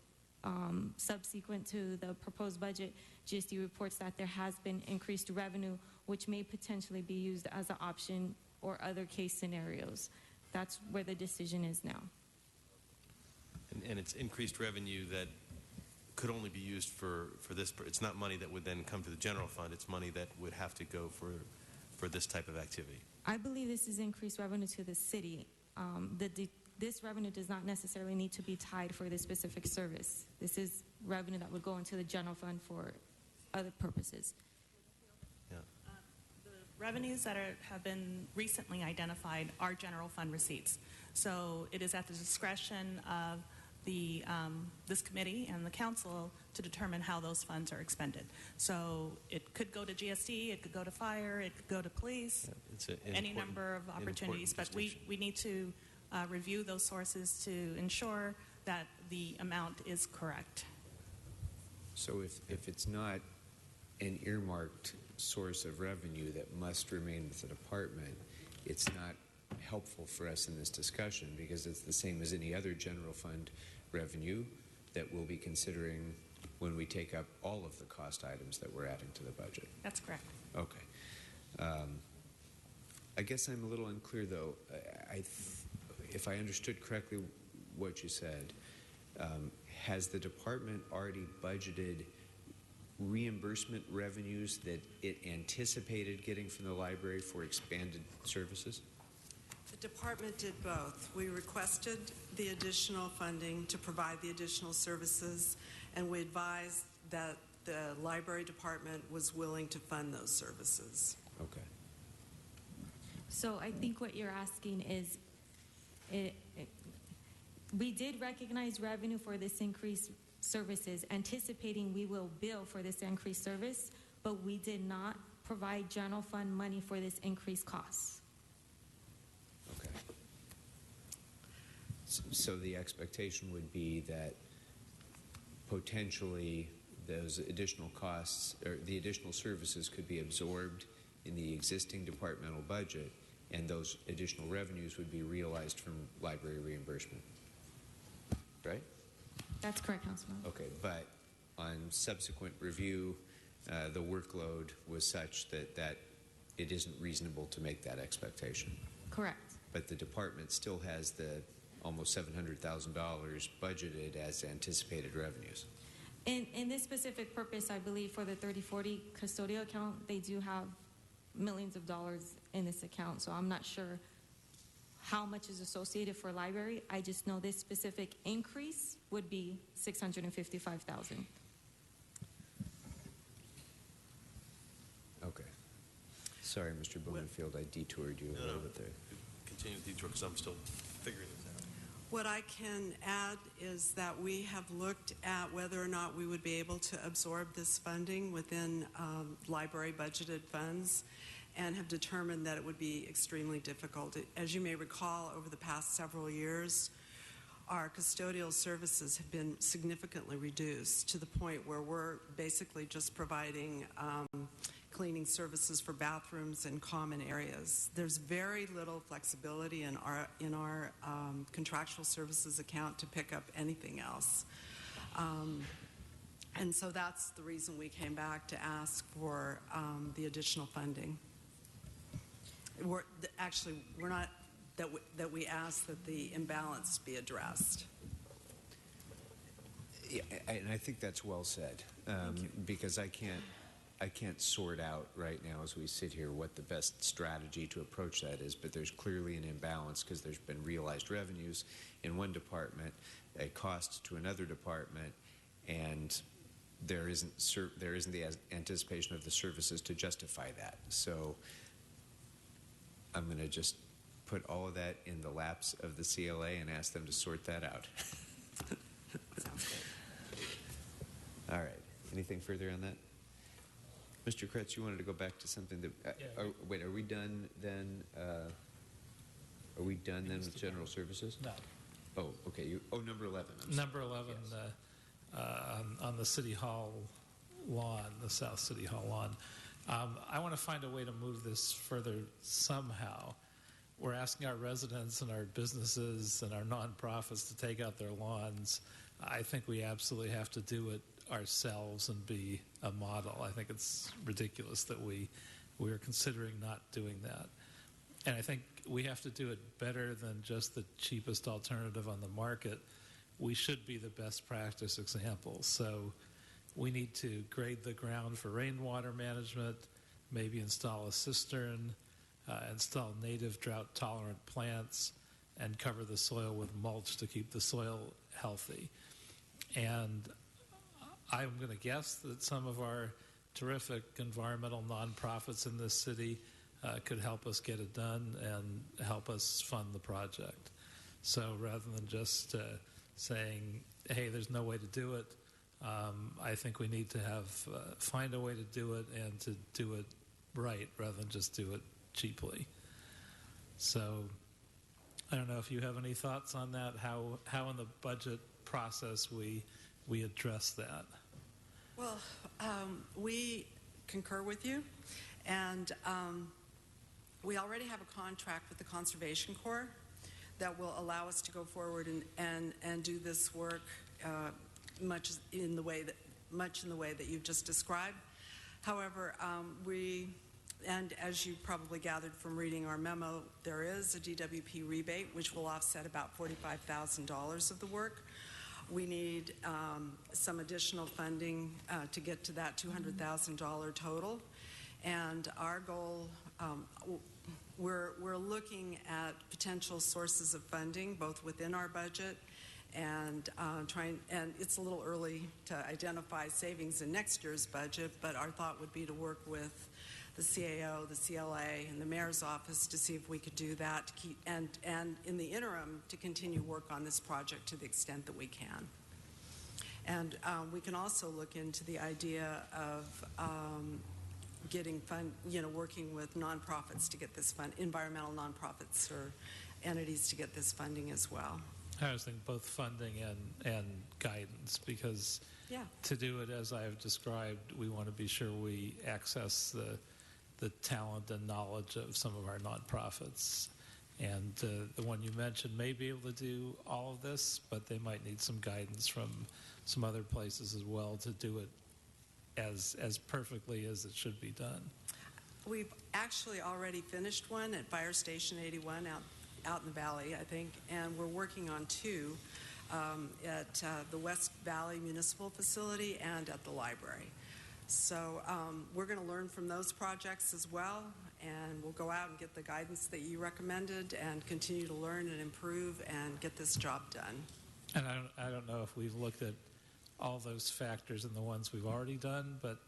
subsequent to the proposed budget, GSD reports that there has been increased revenue, which may potentially be used as an option or other case scenarios. That's where the decision is now. And it's increased revenue that could only be used for this. It's not money that would then come to the general fund. It's money that would have to go for this type of activity. I believe this is increased revenue to the city. This revenue does not necessarily need to be tied for this specific service. This is revenue that would go into the general fund for other purposes. Yeah. The revenues that have been recently identified are general fund receipts. So it is at the discretion of this committee and the council to determine how those funds are expended. So it could go to GSD, it could go to fire, it could go to police, any number of opportunities. But we need to review those sources to ensure that the amount is correct. So if it's not an earmarked source of revenue that must remain with the department, it's not helpful for us in this discussion because it's the same as any other general fund revenue that we'll be considering when we take up all of the cost items that we're adding to the budget. That's correct. Okay. I guess I'm a little unclear, though. If I understood correctly what you said, has the department already budgeted reimbursement revenues that it anticipated getting from the library for expanded services? The department did both. We requested the additional funding to provide the additional services, and we advised that the library department was willing to fund those services. Okay. So I think what you're asking is, we did recognize revenue for this increased services, anticipating we will bill for this increased service, but we did not provide general fund money for this increased cost. Okay. So the expectation would be that potentially those additional costs or the additional services could be absorbed in the existing departmental budget, and those additional revenues would be realized from library reimbursement. Right? That's correct, Councilman. Okay, but on subsequent review, the workload was such that it isn't reasonable to make that expectation. Correct. But the department still has the almost $700,000 budgeted as anticipated revenues. In this specific purpose, I believe for the 3040 custodial account, they do have millions of dollars in this account, so I'm not sure how much is associated for library. I just know this specific increase would be $655,000. Okay. Sorry, Mr. Blumenfield, I detoured you a little bit there. Continue to detour because I'm still figuring this out. What I can add is that we have looked at whether or not we would be able to absorb this funding within library budgeted funds, and have determined that it would be extremely difficult. As you may recall, over the past several years, our custodial services have been significantly reduced to the point where we're basically just providing cleaning services for bathrooms and common areas. There's very little flexibility in our contractual services account to pick up anything else. And so that's the reason we came back to ask for the additional funding. We're not that we ask that the imbalance be addressed. Yeah, and I think that's well said, because I can't sort out right now as we sit here what the best strategy to approach that is, but there's clearly an imbalance because there's been realized revenues in one department, a cost to another department, and there isn't the anticipation of the services to justify that. So I'm going to just put all of that in the laps of the CLA and ask them to sort that out. Sounds good. All right. Anything further on that? Mr. Kretz, you wanted to go back to something that... wait, are we done then? Are we done then with general services? No. Oh, okay. Number 11. Number 11, yes. On the City Hall lawn, the South City Hall lawn. I want to find a way to move this further somehow. We're asking our residents and our businesses and our nonprofits to take out their lawns. I think we absolutely have to do it ourselves and be a model. I think it's ridiculous that we are considering not doing that. And I think we have to do it better than just the cheapest alternative on the market. We should be the best practice example. So we need to grade the ground for rainwater management, maybe install a cistern, install native drought-tolerant plants, and cover the soil with mulch to keep the soil healthy. And I'm going to guess that some of our terrific environmental nonprofits in this city could help us get it done and help us fund the project. So rather than just saying, hey, there's no way to do it, I think we need to find a way to do it and to do it right rather than just do it cheaply. So I don't know if you have any thoughts on that, how in the budget process we address that. Well, we concur with you. And we already have a contract with the Conservation Corps that will allow us to go forward and do this work much in the way that you've just described. However, and as you probably gathered from reading our memo, there is a DWP rebate which will offset about $45,000 of the work. We need some additional funding to get to that $200,000 total. And our goal, we're looking at potential sources of funding both within our budget and and it's a little early to identify savings in next year's budget, but our thought would be to work with the CAO, the CLA, and the mayor's office to see if we could do that to keep, and in the interim to continue work on this project to the extent that we can. And we can also look into the idea of getting working with nonprofits to get this fund, environmental nonprofits or entities to get this funding as well. I was thinking both funding and guidance, because to do it as I have described, we want to be sure we access the talent and knowledge of some of our nonprofits. And the one you mentioned may be able to do all of this, but they might need some guidance from some other places as well to do it as perfectly as it should be done. We've actually already finished one at Fire Station 81 out in the valley, I think, and we're working on two at the West Valley Municipal Facility and at the library. So we're going to learn from those projects as well, and we'll go out and get the guidance that you recommended and continue to learn and improve and get this job done. And I don't know if we've looked at all those factors in the ones we've already done, but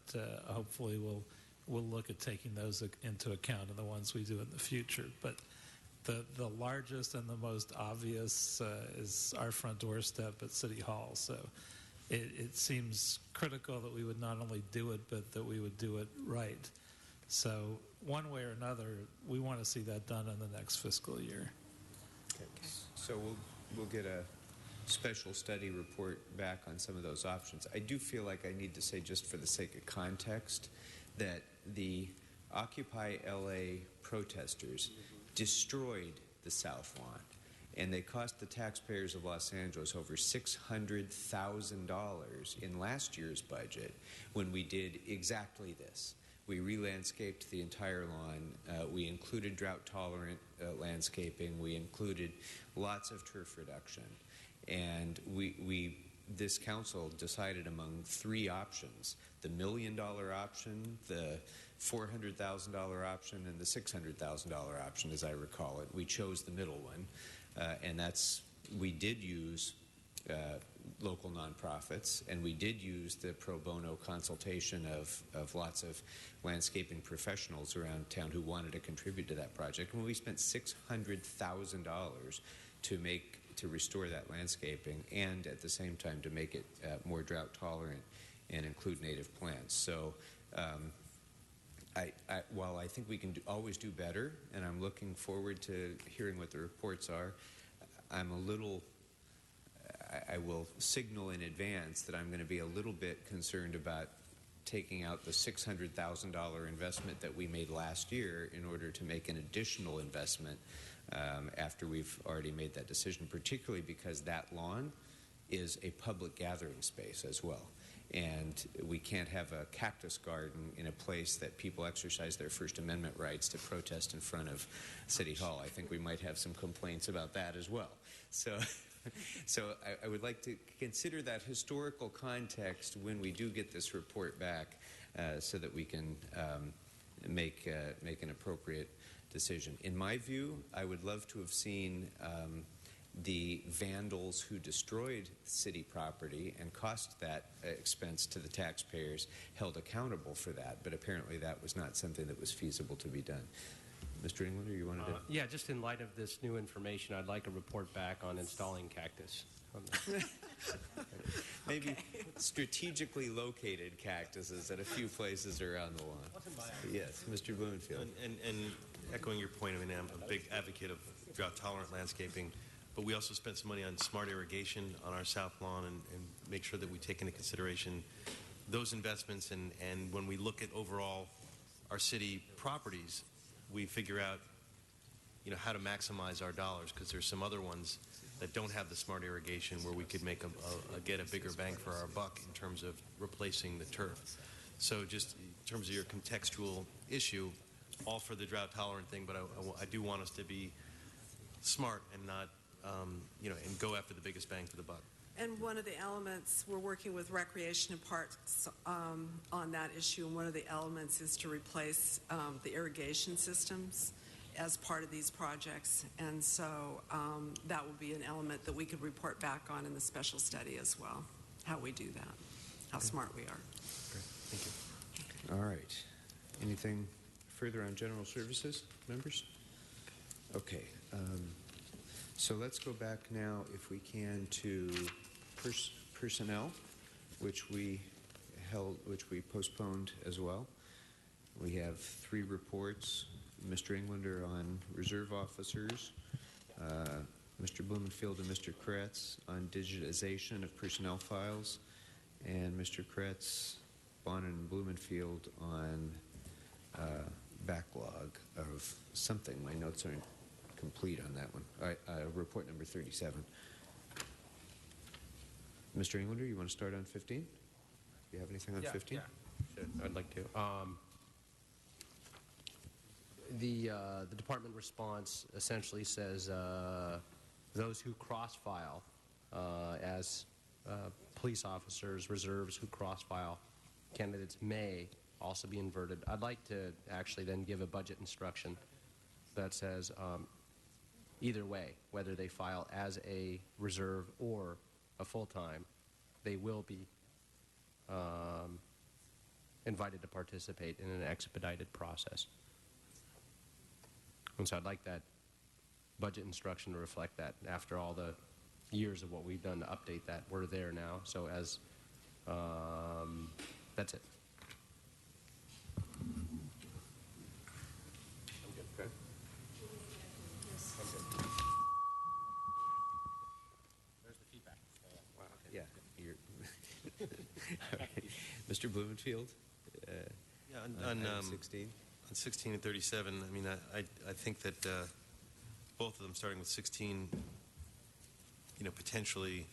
hopefully we'll look at taking those into account in the ones we do in the future. But the largest and the most obvious is our front doorstep at City Hall. So it seems critical that we would not only do it, but that we would do it right. So one way or another, we want to see that done in the next fiscal year. Okay. So we'll get a special study report back on some of those options. I do feel like I need to say, just for the sake of context, that the Occupy LA protesters destroyed the South Lawn, and they cost the taxpayers of Los Angeles over $600,000 in last year's budget when we did exactly this. We re-landscaped the entire lawn. We included drought-tolerant landscaping. We included lots of turf reduction. And this council decided among three options: the $1 million option, the $400,000 option, and the $600,000 option, as I recall it. We chose the middle one, and we did use local nonprofits, and we did use the pro bono consultation of lots of landscaping professionals around town who wanted to contribute to that project. And we spent $600,000 to restore that landscaping, and at the same time to make it more drought tolerant and include native plants. So while I think we can always do better, and I'm looking forward to hearing what the reports are, I will signal in advance that I'm going to be a little bit concerned about taking out the $600,000 investment that we made last year in order to make an additional investment after we've already made that decision, particularly because that lawn is a public gathering space as well. And we can't have a cactus garden in a place that people exercise their First Amendment rights to protest in front of City Hall. I think we might have some complaints about that as well. So I would like to consider that historical context when we do get this report back so that we can make an appropriate decision. In my view, I would love to have seen the vandals who destroyed city property and cost that expense to the taxpayers held accountable for that, but apparently that was not something that was feasible to be done. Mr. Englander, you wanted to? Yeah, just in light of this new information, I'd like a report back on installing cactus. Maybe strategically located cactuses at a few places around the lawn. Yes, Mr. Bloomfield. And echoing your point, I mean, I'm a big advocate of drought-tolerant landscaping, but we also spent some money on smart irrigation on our south lawn and make sure that we take into consideration those investments, and when we look at overall our city properties, we figure out, how to maximize our dollars, because there's some other ones that don't have the smart irrigation where we could make get a bigger bang for our buck in terms of replacing the turf. So just in terms of your contextual issue, all for the drought tolerant thing, but I do want us to be smart and not, and go after the biggest bang for the buck. And one of the elements, we're working with Recreation and Parks on that issue, and one of the elements is to replace the irrigation systems as part of these projects. And so that will be an element that we could report back on in the special study as well, how we do that, how smart we are. Great. Thank you. All right. Anything further on general services, members? Okay. So let's go back now, if we can, to personnel, which we postponed as well. We have 3 reports. Mr. Englander on reserve officers, Mr. Blumenfield and Mr. Kretz on digitization of personnel files, and Mr. Kretz, Bonin, and Blumenfield on backlog of something. My notes aren't complete on that one. All right, report number 37. Mr. Englander, you want to start on 15? Do you have anything on 15? Yeah, I'd like to. The department response essentially says those who cross-file as police officers, reserves who cross-file candidates may also be inverted. I'd like to actually then give a budget instruction that says either way, whether they file as a reserve or a full-time, they will be invited to participate in an expedited process. And so I'd like that budget instruction to reflect that. After all the years of what we've done to update that, we're there now. So as that's it. Okay. There's the feedback. Wow. Yeah. Okay. Mr. Blumenfield. On 16. On 16 and 37, I mean, I think that both of them, starting with 16, potentially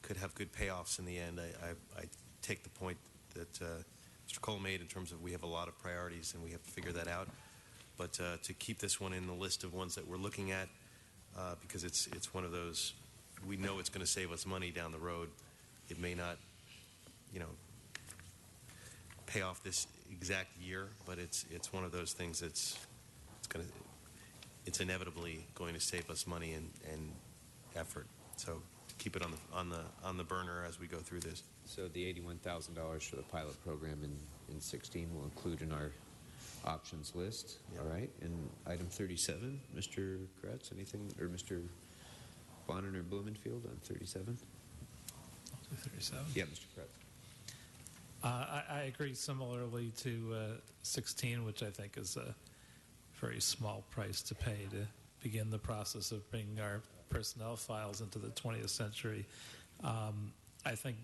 could have good payoffs in the end. I take the point that Mr. Cole made in terms of we have a lot of priorities and we have to figure that out. But to keep this one in the list of ones that we're looking at, because it's one of those, we know it's going to save us money down the road. It may not, pay off this exact year, but it's one of those things that's it's inevitably going to save us money and effort. So keep it on the burner as we go through this. So the $81,000 for the pilot program in 16 will include in our options list. Yep. All right. And item 37, Mr. Kretz, anything, or Mr. Bonin or Blumenfield on 37? 37? Yeah, Mr. Kretz. I agree similarly to 16, which I think is a very small price to pay to begin the process of bringing our personnel files into the 20th century. I think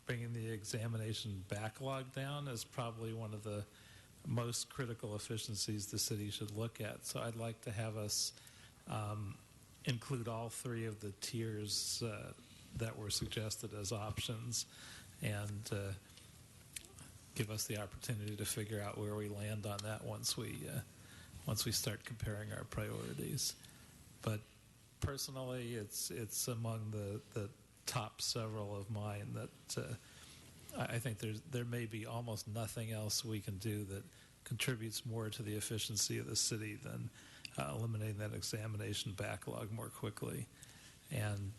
bringing the examination backlog down is probably one of the most critical efficiencies the city should look at. So I'd like to have us include all 3 of the tiers that were suggested as options, and give us the opportunity to figure out where we land on that once we start comparing our priorities. But personally, it's among the top several of mine that I think there may be almost nothing else we can do that contributes more to the efficiency of the city than eliminating that examination backlog more quickly. And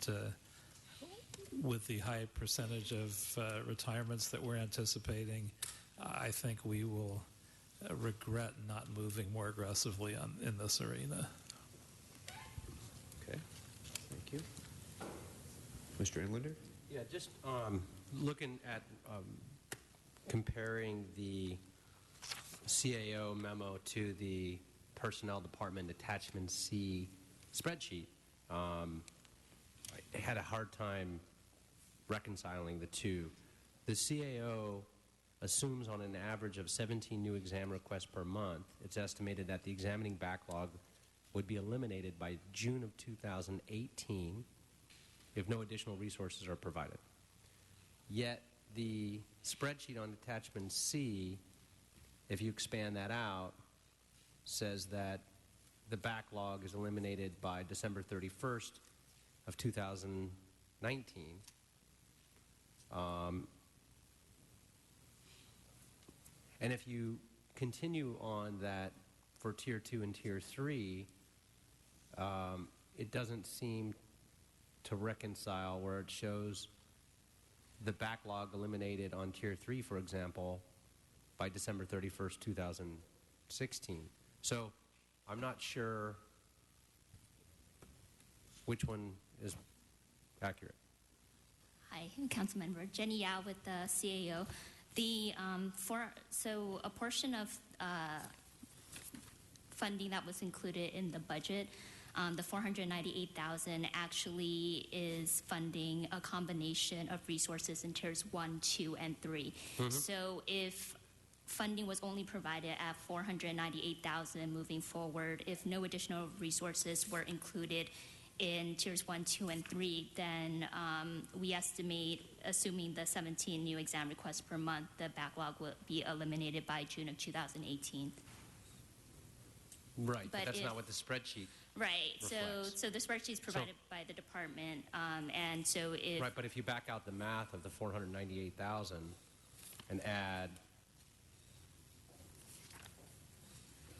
with the high percentage of retirements that we're anticipating, I think we will regret not moving more aggressively in this arena. Okay. Thank you. Mr. Englander? Yeah, just looking at comparing the CAO memo to the Personnel Department Attachment C spreadsheet, I had a hard time reconciling the two. The CAO assumes on an average of 17 new exam requests per month, it's estimated that the examining backlog would be eliminated by June of 2018 if no additional resources are provided. Yet the spreadsheet on attachment C, if you expand that out, says that the backlog is eliminated by December 31st of 2019. And if you continue on that for Tier 2 and Tier 3, it doesn't seem to reconcile where it shows the backlog eliminated on Tier 3, for example, by December 31st, 2016. So I'm not sure which one is accurate. Hi, Councilmember Jenny Yao with the CAO. So a portion of funding that was included in the budget, the $498,000 actually is funding a combination of resources in tiers 1, 2, and 3. So if funding was only provided at $498,000 moving forward, if no additional resources were included in tiers 1, 2, and 3, then we estimate, assuming the 17 new exam requests per month, the backlog will be eliminated by June of 2018. Right, but But that's if- not what the spreadsheet Right. reflects. So the spreadsheet is provided by the department, and so if Right, but if you back out the math of the 498,000 and add,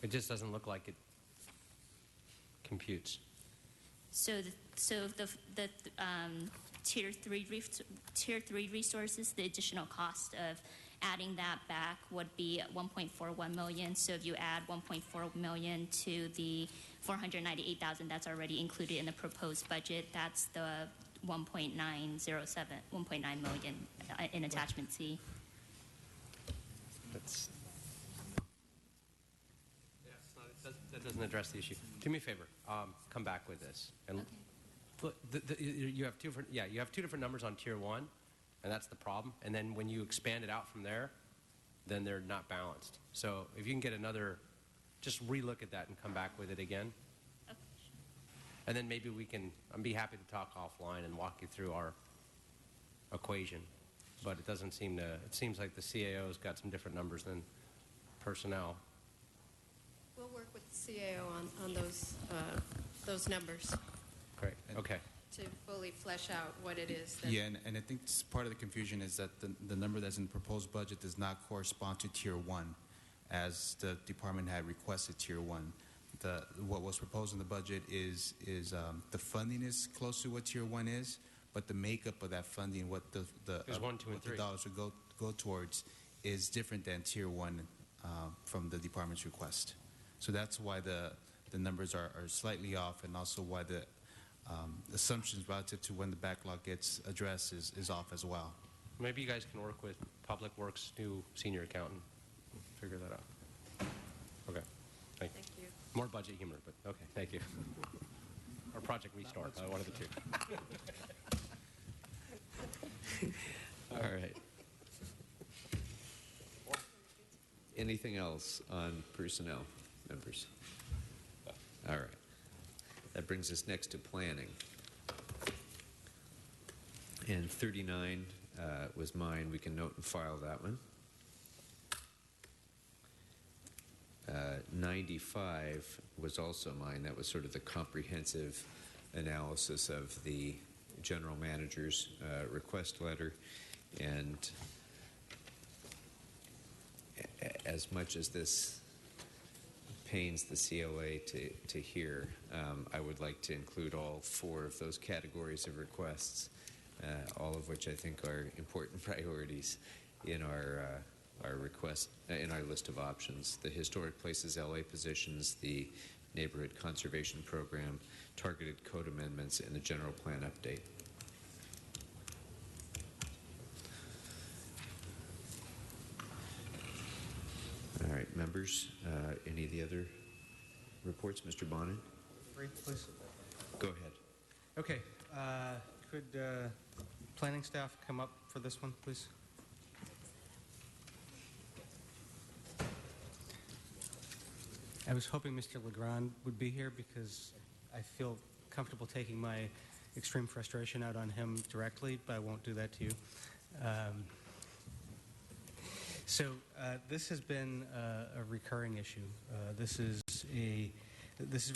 it just doesn't look like it computes. So the tier 3 resources, the additional cost of adding that back would be $1.41 million. So if you add $1.4 million to the $498,000 that's already included in the proposed budget, that's the $1.9 million in attachment C. That doesn't address the issue. Do me a favor, come back with this. And look, you have two different numbers on tier 1, and that's the problem. And then when you expand it out from there, then they're not balanced. So if you can get another, just relook at that and come back with it again. Okay. And then maybe I'd be happy to talk offline and walk you through our equation. But it doesn't seem to, it seems like the CAO's got some different numbers than personnel. We'll work with the CAO on those numbers Great, okay. to fully flesh out what it is. That Yeah, and I think part of the confusion is that the number that's in the proposed budget does not correspond to Tier 1, as the department had requested Tier 1. What was proposed in the budget is the funding is close to what Tier 1 is, but the makeup of that funding, what the There's 1, 2, and what the 3. dollars would go towards, is different than Tier 1 from the department's request. So that's why the numbers are slightly off, and also why the assumptions relative to when the backlog gets addressed is off as well. Maybe you guys can work with Public Works' new senior accountant, figure that out. Okay, thank you. Thank you. More budget humor, but okay, thank you. Or Project Restart, one of the two. All right. Anything else on personnel, members? All right. That brings us next to planning. And 39 was mine. We can note and file that one. 95 was also mine. That was sort of the comprehensive analysis of the general manager's request letter. And as much as this pains the COA to hear, I would like to include all 4 of those categories of requests, all of which I think are important priorities in our request, in our list of options. The Historic Places LA positions, the Neighborhood Conservation Program, targeted code amendments, and the general plan update. All right, members, any of the other reports? Mr. Bonin? Brief, please. Go ahead. Okay. Could planning staff come up for this one, please? I was hoping Mr. Legrand would be here because I feel comfortable taking my extreme frustration out on him directly, but I won't do that to you. This has been a recurring issue. This is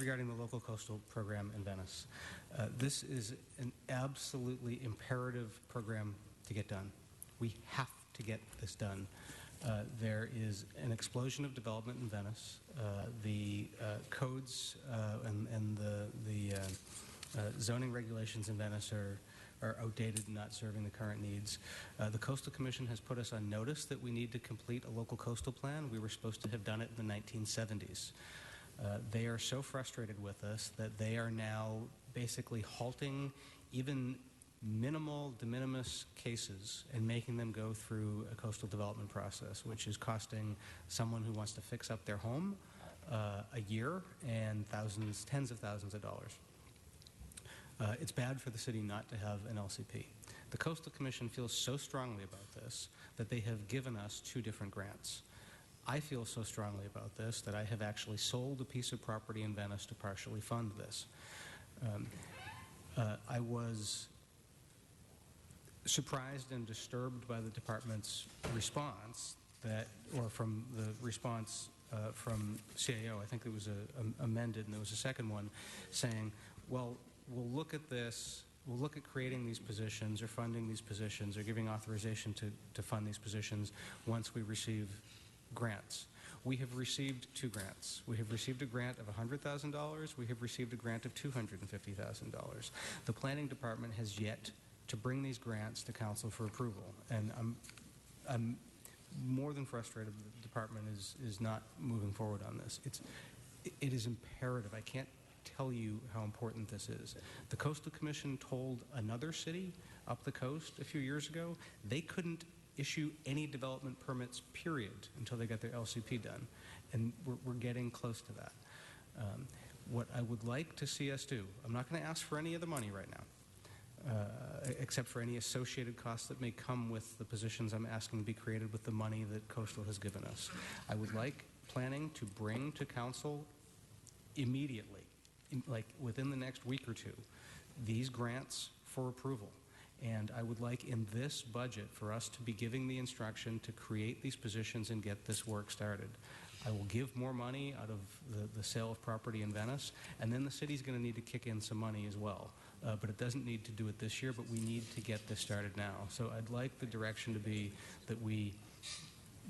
regarding the local coastal program in Venice. This is an absolutely imperative program to get done. We have to get this done. There is an explosion of development in Venice. The codes and the zoning regulations in Venice are outdated and not serving the current needs. The Coastal Commission has put us on notice that we need to complete a local coastal plan. We were supposed to have done it in the 1970s. They are so frustrated with us that they are now basically halting even minimal de minimis cases and making them go through a coastal development process, which is costing someone who wants to fix up their home a year and tens of thousands of dollars. It's bad for the city not to have an LCP. The Coastal Commission feels so strongly about this that they have given us 2 different grants. I feel so strongly about this that I have actually sold a piece of property in Venice to partially fund this. I was surprised and disturbed by the department's response from the response from CAO. I think it was amended, and there was a second one saying, well, we'll look at this, we'll look at creating these positions or funding these positions or giving authorization to fund these positions once we receive grants. We have received 2 grants. We have received a grant of $100,000. We have received a grant of $250,000. The planning department has yet to bring these grants to council for approval, and I'm more than frustrated that the department is not moving forward on this. It is imperative. I can't tell you how important this is. The Coastal Commission told another city up the coast a few years ago they couldn't issue any development permits, period, until they got their LCP done. And we're getting close to that. What I would like to see us do, I'm not going to ask for any of the money right now, except for any associated costs that may come with the positions I'm asking to be created with the money that Coastal has given us. I would like planning to bring to council immediately, like within the next week or 2, these grants for approval. And I would like in this budget for us to be giving the instruction to create these positions and get this work started. I will give more money out of the sale of property in Venice, and then the city's going to need to kick in some money as well. But it doesn't need to do it this year, but we need to get this started now. So I'd like the direction to be that we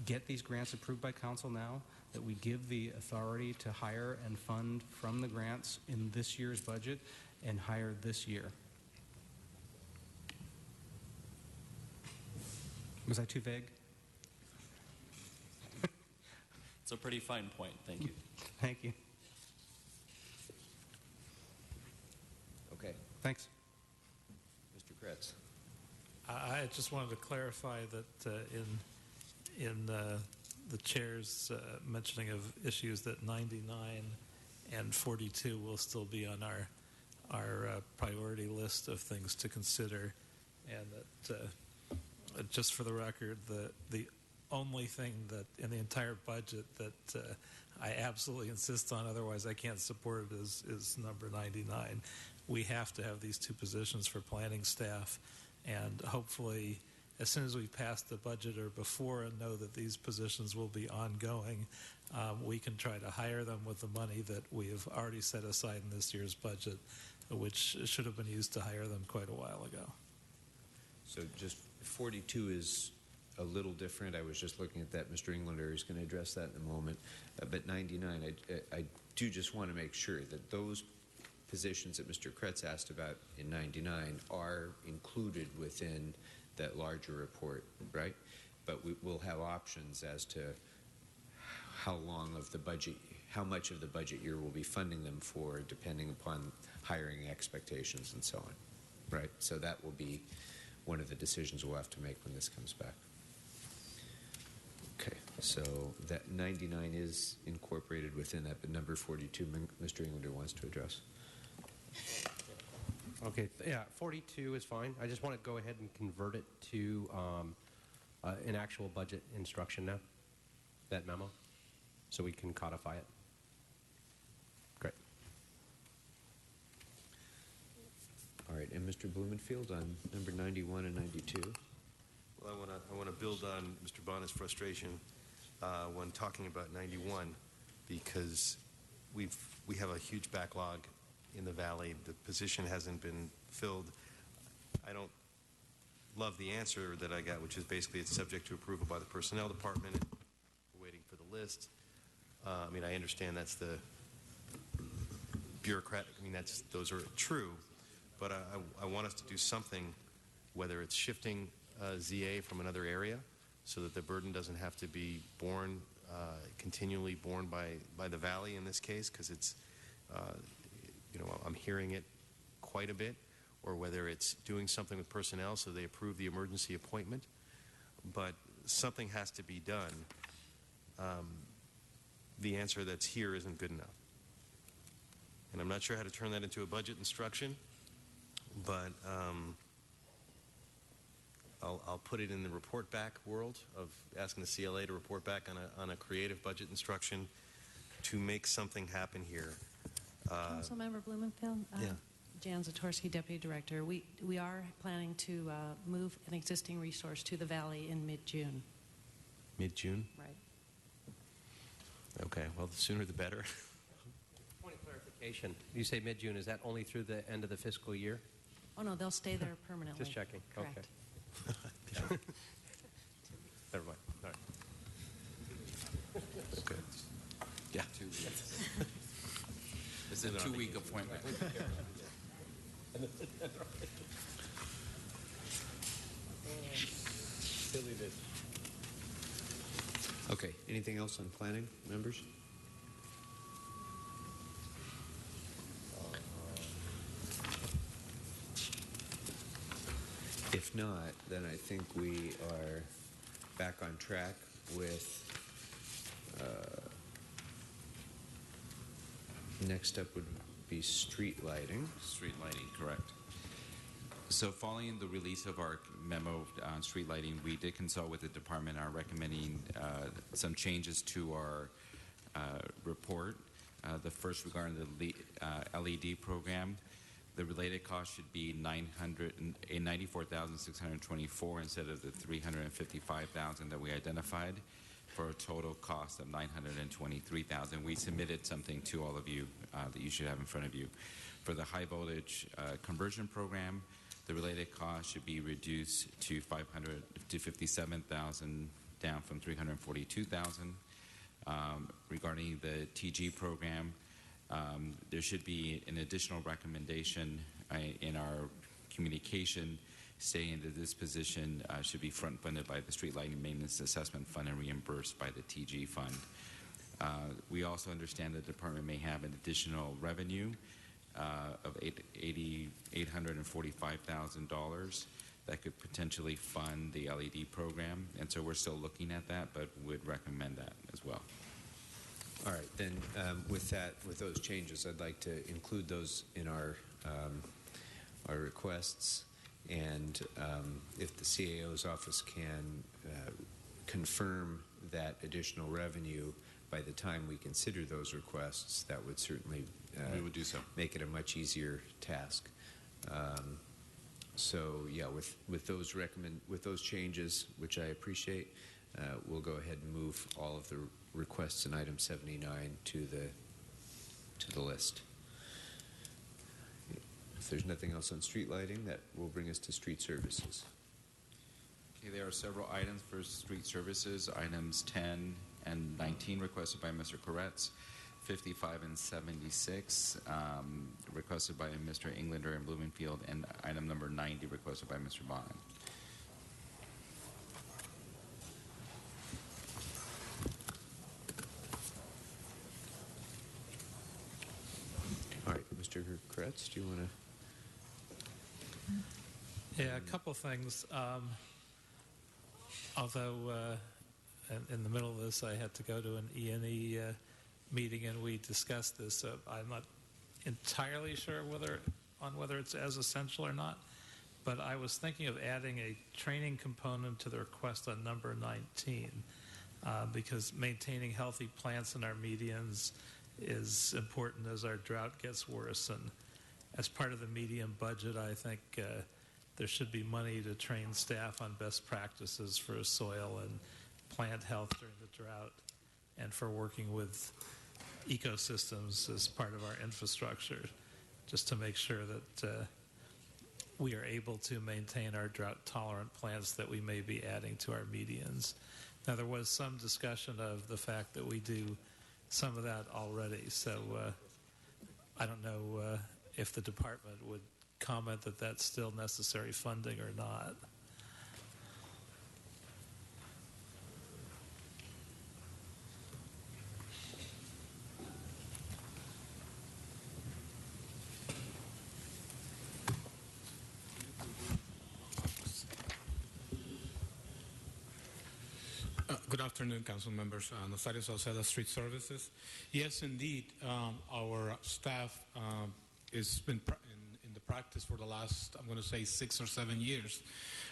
get these grants approved by council now, that we give the authority to hire and fund from the grants in this year's budget and hire this year. Was I too vague? It's a pretty fine point. Thank you. Thank you. Okay. Thanks. Mr. Kretz. I just wanted to clarify that in the chair's mentioning of issues that 99 and 42 will still be on our priority list of things to consider, and that just for the record, the only thing that in the entire budget that I absolutely insist on, otherwise I can't support it, is number 99. We have to have these 2 positions for planning staff, and hopefully as soon as we pass the budget or before and know that these positions will be ongoing, we can try to hire them with the money that we have already set aside in this year's budget, which should have been used to hire them quite a while ago. So just 42 is a little different. I was just looking at that. Mr. Englander is going to address that in a moment. But 99, I do just want to make sure that those positions that Mr. Kretz asked about in 99 are included within that larger report, right? But we will have options as to how long of the budget, how much of the budget year we'll be funding them for, depending upon hiring expectations and so on, right? So that will be one of the decisions we'll have to make when this comes back. Okay, so that 99 is incorporated within that, but number 42, Mr. Englander wants to address. Okay, yeah, 42 is fine. I just want to go ahead and convert it to an actual budget instruction now, that memo, so we can codify it. right, and Mr. Blumenfield on number 91 and 92. Well, I want to build on Mr. Bonner's frustration when talking about 91, because we have a huge backlog in the Valley. The position hasn't been filled. I don't love the answer that I got, which is basically it's subject to approval by the Personnel Department. We're waiting for the list. I mean, I understand that's the bureaucratic. I mean, those are true, but I want us to do something, whether it's shifting ZA from another area so that the burden doesn't have to be continually borne by the Valley in this case, because it's, I'm hearing it quite a bit, or whether it's doing something with personnel so they approve the emergency appointment. But something has to be done. The answer that's here isn't good enough. And I'm not sure how to turn that into a budget instruction, but I'll put it in the report back world of asking the CLA to report back on a creative budget instruction to make something happen here. Councilmember Blumenfield? Yeah. Jan Zatorsky, Deputy Director. We are planning to move an existing resource to the Valley in mid-June. Mid-June? Right. Okay, well, the sooner the better. Point of clarification. You say mid-June. Is that only through the end of the fiscal year? Oh, no, they'll stay there permanently. Just checking. Correct. Okay. Never mind. All right. Okay. Yeah. 2 weeks. It's a 2-week appointment. Okay, anything else on planning, members? If not, then I think we are back on track with next up would be street lighting. Street lighting, correct. So following the release of our memo on street lighting, we did consult with the department and are recommending some changes to our report. The first regarding the LED program, the related cost should be $94,624 instead of the $355,000 that we identified, for a total cost of $923,000. We submitted something to all of you that you should have in front of you. For the high voltage conversion program, the related cost should be reduced to $557,000, down from $342,000. Regarding the TG program, there should be an additional recommendation in our communication saying that this position should be front-funded by the Street Lighting Maintenance Assessment Fund and reimbursed by the TG Fund. We also understand the department may have an additional revenue of $845,000 that could potentially fund the LED program, and so we're still looking at that, but would recommend that as well. All right, then with those changes, I'd like to include those in our requests, and if the CAO's office can confirm that additional revenue by the time we consider those requests, that would certainly we would do so. Make it a much easier task. So yeah, with those changes, which I appreciate, we'll go ahead and move all of the requests in item 79 to the list. If there's nothing else on street lighting, that will bring us to street services. Okay, there are several items for street services. Items 10 and 19 requested by Mr. Koretz. 55 and 76 requested by Mr. Englander and Blumenfield, and item number 90 requested by Mr. Bonin. All right, Mr. Kretz, do you want to? Yeah, a couple things. Although in the middle of this, I had to go to an E&E meeting and we discussed this. I'm not entirely sure whether it's as essential or not, but I was thinking of adding a training component to the request on number 19 because maintaining healthy plants in our medians is important as our drought gets worse, as part of the medium budget, I think there should be money to train staff on best practices for soil and plant health during the drought, and for working with ecosystems as part of our infrastructure, just to make sure that we are able to maintain our drought-tolerant plants that we may be adding to our medians. Now, there was some discussion of the fact that we do some of that already, so I don't know if the department would comment that that's still necessary funding or not. Good afternoon, council members. Nazario Salceda, Street Services. Yes, indeed, our staff has been in the practice for the last, I'm going to say, 6 or 7 years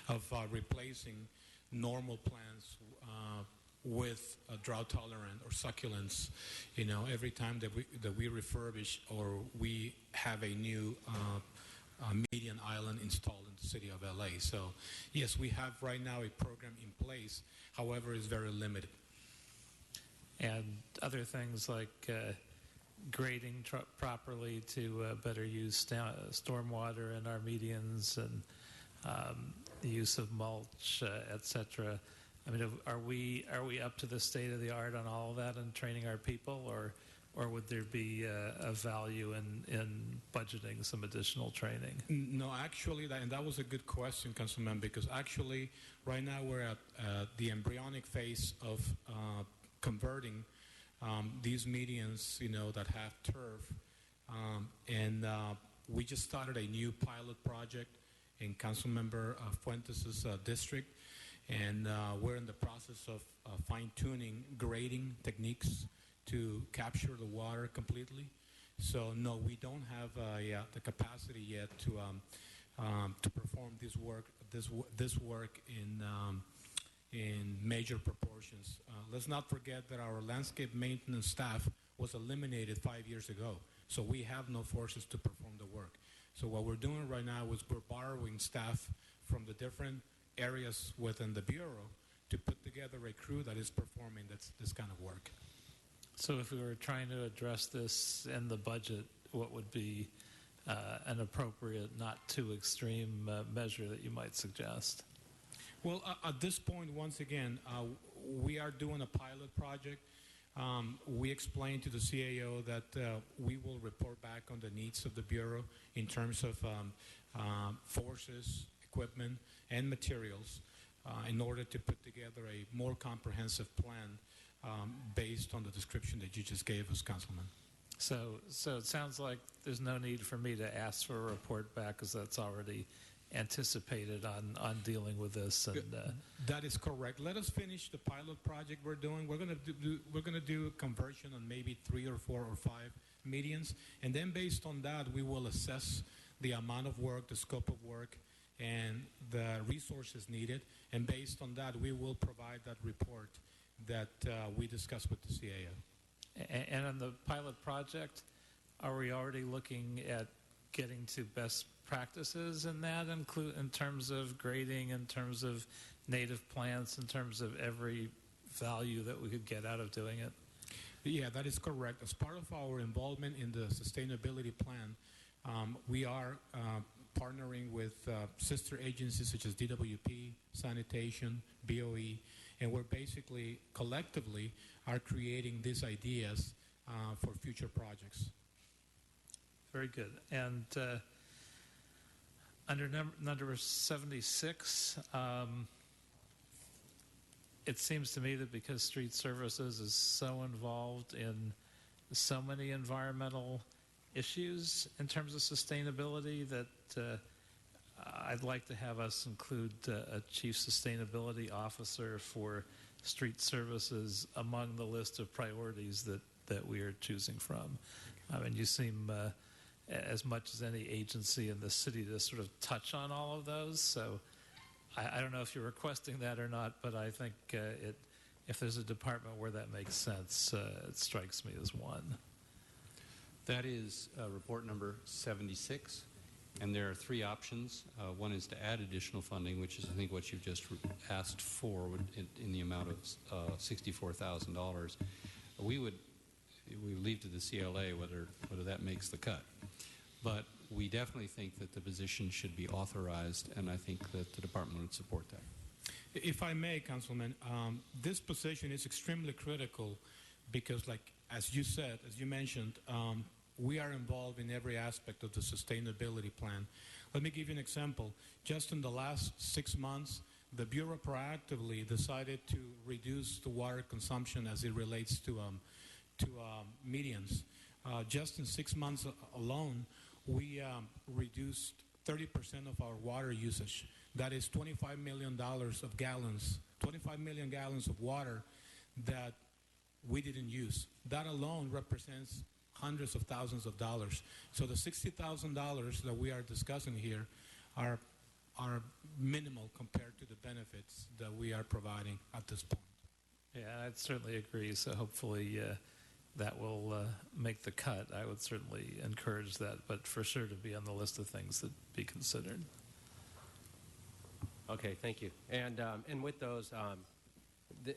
of replacing normal plants with drought tolerant or succulents. You know, every time that we refurbish or we have a new median island installed in the city of LA. So yes, we have right now a program in place. However, it's very limited. And other things like grading properly to better use stormwater in our medians, and the use of mulch, etc. I mean, are we up to the state of the art on all of that and training our people, or would there be a value in budgeting some additional training? No, actually, that was a good question, Councilman, because actually right now we're at the embryonic phase of converting these medians, you know, that have turf, and we just started a new pilot project in Councilmember Fuentes' district, and we're in the process of fine-tuning grading techniques to capture the water completely. So no, we don't have the capacity yet to perform this work in major proportions. Let's not forget that our landscape maintenance staff was eliminated 5 years ago, so we have no forces to perform the work. So what we're doing right now is we're borrowing staff from the different areas within the Bureau to put together a crew that is performing this kind of work. So if we were trying to address this in the budget, what would be an appropriate, not too extreme measure that you might suggest? Well, at this point, once again, we are doing a pilot project. We explained to the CAO that we will report back on the needs of the Bureau in terms of forces, equipment, and materials in order to put together a more comprehensive plan based on the description that you just gave us, Councilman. So it sounds like there's no need for me to ask for a report back, because that's already anticipated on dealing with this. And that is correct. Let us finish the pilot project we're doing. We're going to do a conversion on maybe 3 or 4 or 5 medians, and then based on that, we will assess the amount of work, the scope of work, and the resources needed. And based on that, we will provide that report that we discussed with the CAO. And on the pilot project, are we already looking at getting to best practices in that, in terms of grading, in terms of native plants, in terms of every value that we could get out of doing it? Yeah, that is correct. As part of our involvement in the sustainability plan, we are partnering with sister agencies such as DWP, Sanitation, BOE, and we're basically collectively are creating these ideas for future projects. Very good. And under number 76, it seems to me that because Street Services is so involved in so many environmental issues in terms of sustainability, that I'd like to have us include a chief sustainability officer for Street Services among the list of priorities that we are choosing from. I mean, you seem, as much as any agency in the city, to sort of touch on all of those. So I don't know if you're requesting that or not, but I think if there's a department where that makes sense, it strikes me as one. That is report number 76, and there are three options. One is to add additional funding, which is, I think, what you've just asked for in the amount of $64,000. We would leave to the CLA whether that makes the cut. But we definitely think that the position should be authorized, and I think that the department would support that. If I may, Councilman, this position is extremely critical because, like, as you said, as you mentioned, we are involved in every aspect of the sustainability plan. Let me give you an example. Just in the last 6 months, the Bureau proactively decided to reduce the water consumption as it relates to medians. Just in 6 months alone, we reduced 30% of our water usage. That is $25 million of gallons, 25 million gallons of water that we didn't use. That alone represents hundreds of thousands of dollars. So the $60,000 that we are discussing here are minimal compared to the benefits that we are providing at this point. Yeah, I'd certainly agree. So hopefully that will make the cut. I would certainly encourage that, but for sure to be on the list of things that be considered. Okay, thank you. And with those,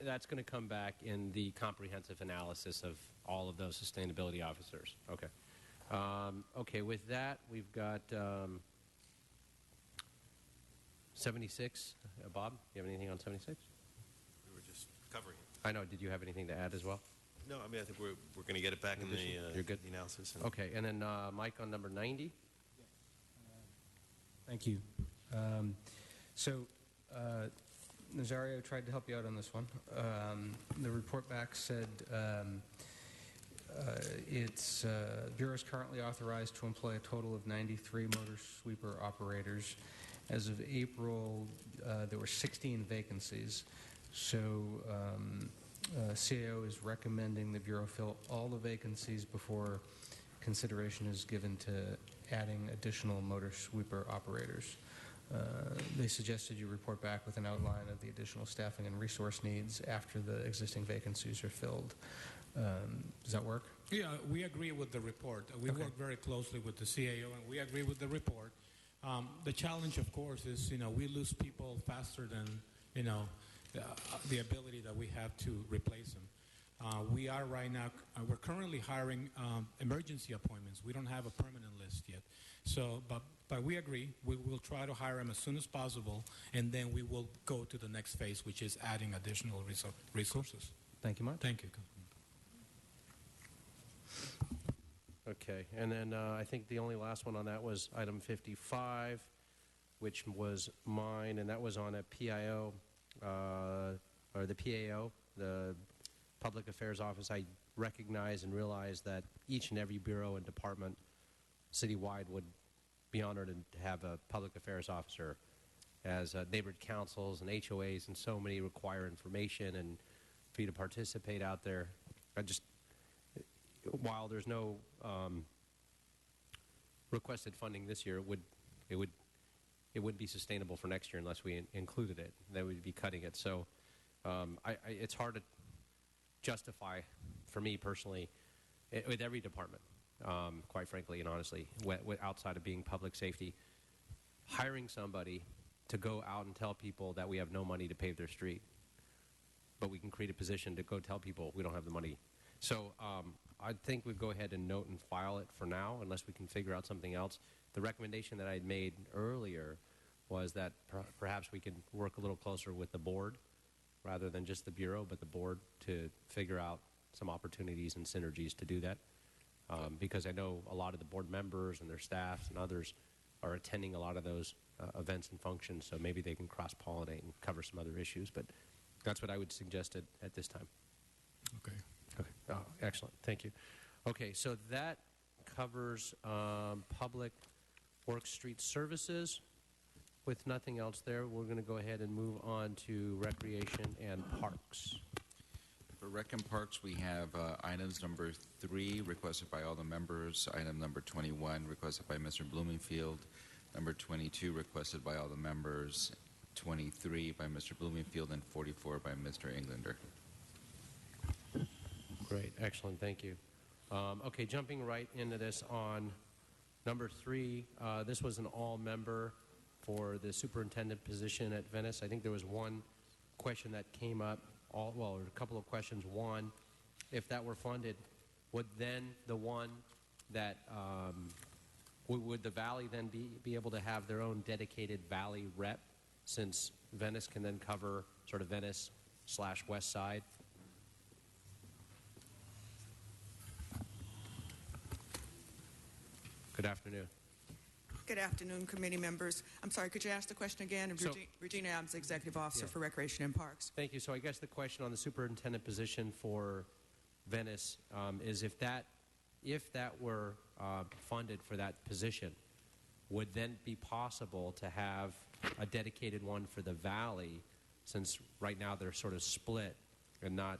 that's going to come back in the comprehensive analysis of all of those sustainability officers. Okay. Okay, with that, we've got 76. Bob, you have anything on 76? We were just covering it. I know. Did you have anything to add as well? No, I mean, I think we're going to get it back in You're good? the analysis. Okay, and then Mike on number 90. Thank you. Nazario tried to help you out on this one. The report back said Bureau is currently authorized to employ a total of 93 motor sweeper operators. As of April, there were 16 vacancies. So CAO is recommending the Bureau fill all the vacancies before consideration is given to adding additional motor sweeper operators. They suggested you report back with an outline of the additional staffing and resource needs after the existing vacancies are filled. Does that work? Yeah, we agree with the report. We work very closely with the CAO, and we agree with the report. The challenge, of course, is we lose people faster than the ability that we have to replace them. We are right now. We're currently hiring emergency appointments. We don't have a permanent list yet. So, but we agree. We will try to hire them as soon as possible, and then we will go to the next phase, which is adding additional resources. Thank you, Mark. Thank you. Okay, and then I think the only last one on that was item 55, which was mine, and that was on a PIO, or the PAO, the Public Affairs Office. I recognize and realize that each and every bureau and department citywide would be honored to have a public affairs officer, as neighborhood councils and HOAs and so many require information and for you to participate out there. While there's no requested funding this year, it wouldn't be sustainable for next year unless we included it. Then we'd be cutting it. So it's hard to justify, for me personally, with every department, quite frankly and honestly, outside of being public safety, hiring somebody to go out and tell people that we have no money to pave their street, but we can create a position to go tell people we don't have the money. So I think we'd go ahead and note and file it for now, unless we can figure out something else. The recommendation that I had made earlier was that perhaps we could work a little closer with the board, rather than just the Bureau, but the board, to figure out some opportunities and synergies to do that. Because I know a lot of the board members and their staffs and others are attending a lot of those events and functions, so maybe they can cross-pollinate and cover some other issues. But that's what I would suggest at this time. Okay. Okay. Oh, excellent. Thank you. Okay, so that covers public works, street services. With nothing else there, we're going to go ahead and move on to recreation and parks. For Rec and Parks, we have items number 3 requested by all the members, item number 21 requested by Mr. Bloomingfield, number 22 requested by all the members, 23 by Mr. Bloomingfield, and 44 by Mr. Englander. Great. Excellent. Thank you. Okay, jumping right into this on number 3, this was an all-member for the superintendent position at Venice. I think there was one question that came up, or a couple of questions. One, if that were funded, would then the one that, would the Valley then be able to have their own dedicated Valley rep, since Venice can then cover sort of Venice/West Side? Good afternoon. Good afternoon, committee members. I'm sorry, could you ask the question again? Regina Adams, Executive Officer for Recreation and Parks. Thank you. So I guess the question on the superintendent position for Venice is if that were funded for that position, would then be possible to have a dedicated one for the Valley, since right now they're sort of split and not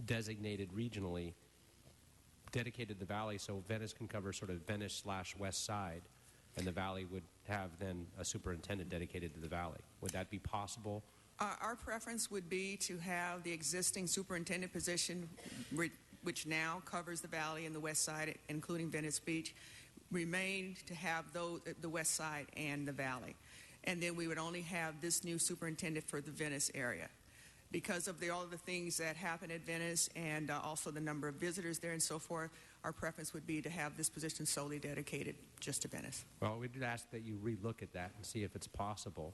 designated regionally, dedicated to the Valley, so Venice can cover sort of Venice/West Side, and the Valley would have then a superintendent dedicated to the Valley. Would that be possible? Our preference would be to have the existing superintendent position, which now covers the Valley and the West Side, including Venice Beach, remain to have the West Side and the Valley. And then we would only have this new superintendent for the Venice area. Because of all of the things that happen at Venice and also the number of visitors there and so forth, our preference would be to have this position solely dedicated just to Venice. Well, we'd ask that you relook at that and see if it's possible.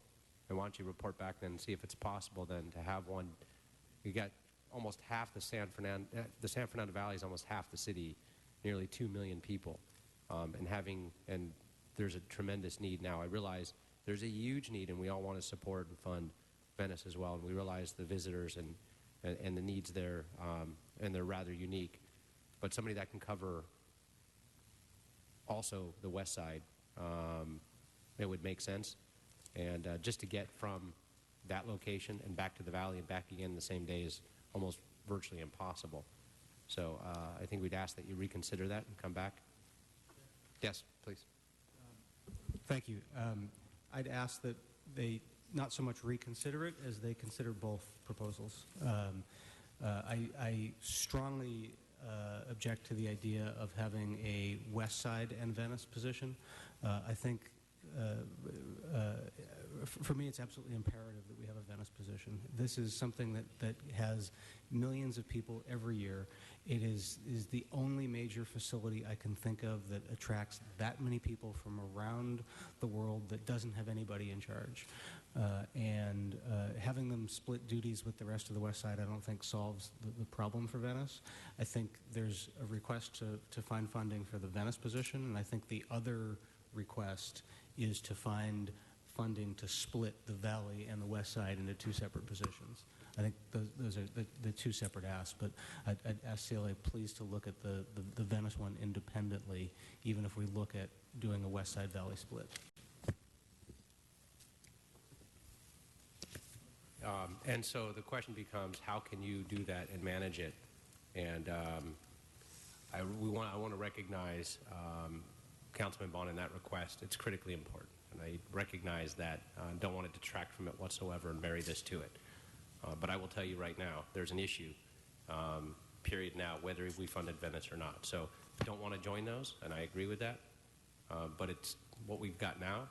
And why don't you report back then and see if it's possible then to have one. You got almost half the San Fernando Valley is almost half the city, nearly 2 million people. And there's a tremendous need now. I realize there's a huge need, and we all want to support and fund Venice as well, and we realize the visitors and the needs there, and they're rather unique. But somebody that can cover also the West Side, it would make sense. And just to get from that location and back to the Valley and back again the same day is almost virtually impossible. So I think we'd ask that you reconsider that and come back. Yes, please. Thank you. I'd ask that they not so much reconsider it as they consider both proposals. I strongly object to the idea of having a West Side and Venice position. I think for me it's absolutely imperative that we have a Venice position. This is something that has millions of people every year. It is the only major facility I can think of that attracts that many people from around the world that doesn't have anybody in charge. And having them split duties with the rest of the West Side I don't think solves the problem for Venice. I think there's a request to find funding for the Venice position, and I think the other request is to find funding to split the Valley and the West Side into two separate positions. I think those are the two separate asks, but I'd ask CLA please to look at the Venice one independently, even if we look at doing a West Side Valley split. And so the question becomes, how can you do that and manage it? And I want to recognize Councilman Bond in that request. It's critically important, and I recognize that. Don't want to detract from it whatsoever and marry this to it. But I will tell you right now, there's an issue, period now, whether we funded Venice or not. So don't want to join those, and I agree with that. But it's what we've got now,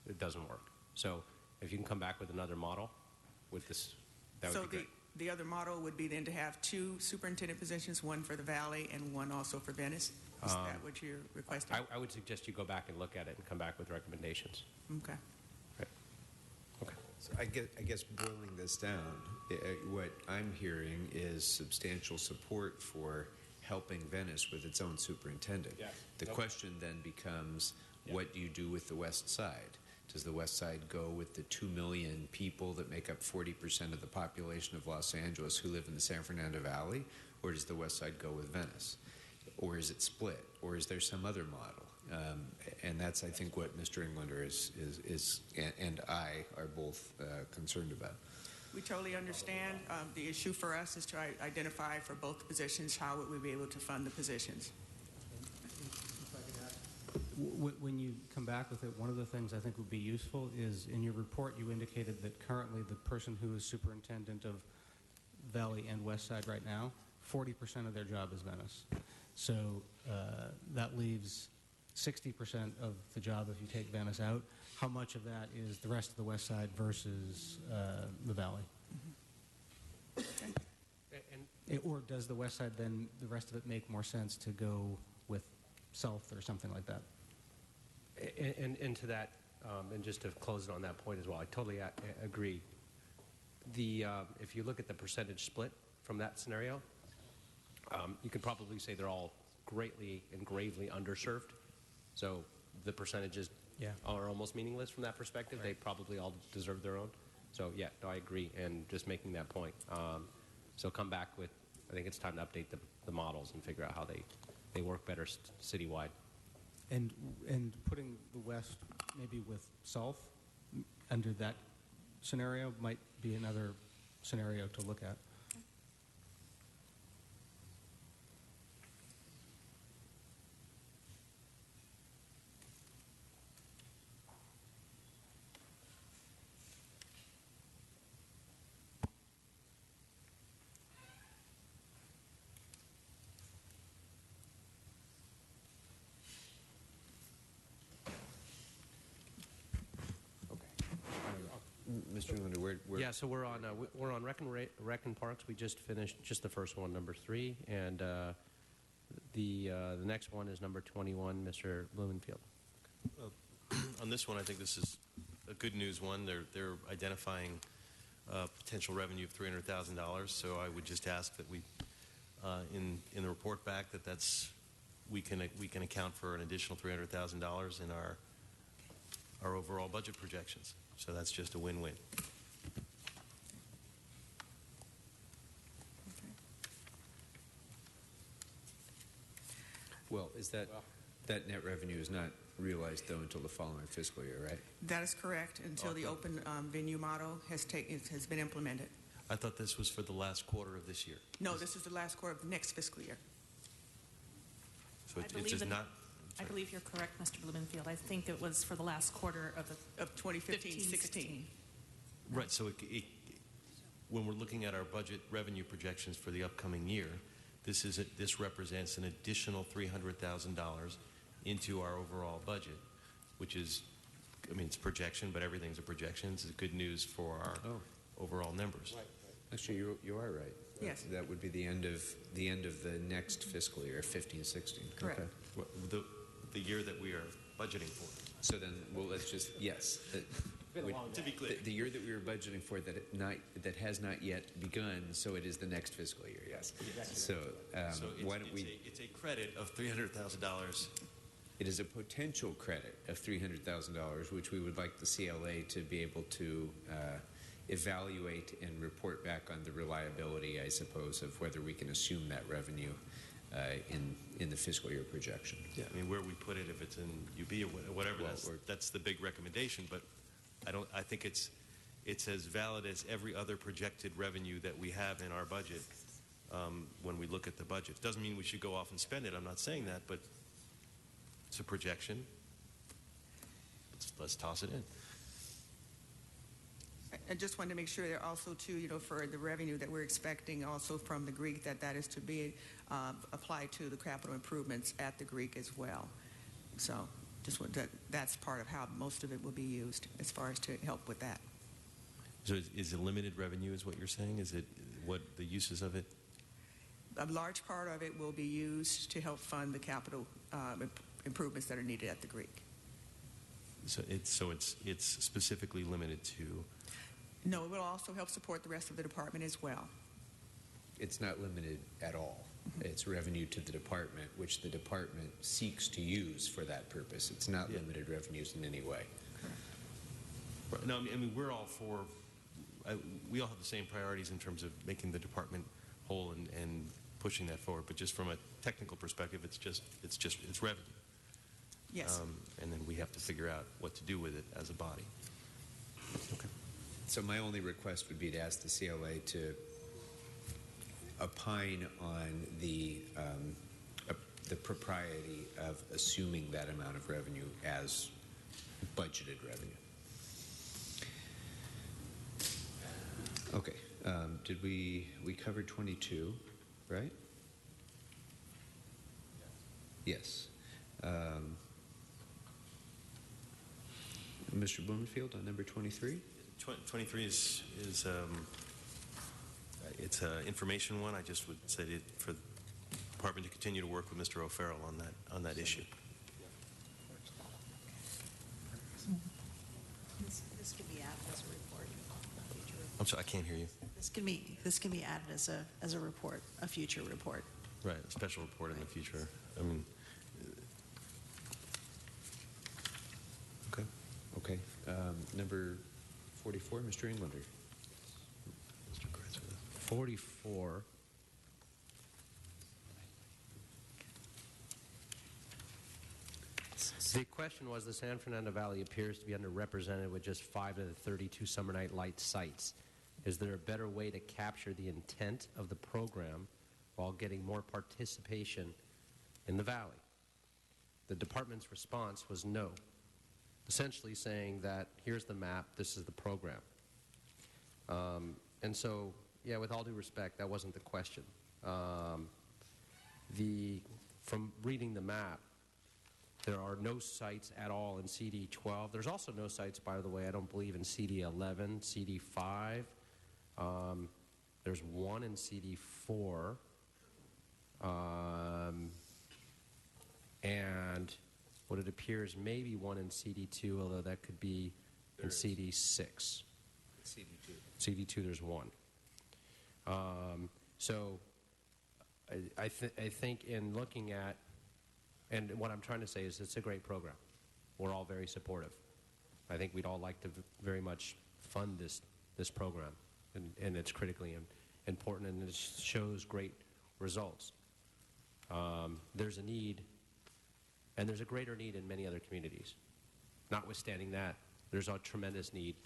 it doesn't work. So if you can come back with another model with this, that would be great. The other model would be then to have two superintendent positions, one for the Valley and one also for Venice. Is that what you're requesting? I would suggest you go back and look at it and come back with recommendations. Okay. Right. Okay. So I guess boiling this down, what I'm hearing is substantial support for helping Venice with its own superintendent. Yeah. The question then becomes, what do you do with the West Side? Does the West Side go with the 2 million people that make up 40% of the population of Los Angeles who live in the San Fernando Valley? Or does the West Side go with Venice? Or is it split? Or is there some other model? And that's, I think, what Mr. Englander and I are both concerned about. We totally understand. The issue for us is to identify for both positions how would we be able to fund the positions. When you come back with it, one of the things I think would be useful is in your report you indicated that currently the person who is superintendent of Valley and West Side right now 40% of their job is Venice. So that leaves 60% of the job if you take Venice out. How much of that is the rest of the west side versus the valley? Or does the west side then, the rest of it make more sense to go with south or something like that? And to that, and just to close it on that point as well, I totally agree. If you look at the percentage split from that scenario, you could probably say they're all greatly and gravely underserved. So the percentages are almost meaningless from that perspective. Right. They probably all deserve their own. So yeah, no, I agree. And just making that point. So come back with, I think it's time to update the models and figure out how they work better citywide. And putting the west maybe with south under that scenario might be another scenario to look at. Mr. Linder, where? Yeah, so we're on Rec and Parks. We just finished just the first one, number 3, and the next one is number 21, Mr. Blumenfield. On this one, I think this is a good news one. They're identifying potential revenue of $300,000. So I would just ask that we, in the report back, we can account for an additional $300,000 in our overall budget projections. So that's just a win-win. Well, is that net revenue is not realized, though, until the following fiscal year, right? That is correct, until the open venue model has been implemented. I thought this was for the last quarter of this year. No, this is the last quarter of the next fiscal year. So it does not... I believe you're correct, Mr. Blumenfield. I think it was for the last quarter of 2015-16. Right, so when we're looking at our budget revenue projections for the upcoming year, this represents an additional $300,000 into our overall budget, which is, I mean, it's projection, but everything's a projection. It's good news for our overall numbers. Right. Actually, you are right. Yes. That would be the end of the next fiscal year, 15-16. Correct. Okay. Well, the year that we are budgeting for. So then, well, let's just to be clear, the year that we were budgeting for that has not yet begun. So it is the next fiscal year. Yes. Exactly. So, why don't It's a credit of $300,000. It is a potential credit of $300,000, which we would like the CLA to be able to evaluate and report back on the reliability, I suppose, of whether we can assume that revenue in the fiscal year projection. Yeah, I mean, where we put it, if it's in UB or whatever, that's the big recommendation. But I think it's as valid as every other projected revenue that we have in our budget when we look at the budget. It doesn't mean we should go off and spend it. I'm not saying that, but it's a projection. Let's toss it in. I just wanted to make sure that also, too, for the revenue that we're expecting also from the Greek, that is to be applied to the capital improvements at the Greek as well. So just that's part of how most of it will be used as far as to help with that. So is it limited revenue is what you're saying? Is it what the uses of it? A large part of it will be used to help fund the capital improvements that are needed at the Greek. So it's specifically limited to... No, it will also help support the rest of the department as well. It's not limited at all. It's revenue to the department, which the department seeks to use for that purpose. It's not limited revenues in any way. Right. No, I mean, we're all for... we all have the same priorities in terms of making the department whole and pushing that forward. But just from a technical perspective, it's revenue. Yes. And then we have to figure out what to do with it as a body. Okay. So my only request would be to ask the CLA to opine on the propriety of assuming that amount of revenue as budgeted revenue. Okay. Did we covered 22? right? Yes. Mr. Blumenfield on number 23? 23 is it's an information one. I just would say for the department to continue to work with Mr. O'Farrell on that issue. This can be added as a report. I'm sorry, I can't hear you. This can be added as a report, a future report. Right, a special report in the future. I mean, okay. Okay. Number 44, Mr. Englander. 44. The question was, the San Fernando Valley appears to be underrepresented with just 5 of the 32 summer night light sites. Is there a better way to capture the intent of the program while getting more participation in the valley? The department's response was no, essentially saying that here's the map, this is the program. And so, yeah, with all due respect, that wasn't the question. From reading the map, there are no sites at all in CD 12. There's also no sites, by the way, I don't believe, in CD 11, CD 5. There's one in CD 4. And what it appears maybe one in CD 2, although that could be in CD 6. CD 2. CD 2, there's one. So I think in looking at, and what I'm trying to say is it's a great program. We're all very supportive. I think we'd all like to very much fund this program, and it's critically important, and it shows great results. There's a need, and there's a greater need in many other communities. Notwithstanding that, there's a tremendous need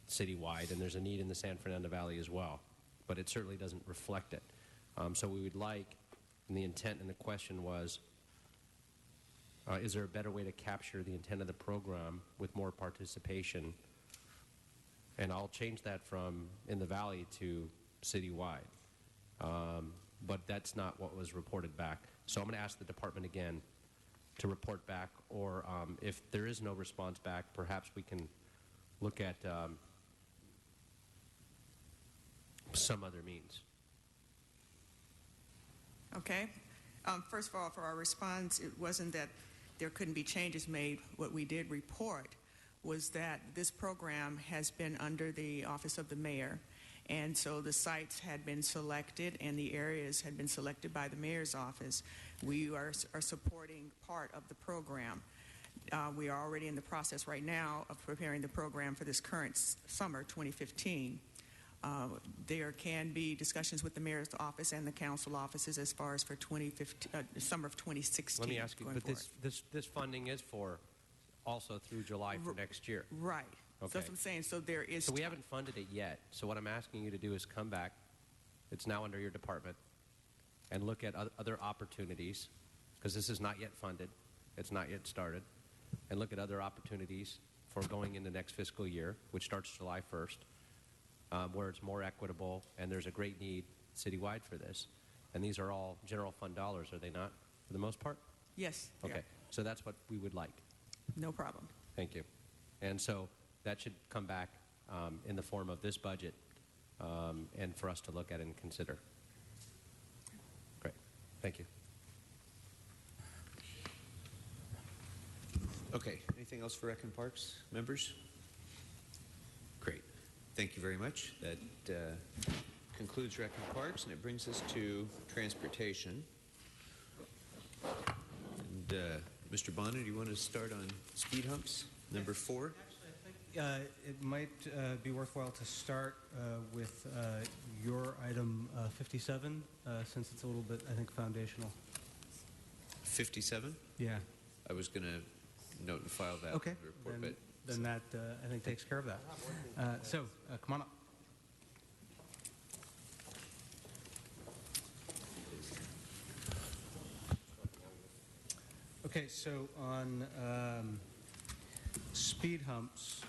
citywide, and there's a need in the San Fernando Valley as well, but it certainly doesn't reflect it. So we would like, and the intent and the question was, is there a better way to capture the intent of the program with more participation? And I'll change that from in the valley to citywide. But that's not what was reported back. So I'm going to ask the department again to report back, or if there is no response back, perhaps we can look at some other means. Okay. First of all, for our response, it wasn't that there couldn't be changes made. What we did report was that this program has been under the Office of the Mayor, and so the sites had been selected and the areas had been selected by the Mayor's office. We are supporting part of the program. We are already in the process right now of preparing the program for this current summer, 2015. There can be discussions with the Mayor's office and the council offices as far as for 2015, summer of 2016. Let me ask you, but this funding is for also through July for next year. Right. Okay. So that's what I'm saying. So there is. So we haven't funded it yet. So what I'm asking you to do is come back. It's now under your department, and look at other opportunities, because this is not yet funded. It's not yet started. And look at other opportunities for going into next fiscal year, which starts July 1st. Where it's more equitable, and there's a great need citywide for this. And these are all general fund dollars, are they not, for the most part? Yes. Okay, so that's what we would like. No problem. Thank you. And so that should come back in the form of this budget and for us to look at and consider. Great. Thank you. Okay, anything else for Rec and Parks members? Great. Thank you very much. That concludes Rec and Parks, and it brings us to Transportation. And Mr. Bonner, do you want to start on speed humps, number 4? Actually, I think it might be worthwhile to start with your item 57, since it's a little bit, I think, foundational. 57? Yeah. I was going to note and file that Okay. in the report, but Then that, I think, takes care of that. So, come on up. Okay, so on speed humps,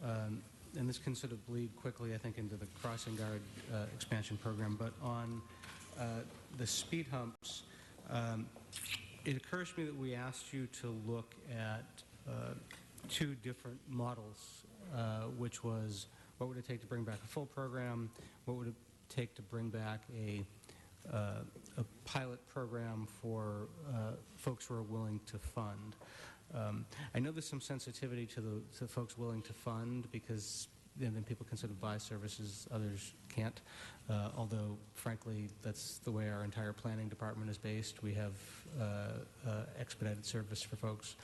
and this can sort of bleed quickly, I think, into the crossing guard expansion program, but on the speed humps, it occurs to me that we asked you to look at two different models, which was what would it take to bring back a full program, what would it take to bring back a pilot program for folks who are willing to fund. I know there's some sensitivity to the folks willing to fund because then people can sort of buy services others can't. Although, frankly, that's the way our entire planning department is based. We have expedited service for folks.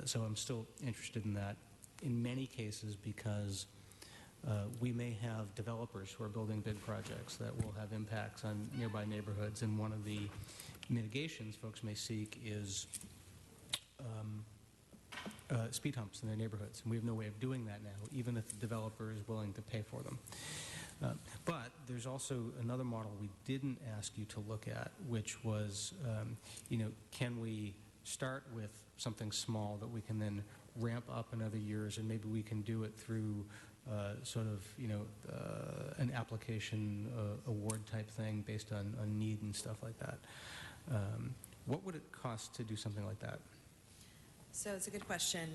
So I'm still interested in that in many cases because we may have developers who are building big projects that will have impacts on nearby neighborhoods, and one of the mitigations folks may seek is speed humps in their neighborhoods, and we have no way of doing that now, even if the developer is willing to pay for them. But there's also another model we didn't ask you to look at, which was, can we start with something small that we can then ramp up in other years, and maybe we can do it through an application award type thing based on need and stuff like that. What would it cost to do something like that? So it's a good question.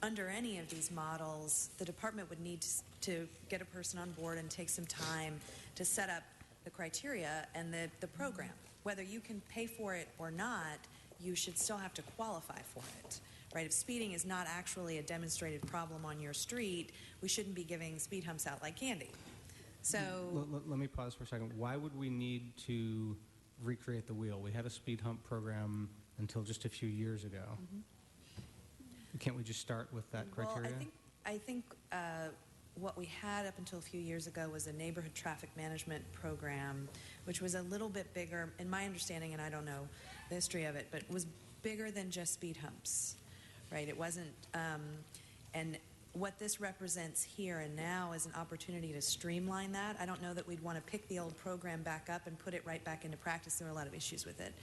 Under any of these models, the department would need to get a person on board and take some time to set up the criteria and the program. Whether you can pay for it or not, you should still have to qualify for it. Right? If speeding is not actually a demonstrated problem on your street, we shouldn't be giving speed humps out like candy. So let me pause for a second. Why would we need to recreate the wheel? We had a speed hump program until just a few years ago. Mm-hmm. Can't we just start with that criteria? Well, I think what we had up until a few years ago was a neighborhood traffic management program, which was a little bit bigger, in my understanding, and I don't know the history of it, but was bigger than just speed humps, right? It wasn't, and what this represents here and now is an opportunity to streamline that. I don't know that we'd want to pick the old program back up and put it right back into practice. There are a lot of issues with it.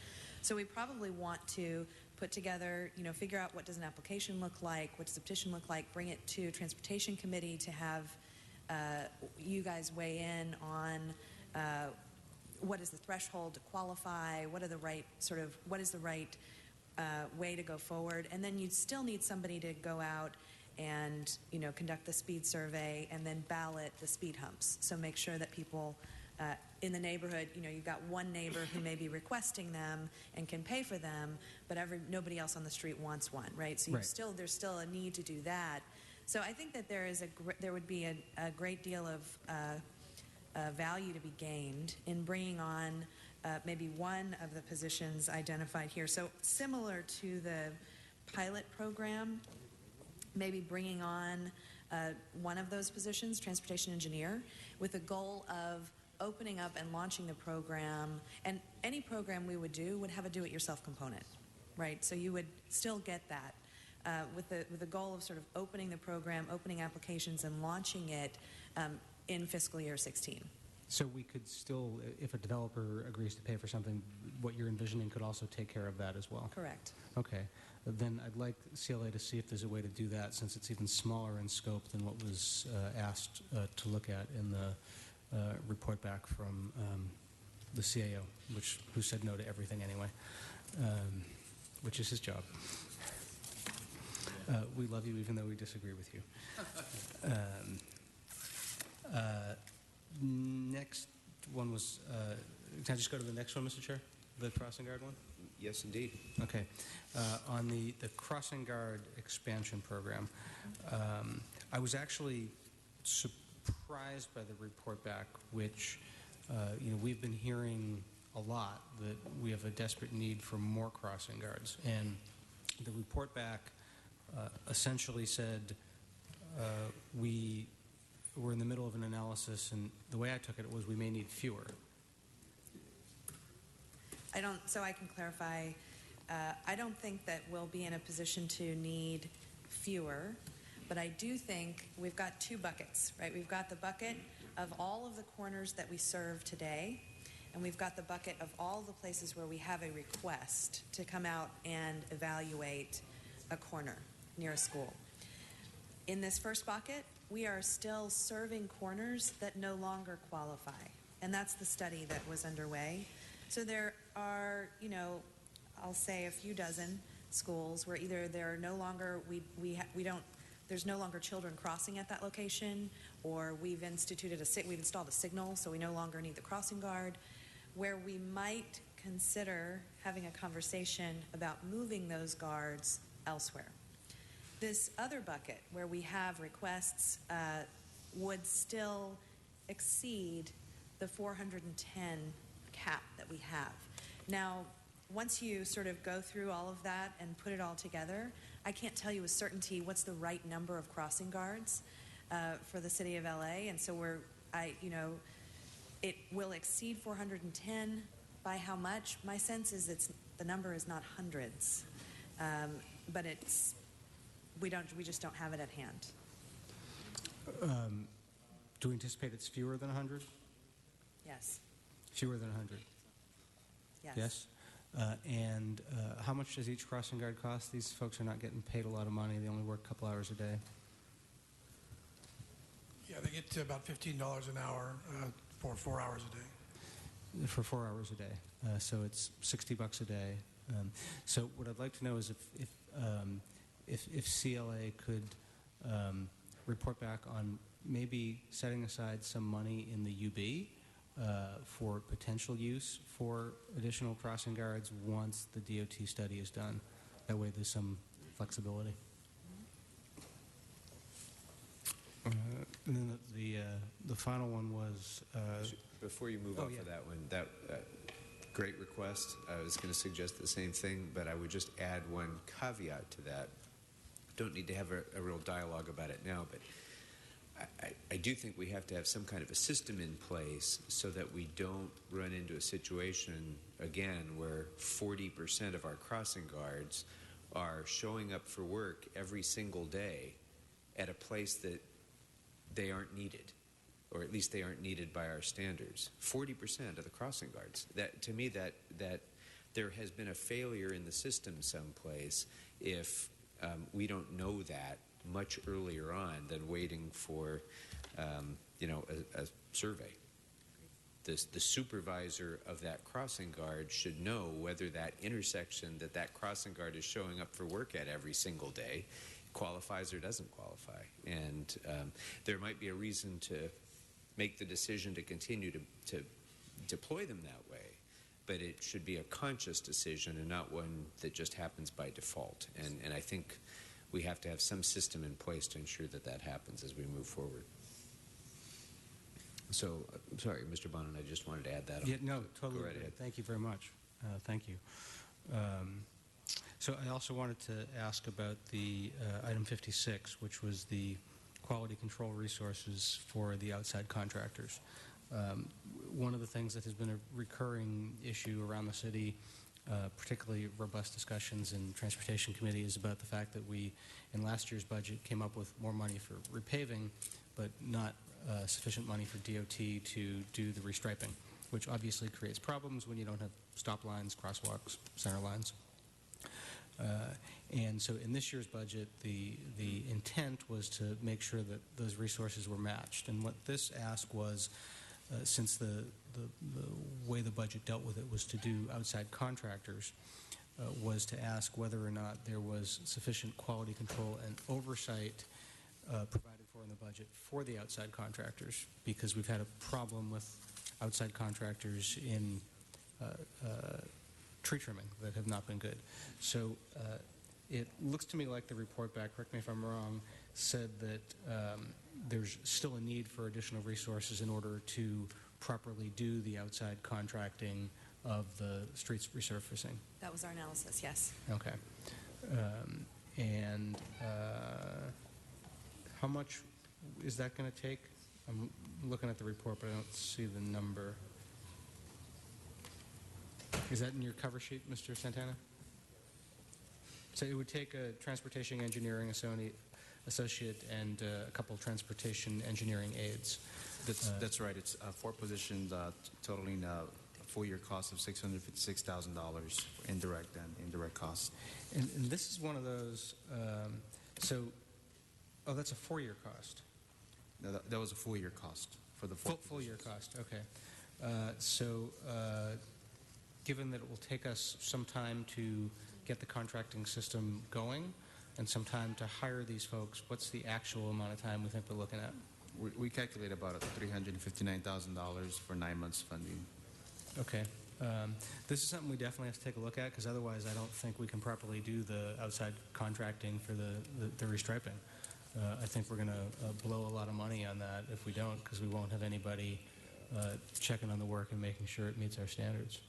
So we probably want to put together, figure out what does an application look like, what does a petition look like, bring it to Transportation Committee to have you guys weigh in on what is the threshold to qualify, what is the right way to go forward, and then you'd still need somebody to go out and conduct the speed survey and then ballot the speed humps. So make sure that people in the neighborhood, you've got one neighbor who may be requesting them and can pay for them, but nobody else on the street wants one, right? So there's still a need to do that. So I think that there would be a great deal of value to be gained in bringing on maybe one of the positions identified here. So similar to the pilot program, maybe bringing on one of those positions, transportation engineer, with the goal of opening up and launching the program. And any program we would do would have a do-it-yourself component, right? So you would still get that with the goal of sort of opening the program, opening applications, and launching it in fiscal year 16. So we could still, if a developer agrees to pay for something, what you're envisioning could also take care of that as well? Correct. Okay. Then I'd like CLA to see if there's a way to do that, since it's even smaller in scope than what was asked to look at in the report back from the CAO, who said no to everything anyway, which is his job. We love you even though we disagree with you. Next one was, can I just go to the next one, Mr. Chair? The crossing guard one? Yes, indeed. Okay. On the crossing guard expansion program, I was actually surprised by the report back, which, we've been hearing a lot that we have a desperate need for more crossing guards. And the report back essentially said we were in the middle of an analysis, and the way I took it was we may need fewer. So I can clarify, I don't think that we'll be in a position to need fewer, but I do think we've got two buckets, right? We've got the bucket of all of the corners that we serve today, and we've got the bucket of all the places where we have a request to come out and evaluate a corner near a school. In this first bucket, we are still serving corners that no longer qualify, And that's the study that was underway. So there are, I'll say a few dozen schools where either there are no longer, there's no longer children crossing at that location, or we've installed a signal, so we no longer need the crossing guard, where we might consider having a conversation about moving those guards elsewhere. This other bucket, where we have requests, would still exceed the 410 cap that we have. Now, once you sort of go through all of that and put it all together, I can't tell you with certainty what's the right number of crossing guards for the city of LA, and so it will exceed 410. By how much? My sense is the number is not hundreds, but we just don't have it at hand. Do we anticipate it's fewer than 100? Yes. Fewer than 100? Yes. Yes? And how much does each crossing guard cost? These folks are not getting paid a lot of money. They only work a couple hours a day. Yeah, they get to about $15 an hour for 4 hours a day. For 4 hours a day. So it's $60 a day. So what I'd like to know is if CLA could report back on maybe setting aside some money in the UB for potential use for additional crossing guards once the DOT study is done. That way there's some flexibility. And then the final one was... Before you move off of that one, that great request. I was going to suggest the same thing, but I would just add one caveat to that. Don't need to have a real dialogue about it now, but I do think we have to have some kind of a system in place so that we don't run into a situation, again, where 40% of our crossing guards are showing up for work every single day at a place that they aren't needed, or at least they aren't needed by our standards. 40% of the crossing guards. That, to me, that there has been a failure in the system someplace if we don't know that much earlier on than waiting for, a survey. The supervisor of that crossing guard should know whether that intersection that crossing guard is showing up for work at every single day qualifies or doesn't qualify. And there might be a reason to make the decision to continue to deploy them that way, but it should be a conscious decision and not one that just happens by default. And I think we have to have some system in place to ensure that happens as we move forward. So, sorry, Mr. Bonin, I just wanted to add that. Yeah, no, totally. Go right ahead. Thank you very much. Thank you. So I also wanted to ask about the item 56, which was the quality control resources for the outside contractors. One of the things that has been a recurring issue around the city, particularly robust discussions in Transportation Committee, is about the fact that we, in last year's budget, came up with more money for repaving, but not sufficient money for DOT to do the restriping, which obviously creates problems when you don't have stop lines, crosswalks, center lines. And so in this year's budget, the intent was to make sure that those resources were matched. And what this ask was, since the way the budget dealt with it was to do outside contractors, was to ask whether or not there was sufficient quality control and oversight provided for in the budget for the outside contractors, because we've had a problem with outside contractors in tree trimming that have not been good. So it looks to me like the report back, correct me if I'm wrong, said that there's still a need for additional resources in order to properly do the outside contracting of the streets resurfacing. That was our analysis, yes. Okay. And how much is that going to take? I'm looking at the report, but I don't see the number. Is that in your cover sheet, Mr. Santana? So it would take a transportation engineering associate and a couple of transportation engineering aides. That's right. It's 4 positions totaling a full-year cost of $656,000 for indirect and indirect costs. And this is one of those, that's a 4-year cost. No, that was a full-year cost for the 4 full-year cost, okay. Given that it will take us some time to get the contracting system going and some time to hire these folks, what's the actual amount of time we think we're looking at? We calculate about $359,000 for 9 months funding. Okay. This is something we definitely have to take a look at, because otherwise I don't think we can properly do the outside contracting for the restriping. I think we're going to blow a lot of money on that if we don't, because we won't have anybody checking on the work and making sure it meets our standards.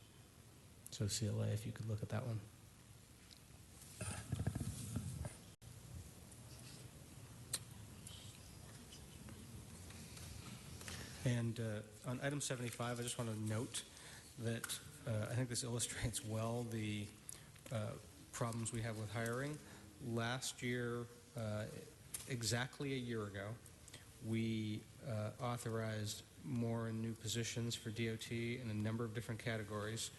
So CLA, if you could look at that one. And on item 75, I just want to note that I think this illustrates well the problems we have with hiring. Last year, exactly a year ago, we authorized more new positions for DOT in a number of different categories,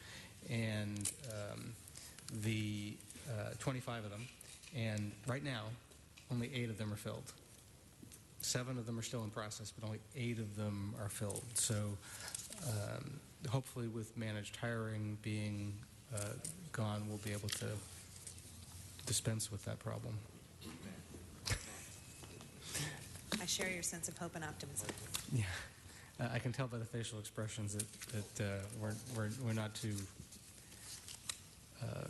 and 25 of them. And right now, only 8 of them are filled. 7 of them are still in process, but only 8 of them are filled. So hopefully with managed hiring being gone, we'll be able to dispense with that problem. I share your sense of hope and optimism. Yeah. I can tell by the facial expressions that we're not too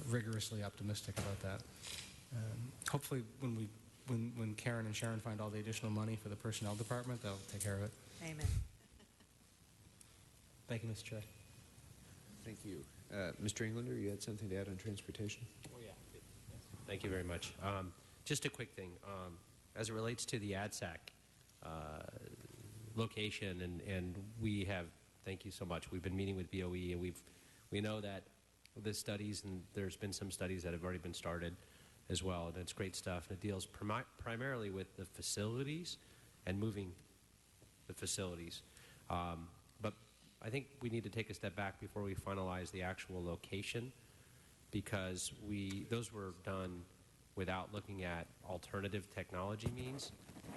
rigorously optimistic about that. Hopefully when Karen and Sharon find all the additional money for the personnel department, they'll take care of it. Amen. Thank you, Mr. Chair. Thank you. Mr. Englander, you had something to add on transportation? Oh, yeah. Thank you very much. Just a quick thing. As it relates to the ADSAC location, and we have, thank you so much, we've been meeting with BOE, and we know that the studies, and there's been some studies that have already been started as well, and it's great stuff, and it deals primarily with the facilities and moving the facilities. But I think we need to take a step back before we finalize the actual location, because those were done without looking at alternative technology means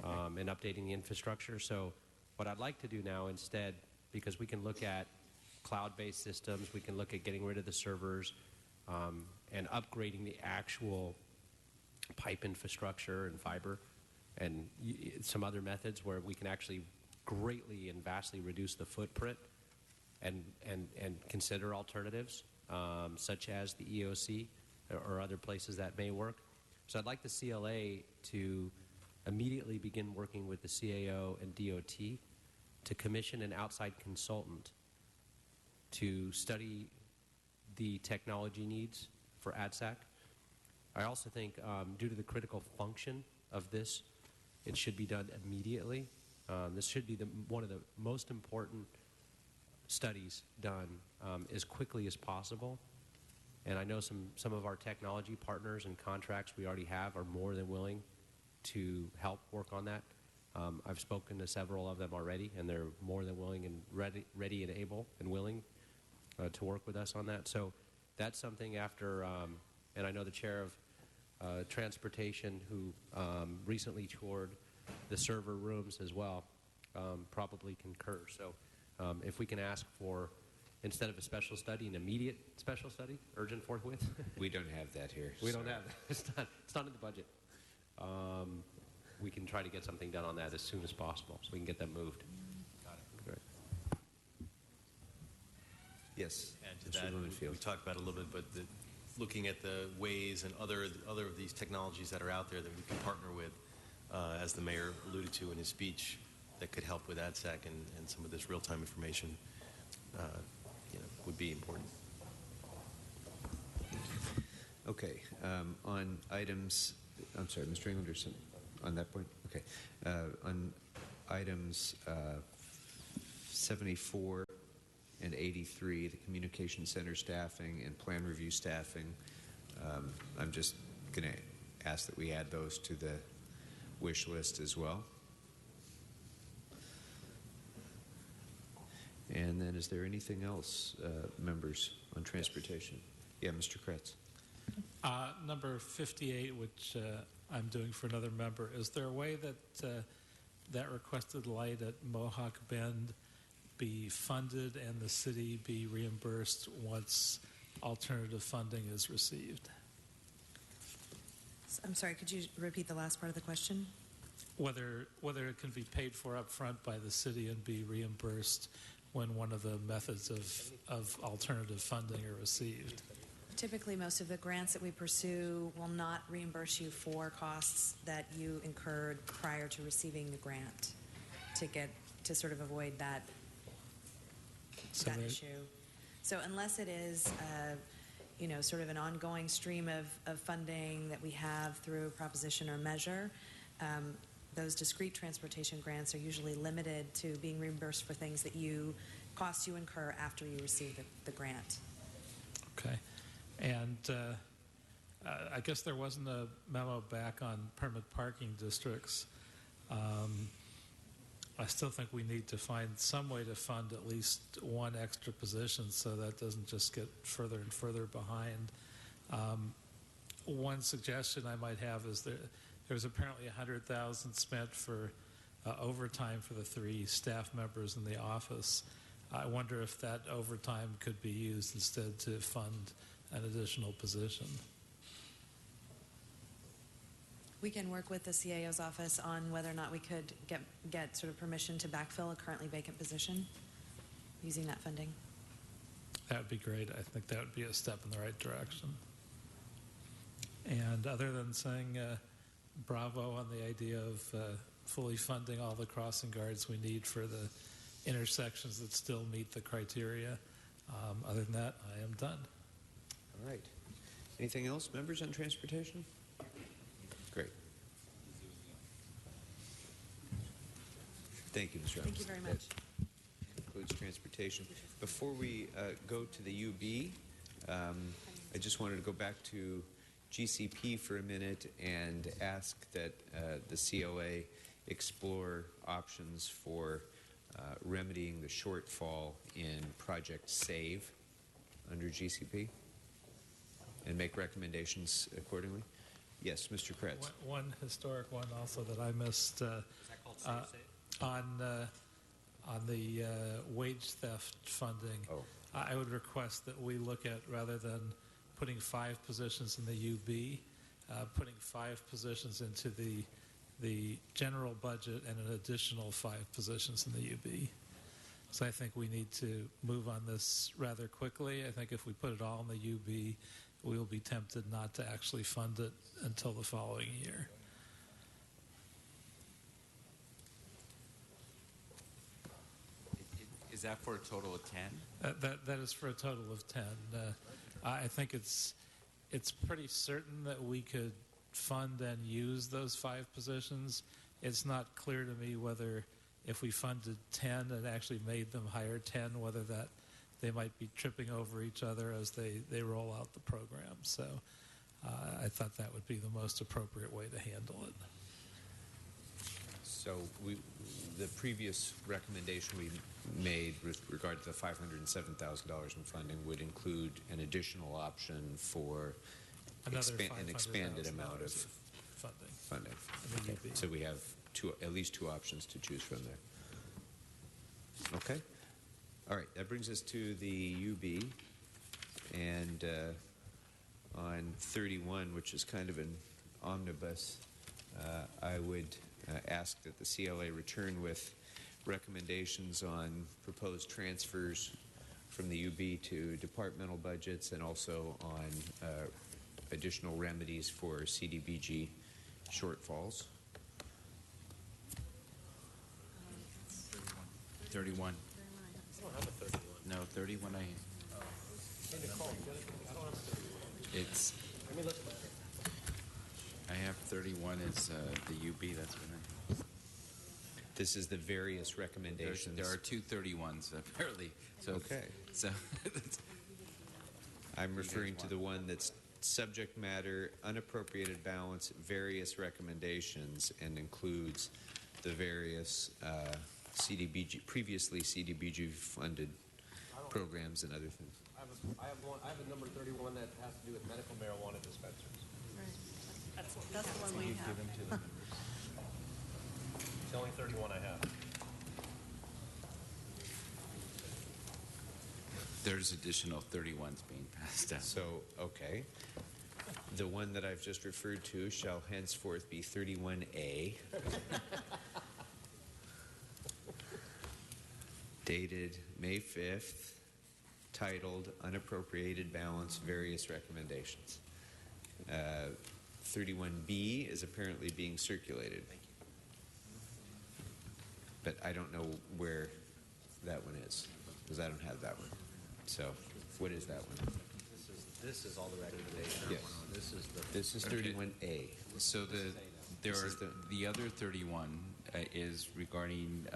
and updating the infrastructure. So what I'd like to do now instead, because we can look at cloud-based systems, we can look at getting rid of the servers and upgrading the actual pipe infrastructure and fiber and some other methods where we can actually greatly and vastly reduce the footprint and consider alternatives such as the EOC or other places that may work. So I'd like the CLA to immediately begin working with the CAO and DOT to commission an outside consultant to study the technology needs for ADSAC. I also think due to the critical function of this, it should be done immediately. This should be one of the most important studies done as quickly as possible. And I know some of our technology partners and contracts we already have are more than willing to help work on that. I've spoken to several of them already, and they're more than willing and ready and able and willing to work with us on that. So that's something after, and I know the chair of transportation who recently toured the server rooms as well probably concur. So if we can ask for, instead of a special study, an immediate special study, urgent forthwith. We don't have that here. We don't have that. It's not in the budget. We can try to get something done on that as soon as possible so we can get that moved. Got it. Great. Yes. And to that, we talked about it a little bit, but looking at the ways and other of these technologies that are out there that we can partner with, as the mayor alluded to in his speech, that could help with ADSAC and some of this real-time information, would be important. Okay. On items, I'm sorry, Mr. Englander, on that point? Okay. On items 74 and 83, the communication center staffing and plan review staffing, I'm just going to ask that we add those to the wish list as well. And then is there anything else, members, on transportation? Yeah, Mr. Kretz. Number 58, which I'm doing for another member, is there a way that that requested light at Mohawk Bend be funded and the city be reimbursed once alternative funding is received. I'm sorry, could you repeat the last part of the question? Whether it can be paid for up front by the city and be reimbursed when one of the methods of alternative funding are received. Typically, most of the grants that we pursue will not reimburse you for costs that you incurred prior to receiving the grant to sort of avoid that issue. So unless it is, sort of an ongoing stream of funding that we have through proposition or measure, those discrete transportation grants are usually limited to being reimbursed for things that costs you incur after you receive the grant. Okay. And I guess there wasn't a memo back on permit parking districts. I still think we need to find some way to fund at least one extra position so that doesn't just get further and further behind. One suggestion I might have is there was apparently $100,000 spent for overtime for the 3 staff members in the office. I wonder if that overtime could be used instead to fund an additional position. We can work with the CAO's office on whether or not we could get sort of permission to backfill a currently vacant position using that funding. That would be great. I think that would be a step in the right direction. And other than saying bravo on the idea of fully funding all the crossing guards we need for the intersections that still meet the criteria, other than that, I am done. All right. Anything else, members, on transportation? Great. Thank you, Ms. Roberts. Thank you very much. That concludes transportation. Before we go to the UB, I just wanted to go back to GCP for a minute and ask that the COA explore options for remedying the shortfall in Project SAVE under GCP and make recommendations accordingly. Yes, Mr. Kretz. One historic one also that I missed on the wage theft funding. I would request that we look at, rather than putting 5 positions in the UB, putting 5 positions into the general budget and an additional 5 positions in the UB. So I think we need to move on this rather quickly. I think if we put it all in the UB, we will be tempted not to actually fund it until the following year. Is that for a total of 10? That is for a total of 10. I think it's pretty certain that we could fund and use those 5 positions. It's not clear to me whether if we funded 10 and actually made them hire 10, whether that they might be tripping over each other as they roll out the program. So I thought that would be the most appropriate way to handle it. So the previous recommendation we made with regard to the $507,000 in funding would include an additional option for an expanded amount of funding. Okay. So we have at least 2 options to choose from there. Okay. All right. That brings us to the UB. And on 31, which is kind of an omnibus, I would ask that the CLA return with recommendations on proposed transfers from the UB to departmental budgets and also on additional remedies for CDBG shortfalls. 31. No, 31. It's. I have 31 as the UB. That's what I. This is the various recommendations. There are 2 31s apparently. So okay. So I'm referring to the one that's subject matter, unappropriated balance, various recommendations, and includes the various previously CDBG funded programs and other things. I have a number 31 that has to do with medical marijuana dispensaries. Right. That's the one we have. It's the only 31 I have. There's additional 31s being passed out. So, okay. The one that I've just referred to shall henceforth be 31A. Dated May 5th, titled Unappropriated Balance, Various Recommendations. 31B is apparently being circulated. But I don't know where that one is, because I don't have that one. So, what is that one? This is all the recommendations. Yes. This is This is 31A. So the other 31 is regarding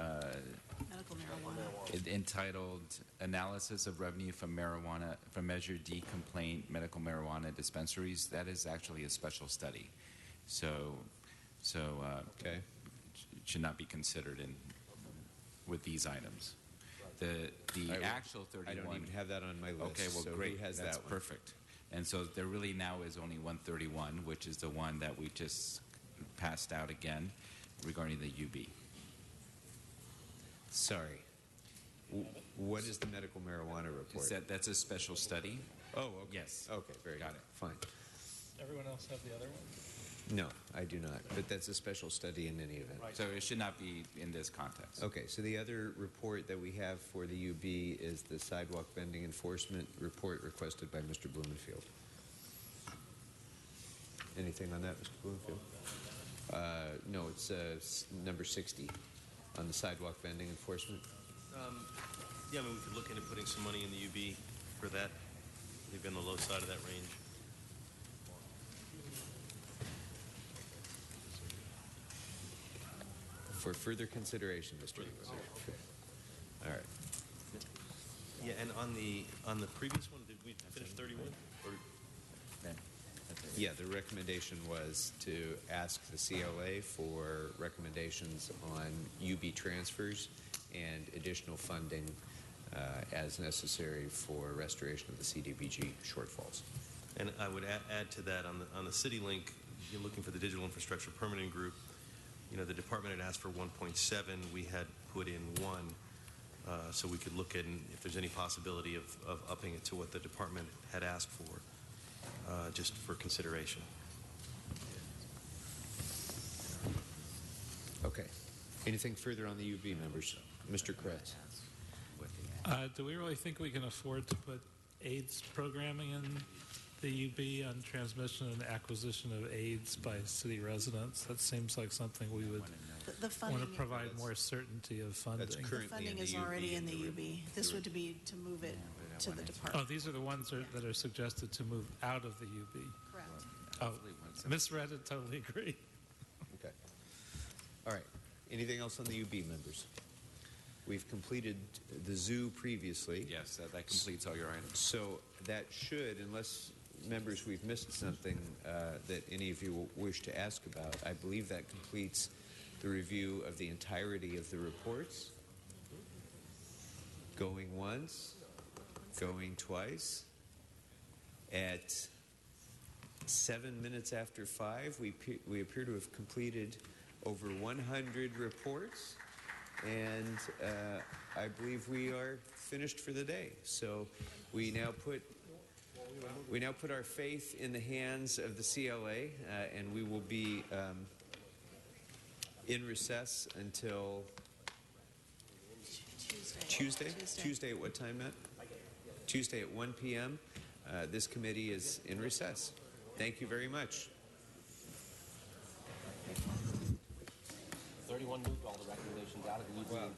Medical marijuana. entitled Analysis of Revenue from Marijuana from Measure D Complaint Medical Marijuana Dispensaries. That is actually a special study, so okay, it should not be considered in with these items. The actual 31. I don't even have that on my list. Okay, well, so great. Who has That's that one? perfect. And so there really now is only 131, which is the one that we just passed out again regarding the UB. Sorry. What is the medical marijuana report? That's a special study. Oh, okay. Yes. Okay, very Got good. it. Fine. Everyone else have the other one? No, I do not. But that's a special study in any event. So it should not be in this context. Okay, so the other report that we have for the UB is the sidewalk vending enforcement report requested by Mr. Blumenfield. Anything on that, Mr. Blumenfield? No, it's number 60 on the sidewalk vending enforcement. Yeah, I mean, we could look into putting some money in the UB for that. Maybe on the low side of that range. For further consideration, Mr. User. All right. Yeah, and on the previous one, did we finish 31? Or Yeah, the recommendation was to ask the CLA for recommendations on UB transfers and additional funding as necessary for restoration of the CDBG shortfalls. And I would add to that on the CityLink, you're looking for the digital infrastructure permitting group. You know, the department had asked for 1.7. We had put in 1, so we could look at if there's any possibility of upping it to what the department had asked for, just for consideration. Okay. Anything further on the UB members? Mr. Kretz. Do we really think we can afford to put AIDS programming in the UB on transmission and acquisition of AIDS by city residents? That seems like something we would The funding, want to provide more certainty of funding. the funding is already in the UB. This would be to move it to the Oh, department. these are the ones that are suggested to move out of the UB. Correct. Oh, misread it, totally agree. Okay. All right. Anything else on the UB members? We've completed the zoo previously. Yes, that completes all your items. So that should, unless members we've missed something that any of you will wish to ask about, I believe that completes the review of the entirety of the reports. Going once, going twice. At 7 minutes after 5, we appear to have completed over 100 reports, and I believe we are finished for the day. So we now put our faith in the hands of the CLA, and we will be in recess until Tuesday. Tuesday at what time, Matt? Tuesday at 1 p.m. This committee is in recess. Thank you very much. 31 moved all the recommendations out of the UB.